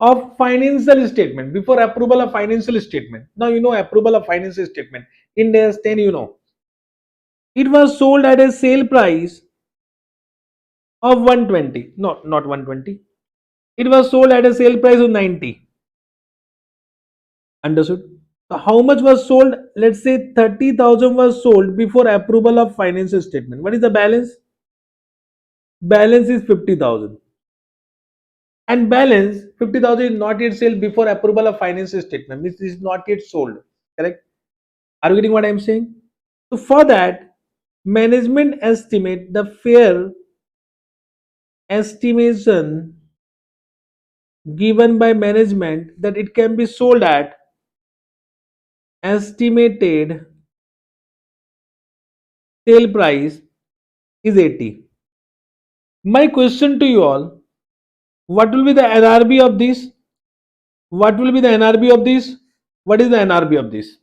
of financial statement, before approval of financial statement. Now you know approval of financial statement. In days 10, you know. It was sold at a sale price of 120. No, not 120. It was sold at a sale price of 90. Understood? So how much was sold? Let's say 30,000 was sold before approval of financial statement. What is the balance? Balance is 50,000. And balance 50,000 is not yet sold before approval of financial statement. Means it is not yet sold. Correct? Are you getting what I am saying? So for that, management estimate the fair estimation given by management that it can be sold at estimated sale price is 80. My question to you all, what will be the NRB of this? What will be the NRB of this? What is the NRB of this?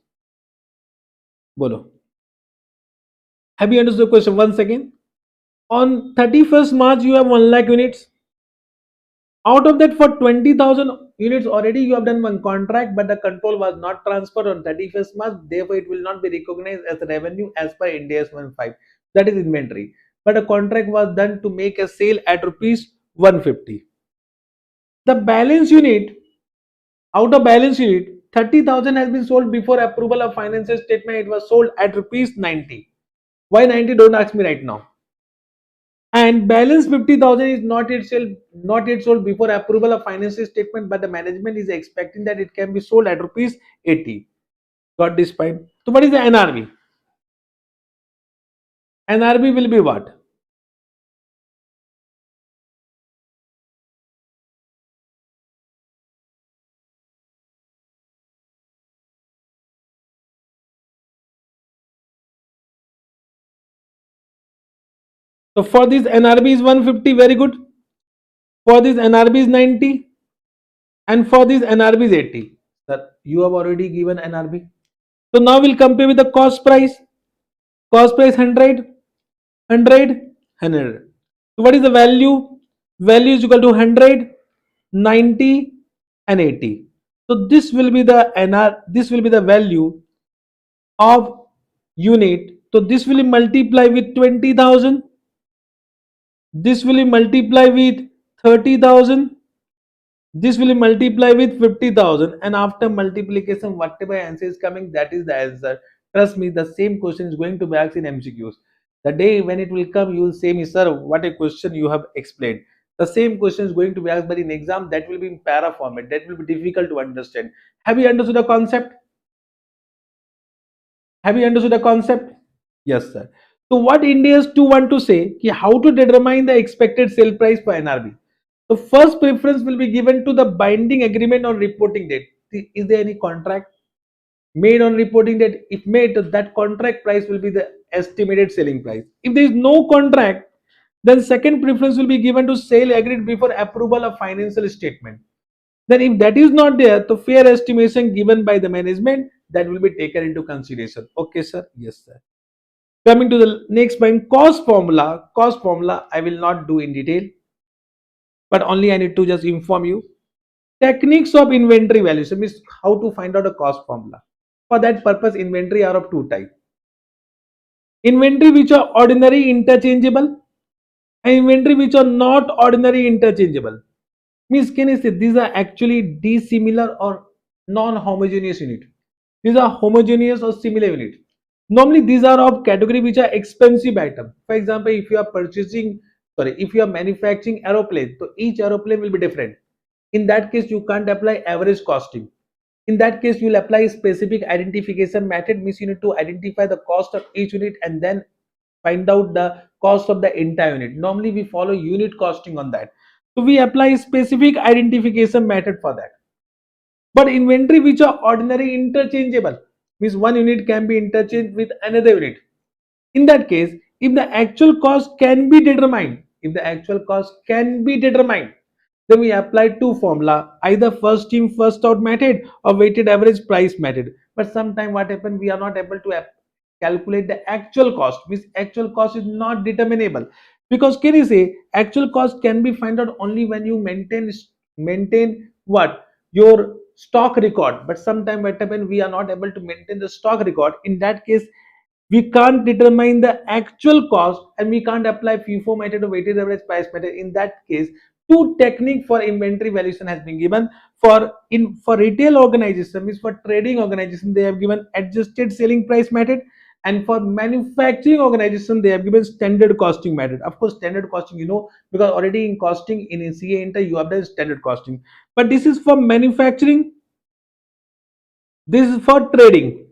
Bolo. Have you understood the question once again? On 31st March, you have 1 lakh units. Out of that, for 20,000 units already you have done one contract, but the control was not transferred on 31st March. Therefore, it will not be recognized as revenue as per Ind AS 15. That is inventory. But a contract was done to make a sale at rupees 150. The balance unit, out of balance unit, 30,000 has been sold before approval of financial statement. It was sold at rupees 90. Why 90? Don't ask me right now. And balance 50,000 is not yet sold before approval of financial statement, but the management is expecting that it can be sold at rupees 80. Got this point? So what is the NRV? NRV will be what? So for this NRV is 150, very good. For this NRV is 90, and for this NRV is 80. Sir, you have already given NRV. So now we'll compare with the cost price. Cost price 100, 100, 100. So what is the value? Value is equal to 100, 90 and 80. So this will be the this will be the value of unit. So this will multiply with 20,000. This will multiply with 30,000. This will multiply with 50,000, and after multiplication, whatever answer is coming, that is the answer. Trust me, the same question is going to be asked in MCQs. The day when it will come, you will say me, sir, what a question you have explained. The same question is going to be asked, but in exam, that will be in para format. That will be difficult to understand. Have you understood the concept? Have you understood the concept? Yes, sir. So what Indians do want to say, how to determine the expected sale price for NRB? The first preference will be given to the binding agreement on reporting date. Is there any contract made on reporting date? If made, that contract price will be the estimated selling price. If there is no contract, then second preference will be given to sale agreed before approval of financial statement. Then if that is not there, the fair estimation given by the management, that will be taken into consideration. Okay, sir? Yes, sir. Coming to the next point, cost formula. Cost formula I will not do in detail, but only I need to just inform you. Techniques of inventory valuation means how to find out a cost formula. For that purpose, inventory are of two types. Inventory which are ordinary interchangeable and inventory which are not ordinary interchangeable. Means can you say these are actually dissimilar or non-homogeneous unit? These are homogeneous or similar unit. Normally these are of category which are expensive item. For example, if you are if you are manufacturing aeroplane, so each aeroplane will be different. In that case, you can't apply average costing. In that case, you will apply specific identification method. Means you need to identify the cost of each unit and then find out the cost of the entire unit. Normally we follow unit costing on that. So we apply specific identification method for that. But inventory which are ordinary interchangeable means one unit can be interchanged with another unit. In that case, if the actual cost can be determined, then we apply two formula, either first in first out method or weighted average price method. But sometimes what happens, we are not able to calculate the actual cost. Means actual cost is not determinable, because can you say actual cost can be found out only when you maintain what your stock record, but sometime what happen, we are not able to maintain the stock record. In that case, we can't determine the actual cost and we can't apply FIFO method or weighted average price method. In that case, two technique for inventory valuation has been given. For retail organization, means for trading organization, they have given adjusted selling price method, and for manufacturing organization they have given standard costing method. Of course, standard costing, because already in costing in CA Inter you have done standard costing, but this is for manufacturing, this is for trading.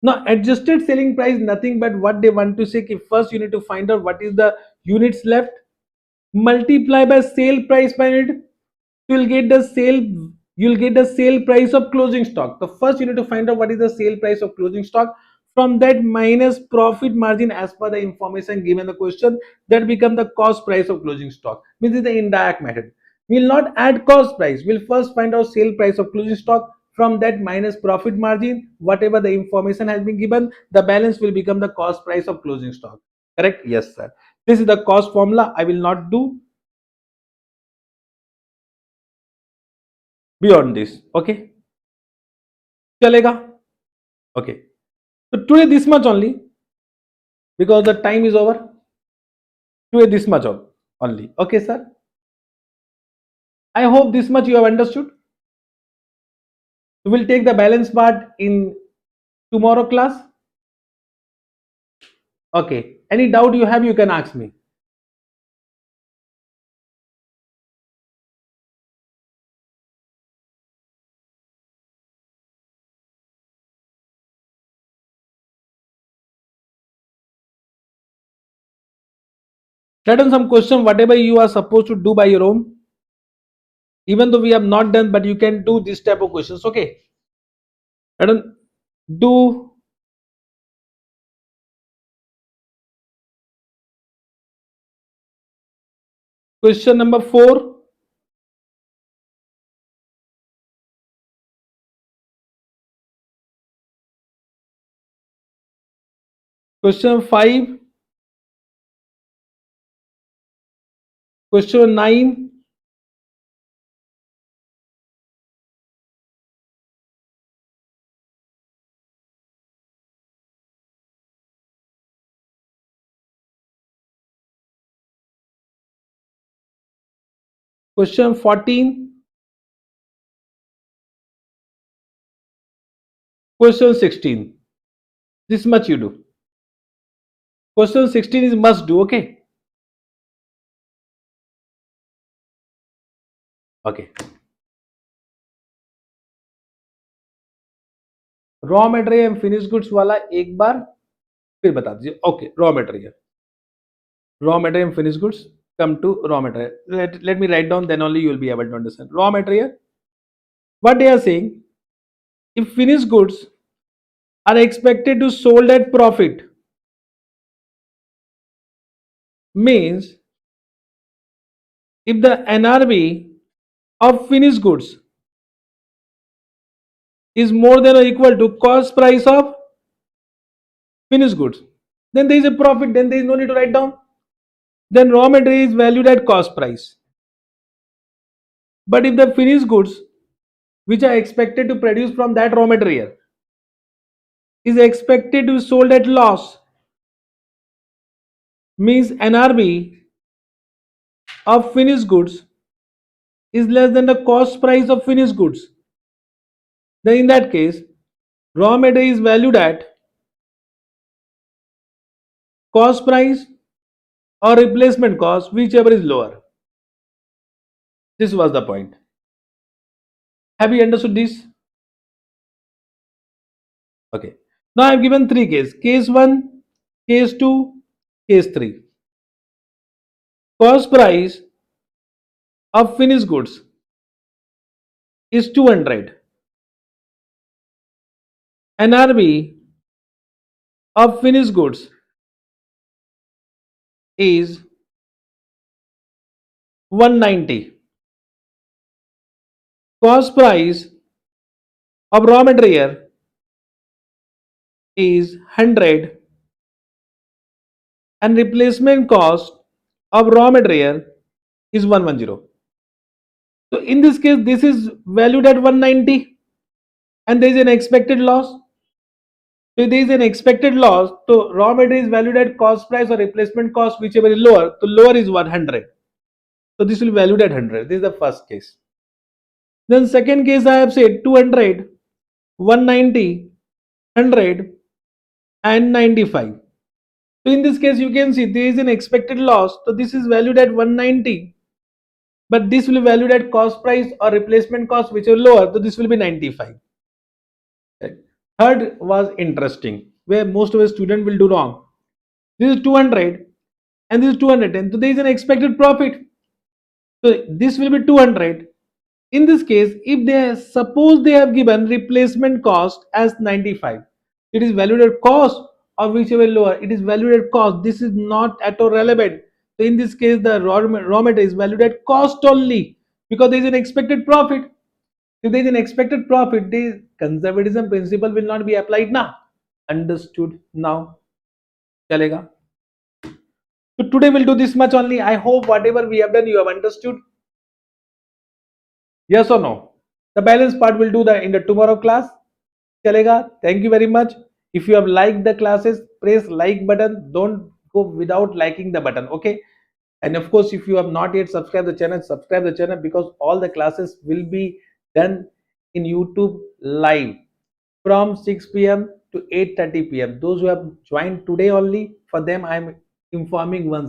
Now, adjusted selling price nothing but what they want to say कि first you need to find out what is the units left, multiply by sale price per unit, you'll get the sale price of closing stock. So first you need to find out what is the sale price of closing stock. From that, minus profit margin as per the information given in the question, that become the cost price of closing stock. Means it's the indirect method. We'll not add cost price, we'll first find out sale price of closing stock. From that, minus profit margin, whatever the information has been given, the balance will become the cost price of closing stock. Correct? Yes, sir. This is the cost formula. I will not do beyond this. Okay, chalega. Okay, so today this much only, because the time is over. Today this much only. Okay, sir, I hope this much you have understood. We will take the balance part in tomorrow class. Okay, any doubt you have, you can ask me. Write down some question, whatever you are supposed to do by your own, even though we have not done, but you can do this type of questions. Okay, write down, do question number 4, question 5, question 9, question 14, question 16. This much you do. Question 16 is must do. Okay. Okay. Raw material and finish goods वाला एक बार फिर बता दीजिए. Okay, raw material, raw material and finished goods. Come to raw material. Let me write down, then only you will be able to understand. Raw material, what they are saying, if finished goods are expected to sold at profit, means if the NRV of finished goods is more than or equal to cost price of finished goods, then there is a profit, then there is no need to write down. Then raw material is valued at cost price. But if the finished goods which are expected to produce from that raw material is expected to be sold at loss, means NRV of finished goods is less than the cost price of finished goods, then in that case raw material is valued at cost price or replacement cost, whichever is lower. This was the point. Have you understood this? Okay. Now I have given three cases. Case 1, case 2, case 3. Cost price of finished goods is 200. NRV of finished goods is 190. Cost price of raw material is 100 and replacement cost of raw material is 110. So in this case, this is valued at 190 and there is an expected loss. So if there is an expected loss, so raw material is valued at cost price or replacement cost, whichever is lower. So lower is 100. So this will be valued at 100. This is the first case. Then second case I have said 200, 190, 100 and 95. So in this case you can see there is an expected loss. So this is valued at 190, but this will be valued at cost price or replacement cost which are lower. So this will be 95. Okay. Third was interesting where most of the student will do wrong. This is 200 and this is 210. So there is an expected profit. So this will be 200. In this case, if they suppose they have given replacement cost as 95, it is valued at cost or whichever lower, it is valued at cost. This is not at all relevant. So in this case, the raw material is valued at cost only because there is an expected profit. If there is an expected profit, the conservatism principle will not be applied now. Understood now? Chalega. So today we'll do this much only. I hope whatever we have done you have understood. Yes or no? The balance part will do the in the tomorrow class. Chalega. Thank you very much. If you have liked the classes, press like button. Don't go without liking the button. Okay. And of course, if you have not yet subscribe the channel because all the classes will be done in YouTube live from 6 p.m. to 8:30 p.m. Those who have joined today only, for them I am informing once.